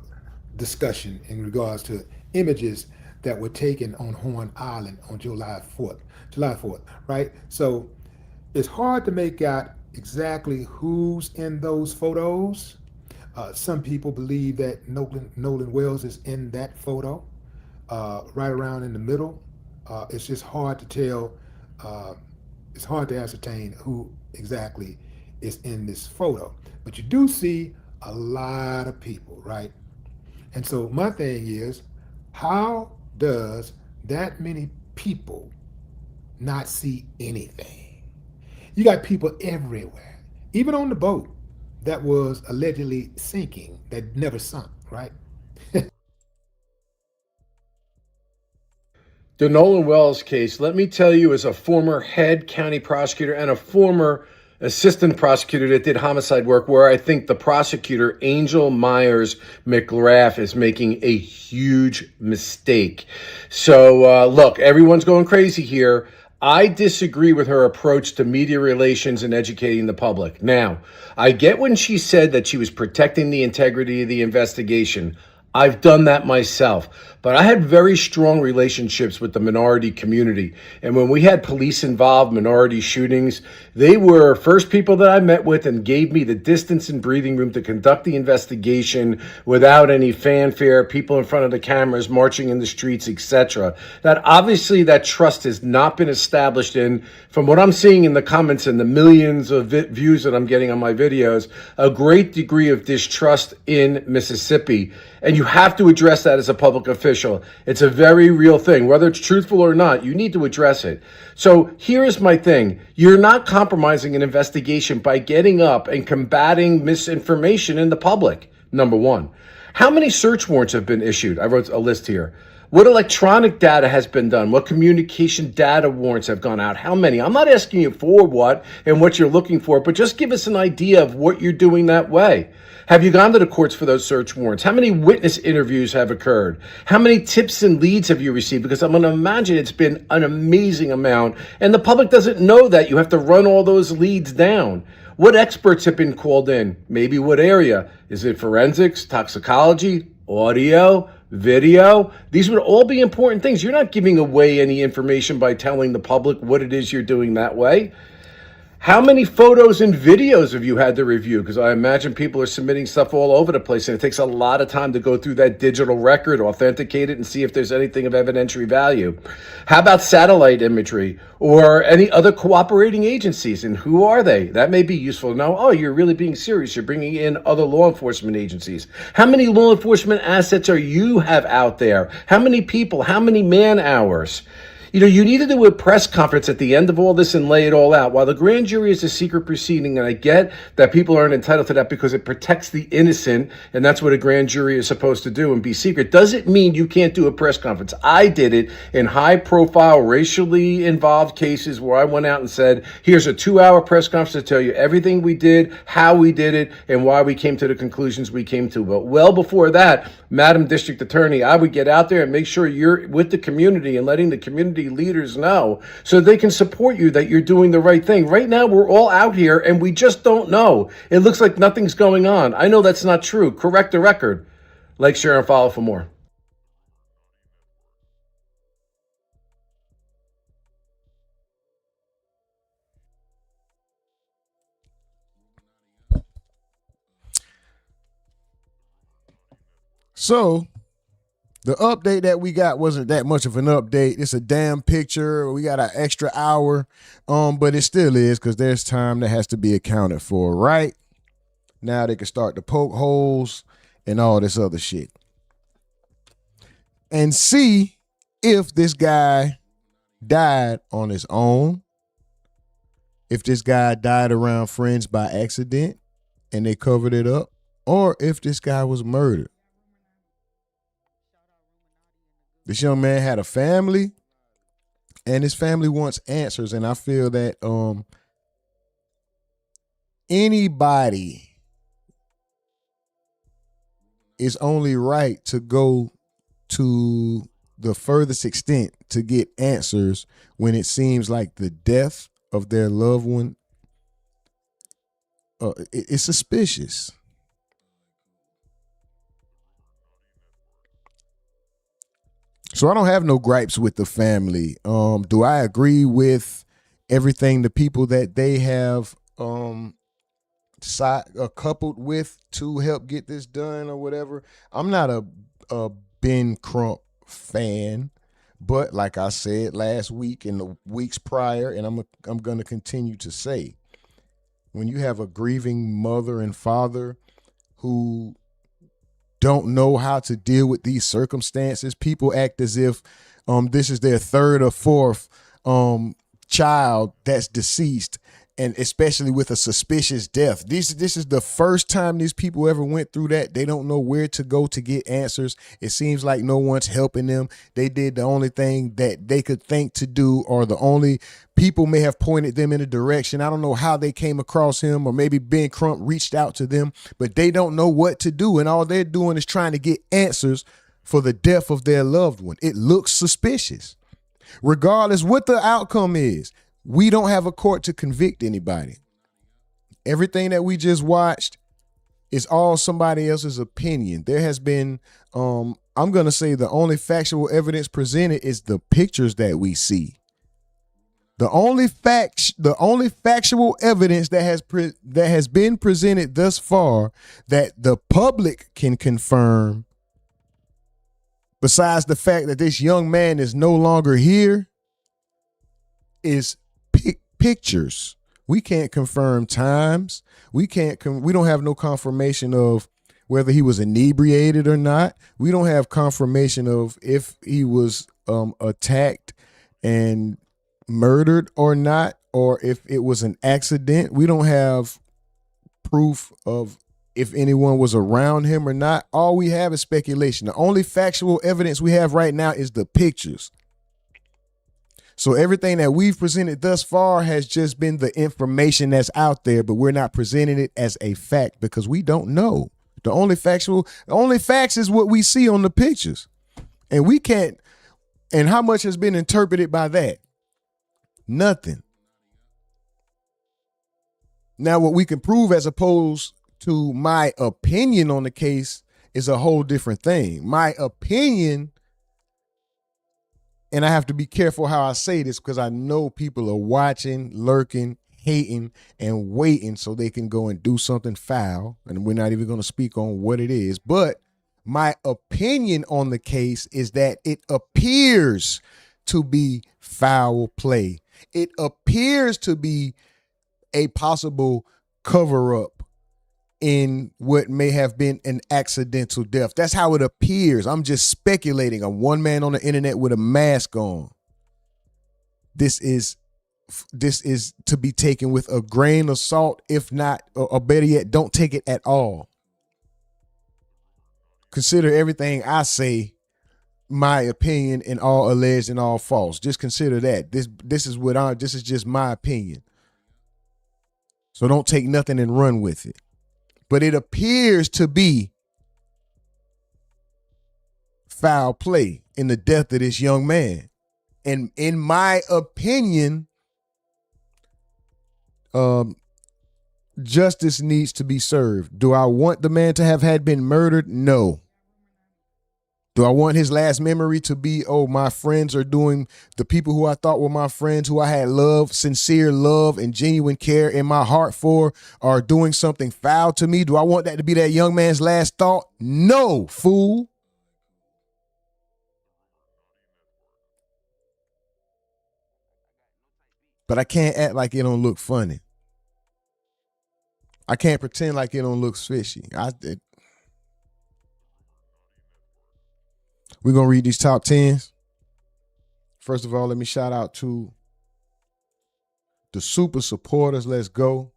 discussion in regards to images that were taken on Horn Island on July 4th, right? So It's hard to make out exactly who's in those photos. Some people believe that Nolan Wells is in that photo, right around in the middle. It's just hard to tell. It's hard to ascertain who exactly is in this photo. But you do see a lot of people, right? And so my thing is, how does that many people not see anything? You got people everywhere, even on the boat that was allegedly sinking, that never sunk, right? The Nolan Wells case, let me tell you, as a former head county prosecutor and a former assistant prosecutor that did homicide work, where I think the prosecutor, Angel Myers McGrath, is making a huge mistake. So, look, everyone's going crazy here. I disagree with her approach to media relations and educating the public. Now, I get when she said that she was protecting the integrity of the investigation. I've done that myself, but I had very strong relationships with the minority community. And when we had police involved minority shootings, they were first people that I met with and gave me the distance and breathing room to conduct the investigation without any fanfare, people in front of the cameras, marching in the streets, etc. That obviously that trust has not been established in, from what I'm seeing in the comments and the millions of views that I'm getting on my videos, a great degree of distrust in Mississippi. And you have to address that as a public official. It's a very real thing. Whether it's truthful or not, you need to address it. So here's my thing. You're not compromising an investigation by getting up and combating misinformation in the public, number one. How many search warrants have been issued? I wrote a list here. What electronic data has been done? What communication data warrants have gone out? How many? I'm not asking you for what and what you're looking for, but just give us an idea of what you're doing that way. Have you gone to the courts for those search warrants? How many witness interviews have occurred? How many tips and leads have you received? Because I'm going to imagine it's been an amazing amount, and the public doesn't know that. You have to run all those leads down. What experts have been called in? Maybe what area? Is it forensics, toxicology, audio, video? These would all be important things. You're not giving away any information by telling the public what it is you're doing that way. How many photos and videos have you had to review? Because I imagine people are submitting stuff all over the place, and it takes a lot of time to go through that digital record, authenticate it, and see if there's anything of evidentiary value. How about satellite imagery or any other cooperating agencies, and who are they? That may be useful to know. Oh, you're really being serious. You're bringing in other law enforcement agencies. How many law enforcement assets are you have out there? How many people? How many man hours? You know, you need to do a press conference at the end of all this and lay it all out. While the grand jury is a secret proceeding, and I get that people aren't entitled to that because it protects the innocent, and that's what a grand jury is supposed to do and be secret, doesn't mean you can't do a press conference. I did it in high-profile, racially involved cases where I went out and said, here's a 2-hour press conference to tell you everything we did, how we did it, and why we came to the conclusions we came to. But well before that, Madam District Attorney, I would get out there and make sure you're with the community and letting the community leaders know so they can support you that you're doing the right thing. Right now, we're all out here and we just don't know. It looks like nothing's going on. I know that's not true. Correct the record. Like, share, and follow for more. So the update that we got wasn't that much of an update. It's a damn picture. We got an extra hour, but it still is because there's time that has to be accounted for, right? Now they can start to poke holes and all this other shit. And see if this guy died on his own, if this guy died around friends by accident and they covered it up, or if this guy was murdered. This young man had a family, and his family wants answers. And I feel that anybody is only right to go to the furthest extent to get answers when it seems like the death of their loved one it's suspicious. So I don't have no gripes with the family. Do I agree with everything, the people that they have coupled with to help get this done or whatever. I'm not a Ben Crump fan, but like I said last week and the weeks prior, and I'm going to continue to say, when you have a grieving mother and father who don't know how to deal with these circumstances, people act as if this is their third or fourth child that's deceased, and especially with a suspicious death. This is the first time these people ever went through that. They don't know where to go to get answers. It seems like no one's helping them. They did the only thing that they could think to do, or the only people may have pointed them in a direction. I don't know how they came across him, or maybe Ben Crump reached out to them, but they don't know what to do. And all they're doing is trying to get answers for the death of their loved one. It looks suspicious. Regardless what the outcome is, we don't have a court to convict anybody. Everything that we just watched is all somebody else's opinion. There has been, I'm going to say the only factual evidence presented is the pictures that we see. The only factual evidence that has been presented thus far that the public can confirm, besides the fact that this young man is no longer here, is pictures. We can't confirm times. We don't have no confirmation of whether he was inebriated or not. We don't have confirmation of if he was attacked and murdered or not, or if it was an accident. We don't have proof of if anyone was around him or not. All we have is speculation. The only factual evidence we have right now is the pictures. So everything that we've presented thus far has just been the information that's out there, but we're not presenting it as a fact because we don't know. The only facts is what we see on the pictures. And we can't, and how much has been interpreted by that? Nothing. Now, what we can prove as opposed to my opinion on the case is a whole different thing. My opinion, and I have to be careful how I say this because I know people are watching, lurking, hating, and waiting so they can go and do something foul. And we're not even going to speak on what it is. But my opinion on the case is that it appears to be foul play. It appears to be a possible cover-up in what may have been an accidental death. That's how it appears. I'm just speculating. I'm one man on the internet with a mask on. This is to be taken with a grain of salt, if not, or better yet, don't take it at all. Consider everything I say my opinion and all alleged and all false. Just consider that. This is just my opinion. So don't take nothing and run with it. But it appears to be foul play in the death of this young man. And in my opinion, justice needs to be served. Do I want the man to have had been murdered? No. Do I want his last memory to be, oh, my friends are doing, the people who I thought were my friends, who I had love, sincere love and genuine care in my heart for, are doing something foul to me? Do I want that to be that young man's last thought? No, fool. But I can't act like it don't look funny. I can't pretend like it don't look fishy. We're going to read these top 10s. First of all, let me shout out to the super supporters. Let's go.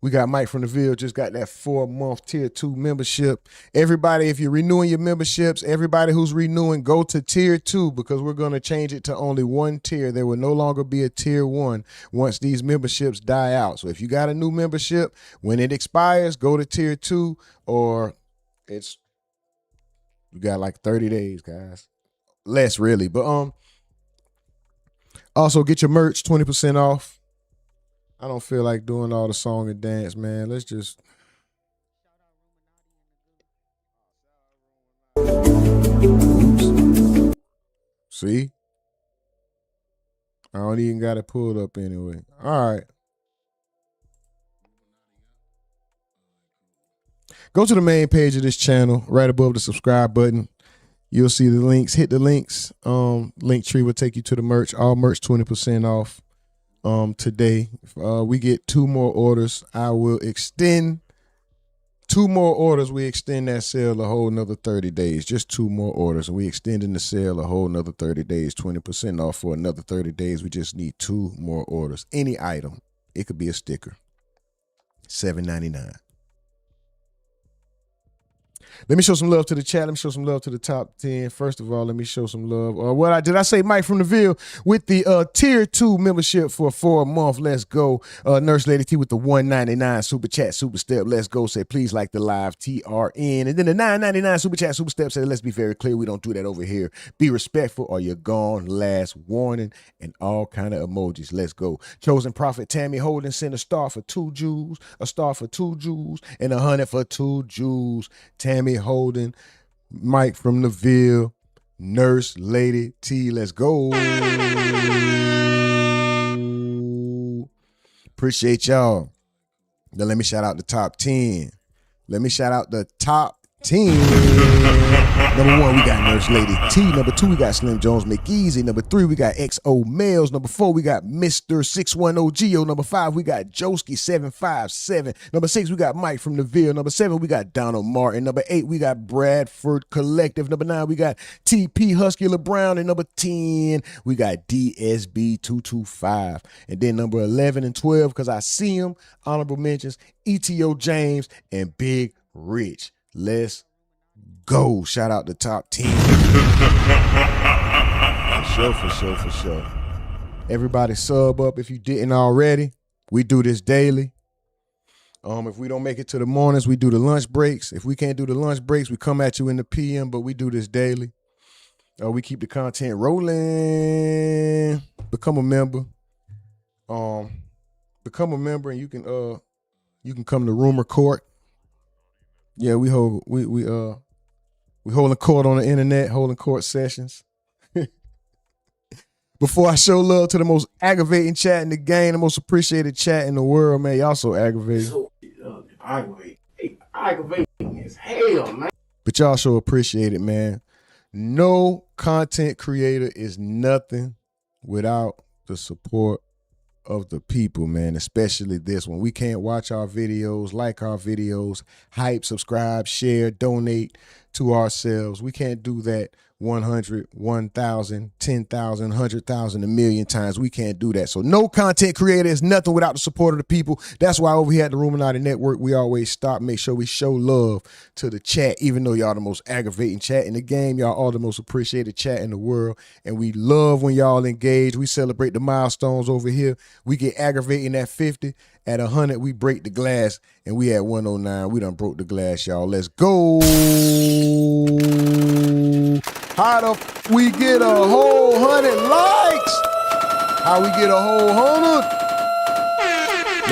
We got Mike from the Ville, just got that 4-month tier 2 membership. Everybody, if you're renewing your memberships, everybody who's renewing, go to tier 2 because we're going to change it to only one tier. There will no longer be a tier 1 once these memberships die out. So if you got a new membership, when it expires, go to tier 2, or you got like 30 days, guys. Less really, but also get your merch 20% off. I don't feel like doing all the song and dance, man. Let's just oops. See? I don't even got it pulled up anyway. All right. Go to the main page of this channel, right above the subscribe button. You'll see the links. Hit the links. Linktree will take you to the merch. All merch 20% off. Today, if we get 2 more orders, I will extend 2 more orders. We extend that sale a whole nother 30 days. Just 2 more orders, and we extending the sale a whole nother 30 days. 20% off for another 30 days. We just need 2 more orders. Any item. It could be a sticker. $7.99. Let me show some love to the chat. Let me show some love to the top 10. First of all, let me show some love. Did I say Mike from the Ville with the tier 2 membership for a month? Let's go. Nurse Lady T with the $1.99 super chat, super step. Let's go. Say please like the live TRN. And then the $9.99 super chat, super step. Say let's be very clear. We don't do that over here. Be respectful or you're gone. Last warning and all kind of emojis. Let's go. Chosen Prophet Tammy Holden sent a star for 2 Jews, a star for 2 Jews, and 100 for 2 Jews. Tammy Holden, Mike from the Ville, Nurse Lady T. Let's go. Appreciate y'all. Now let me shout out the top 10. Let me shout out the top 10. Number 1, we got Nurse Lady T. Number 2, we got Slim Jones McEasy. Number 3, we got XO Males. Number 4, we got Mr. 610 Geo. Number 5, we got Joski 757. Number 6, we got Mike from the Ville. Number 7, we got Donald Martin. Number 8, we got Bradford Collective. Number 9, we got TP Husky Brown. And number 10, we got DSB 225. And then number 11 and 12, because I see them, honorable mentions, ETO James and Big Rich. Let's go. Shout out the top 10. For sure. Everybody sub up if you didn't already. We do this daily. If we don't make it to the mornings, we do the lunch breaks. If we can't do the lunch breaks, we come at you in the PM, but we do this daily. We keep the content rolling. Become a member. Become a member and you can come to Rumor Court. Yeah, we holding court on the internet, holding court sessions. Before I show love to the most aggravating chat in the game, the most appreciated chat in the world, man, y'all so aggravating. Aggravating as hell, man. But y'all so appreciate it, man. No content creator is nothing without the support of the people, man, especially this one. We can't watch our videos, like our videos, hype, subscribe, share, donate to ourselves. We can't do that 100, 1,000, 10,000, 100,000, a million times. We can't do that. So no content creator is nothing without the support of the people. That's why over here at the Rumonati Network, we always stop, make sure we show love to the chat, even though y'all the most aggravating chat in the game. Y'all all the most appreciated chat in the world. And we love when y'all engage. We celebrate the milestones over here. We get aggravating at 50. At 100, we break the glass. And we at 109, we done broke the glass, y'all. Let's go. How the we get a whole 100 likes? How we get a whole 100?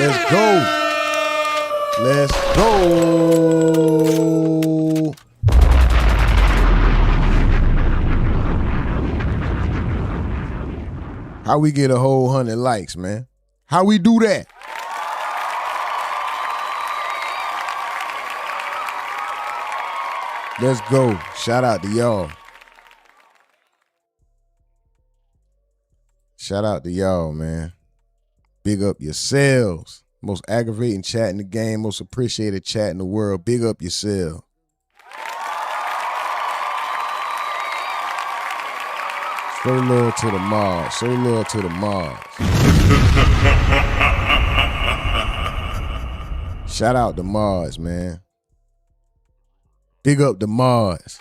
Let's go. How we get a whole 100 likes, man? How we do that? Let's go. Shout out to y'all. Shout out to y'all, man. Big up yourselves. Most aggravating chat in the game, most appreciated chat in the world. Big up yourself. Show love to the mods. Show love to the mods. Shout out the mods, man. Big up the mods.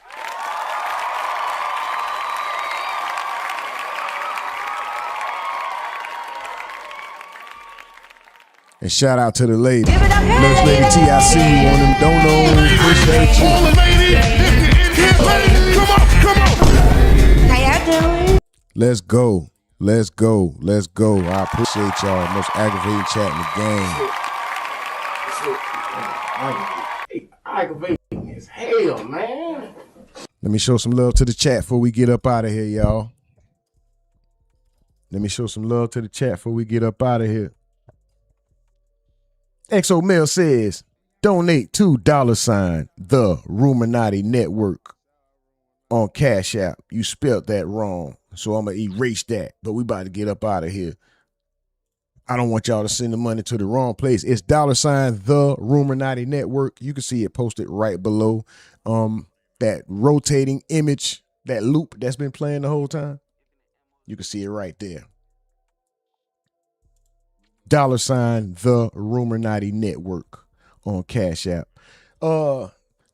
And shout out to the lady. Nurse Lady T, I see you on them donos. Appreciate you. All the ladies, if you're in here, come on. How y'all doing? Let's go. Let's go. Let's go. I appreciate y'all. Most aggravating chat in the game. Aggravating as hell, man. Let me show some love to the chat before we get up out of here, y'all. Let me show some love to the chat before we get up out of here. XO Mail says, donate $2 the Rumonati Network on Cash App. You spelled that wrong, so I'm going to erase that. But we about to get up out of here. I don't want y'all to send the money to the wrong place. It's $the Rumonati Network. You can see it posted right below that rotating image, that loop that's been playing the whole time. You can see it right there. $the Rumonati Network on Cash App. The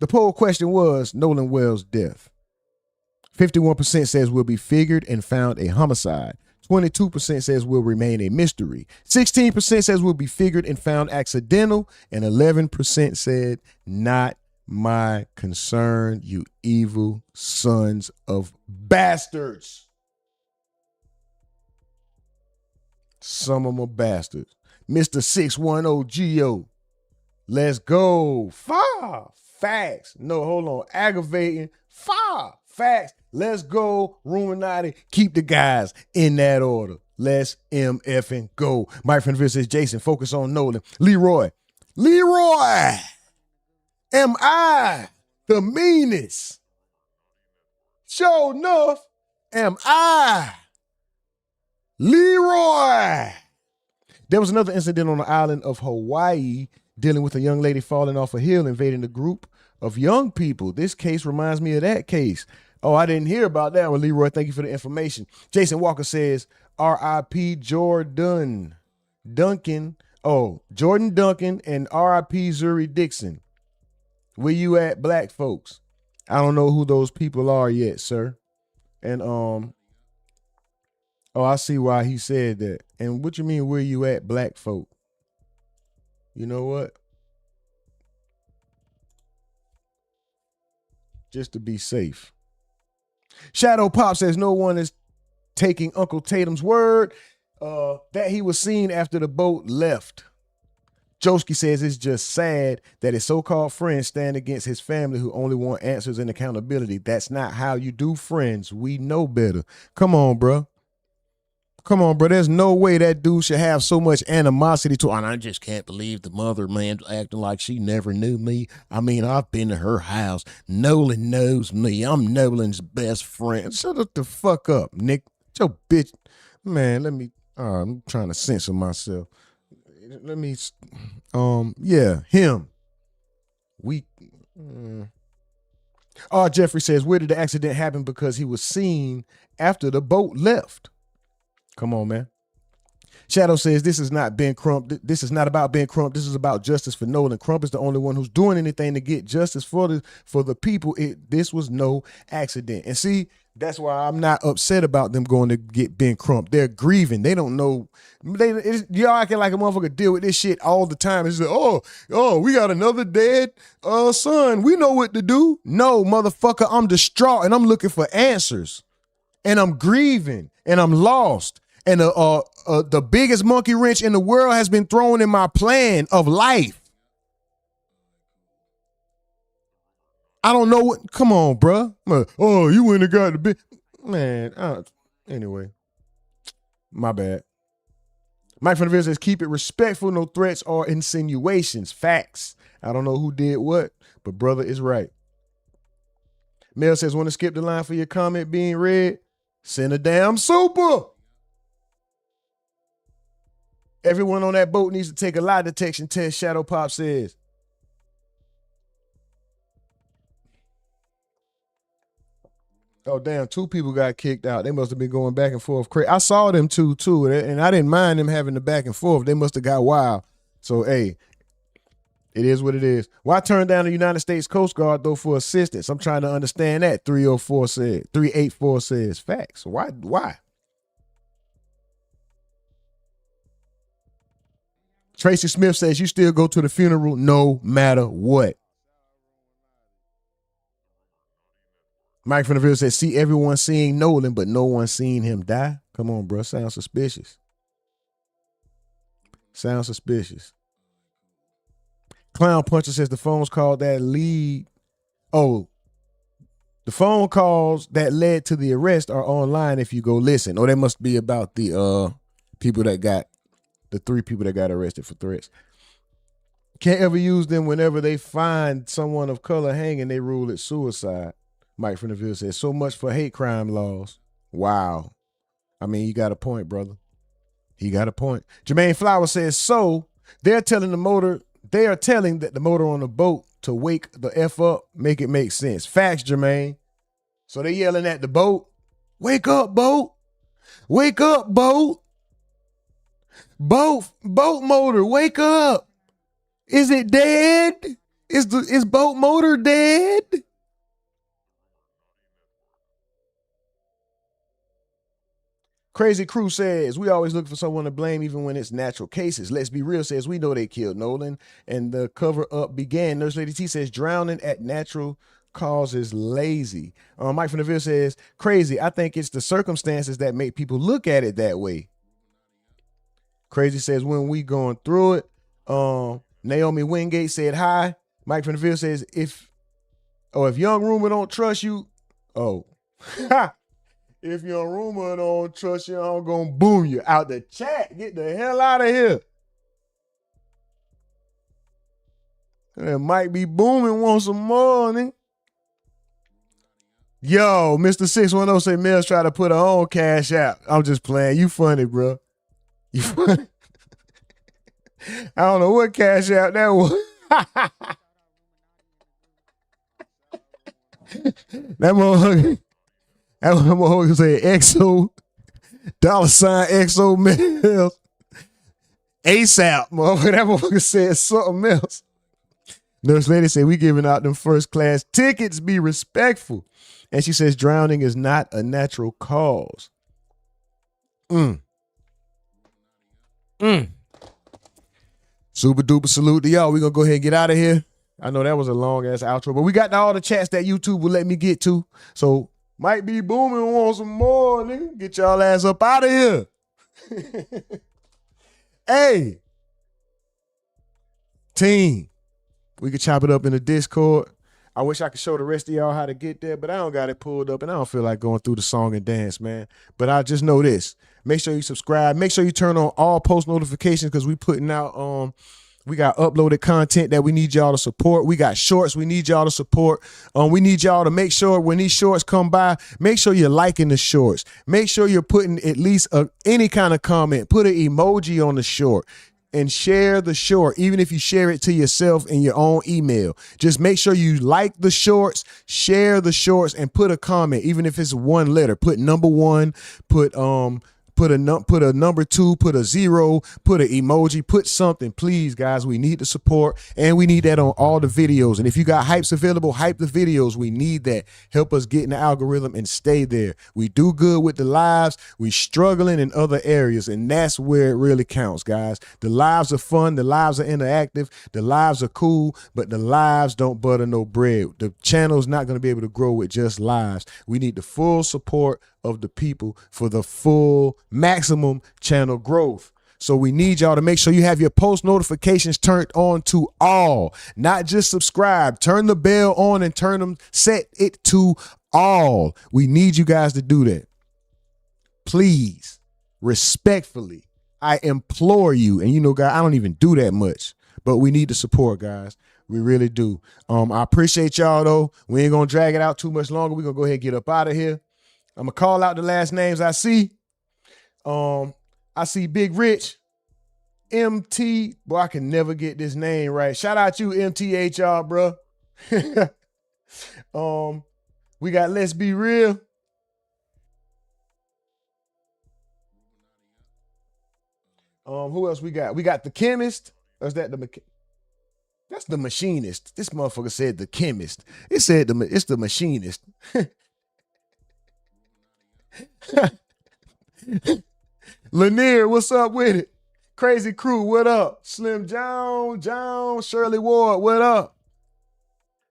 poll question was Nolan Wells' death. 51% says will be figured and found a homicide. 22% says will remain a mystery. 16% says will be figured and found accidental. And 11% said not my concern, you evil sons of bastards. Some of them are bastards. Mr. 610GO. Let's go. Fire. Facts. No, hold on. Aggravating. Fire. Facts. Let's go. Rumonati. Keep the guys in that order. Let's MFing go. Mike from the Ville says, Jason, focus on Nolan. Leroy. Am I the meanest? Sure enough, am I Leroy? There was another incident on the island of Hawaii dealing with a young lady falling off a hill, invading a group of young people. This case reminds me of that case. Oh, I didn't hear about that one, Leroy. Thank you for the information. Jason Walker says, R.I.P. Jordan Duncan. Oh, Jordan Duncan and R.I.P. Zuri Dixon. Where you at, black folks? I don't know who those people are yet, sir. And oh, I see why he said that. And what you mean, where you at, black folk? You know what? Just to be safe. Shadow Pop says no one is taking Uncle Tatum's word that he was seen after the boat left. Joski says it's just sad that his so-called friends stand against his family who only want answers and accountability. That's not how you do friends. We know better. Come on, bro. Come on, bro. There's no way that dude should have so much animosity to. And I just can't believe the mother, man, acting like she never knew me. I mean, I've been to her house. Nolan knows me. I'm Nolan's best friend. Shut the fuck up, Nick. Your bitch. Man, let me. I'm trying to censor myself. Let me. Yeah, him. Jeffrey says, where did the accident happen? Because he was seen after the boat left. Come on, man. Shadow says this is not Ben Crump. This is not about Ben Crump. This is about justice for Nolan. Crump is the only one who's doing anything to get justice for the people. This was no accident. And see, that's why I'm not upset about them going to get Ben Crump. They're grieving. They don't know. Y'all acting like a motherfucker deal with this shit all the time. It's like, oh, we got another dead son. We know what to do. No, motherfucker, I'm distraught and I'm looking for answers. And I'm grieving and I'm lost. And the biggest monkey wrench in the world has been thrown in my plan of life. I don't know what. Come on, bruh. Oh, you went and got the big man. Anyway, my bad. Mike from the Ville says, keep it respectful, no threats or insinuations. Facts. I don't know who did what, but brother is right. Mel says, want to skip the line for your comment being read? Send a damn super. Everyone on that boat needs to take a lie detection test, Shadow Pop says. Oh, damn, 2 people got kicked out. They must have been going back and forth. I saw them too, and I didn't mind them having the back and forth. They must have got wild. So, hey, it is what it is. Why turn down the United States Coast Guard, though, for assistance? I'm trying to understand that, 384 says. Facts. Why? Tracy Smith says, you still go to the funeral no matter what. Mike from the Ville says, see everyone seeing Nolan, but no one seeing him die. Come on, bro. Sounds suspicious. Clown Puncher says the phone's called that lead. Oh, The phone calls that led to the arrest are online if you go listen. Or they must be about the people that got, the 3 people that got arrested for threats. Can't ever use them whenever they find someone of color hanging, they rule it suicide. Mike from the Ville says, so much for hate crime laws. Wow. I mean, you got a point, brother. He got a point. Jermaine Flower says, so they are telling that the motor on the boat to wake the F up, make it make sense. Facts, Jermaine. So they yelling at the boat, wake up, boat. Wake up, boat. Boat motor, wake up. Is it dead? Is boat motor dead? Crazy Crew says, we always look for someone to blame even when it's natural cases. Let's Be Real says, we know they killed Nolan and the cover up began. Nurse Lady T says, drowning at natural causes lazy. Mike from the Ville says, crazy. I think it's the circumstances that make people look at it that way. Crazy says, when we going through it. Naomi Wingate said, hi. Mike from the Ville says, if young rumor don't trust you, if your rumor don't trust you, I'm gonna boom you out the chat. Get the hell out of here. It might be booming, want some more, nigga. Yo, Mr. 610 say Mills try to put her own cash out. I'm just playing. You funny, bro. You funny. I don't know what cash out that was. That motherfucker say XO, $XO Mills. ASAP, motherfucker. That motherfucker said something else. Nurse Lady said, we giving out them first class tickets, be respectful. And she says, drowning is not a natural cause. Super duper salute to y'all. We're going to go ahead and get out of here. I know that was a long ass outro, but we got all the chats that YouTube will let me get to. So might be booming, want some more, nigga. Get y'all ass up out of here. Hey, team, we could chop it up in the Discord. I wish I could show the rest of y'all how to get there, but I don't got it pulled up and I don't feel like going through the song and dance, man. But I just know this. Make sure you subscribe. Make sure you turn on all post notifications because we putting out, we got uploaded content that we need y'all to support. We got shorts we need y'all to support. We need y'all to make sure when these shorts come by, make sure you're liking the shorts. Make sure you're putting at least any kind of comment. Put an emoji on the short. And share the short, even if you share it to yourself in your own email. Just make sure you like the shorts, share the shorts, and put a comment, even if it's 1 letter. Put number 1, put a number 2, put a 0, put an emoji, put something, please, guys. We need the support, and we need that on all the videos. And if you got hypes available, hype the videos. We need that. Help us get in the algorithm and stay there. We do good with the lives. We struggling in other areas, and that's where it really counts, guys. The lives are fun. The lives are interactive. The lives are cool, but the lives don't butter no bread. The channel's not going to be able to grow with just lives. We need the full support of the people for the full maximum channel growth. So we need y'all to make sure you have your post notifications turned on to all, not just subscribe. Turn the bell on and set it to all. We need you guys to do that. Please, respectfully, I implore you. And you know, guys, I don't even do that much, but we need the support, guys. We really do. I appreciate y'all though. We ain't gonna drag it out too much longer. We're gonna go ahead and get up out of here. I'm gonna call out the last names I see. I see Big Rich, MT. Boy, I can never get this name right. Shout out you, MTHR, bro. We got Let's Be Real. Who else we got? We got the Chemist. Or is that that's the Machinist. This motherfucker said the Chemist. It said it's the Machinist. Lanier, what's up with it? Crazy Crew, what up? Slim John, Shirley Ward, what up?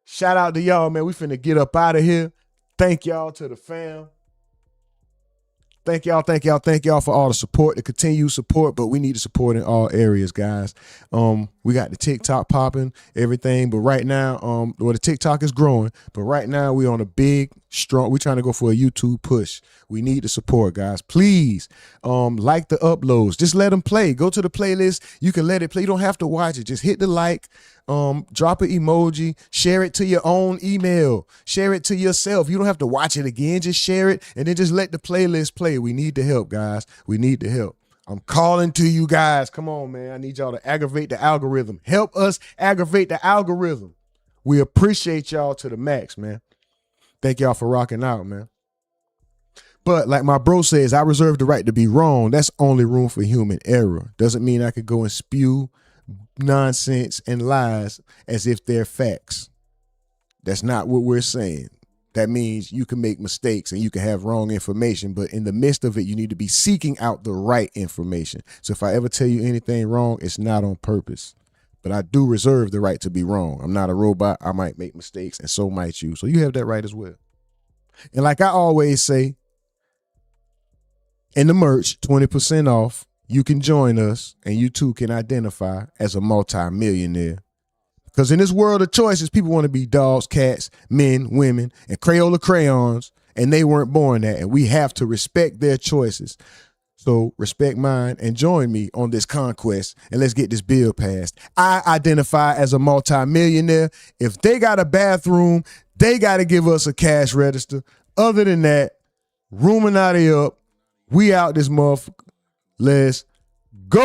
Shout out to y'all, man. We finna get up out of here. Thank y'all to the fam. Thank y'all for all the support, the continued support, but we need the support in all areas, guys. We We got the TikTok popping, everything. But right now, well, the TikTok is growing. But right now, we on a big, strong. We're trying to go for a YouTube push. We need the support, guys. Please, like the uploads. Just let them play. Go to the playlist. You can let it play. You don't have to watch it. Just hit the like. Drop an emoji. Share it to your own email. Share it to yourself. You don't have to watch it again. Just share it and then just let the playlist play. We need the help, guys. We need the help. I'm calling to you guys. Come on, man. I need y'all to aggravate the algorithm. Help us aggravate the algorithm. We appreciate y'all to the max, man. Thank y'all for rocking out, man. But like my bro says, I reserve the right to be wrong. That's only room for human error. Doesn't mean I could go and spew nonsense and lies as if they're facts. That's not what we're saying. That means you can make mistakes and you can have wrong information, but in the midst of it, you need to be seeking out the right information. So if I ever tell you anything wrong, it's not on purpose. But I do reserve the right to be wrong. I'm not a robot. I might make mistakes, and so might you. So you have that right as well. And like I always say, in the merch, 20% off, you can join us, and you too can identify as a multi-millionaire. Because in this world of choices, people want to be dogs, cats, men, women, and Crayola crayons, and they weren't born that, and we have to respect their choices. So respect mine and join me on this conquest, and let's get this bill passed. I identify as a multi-millionaire. If they got a bathroom, they got to give us a cash register. Other than that, Ruminati up. We out this motherfucker. Let's go.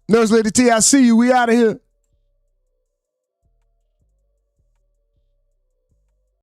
Nurse Lady T, I see you. We out of here.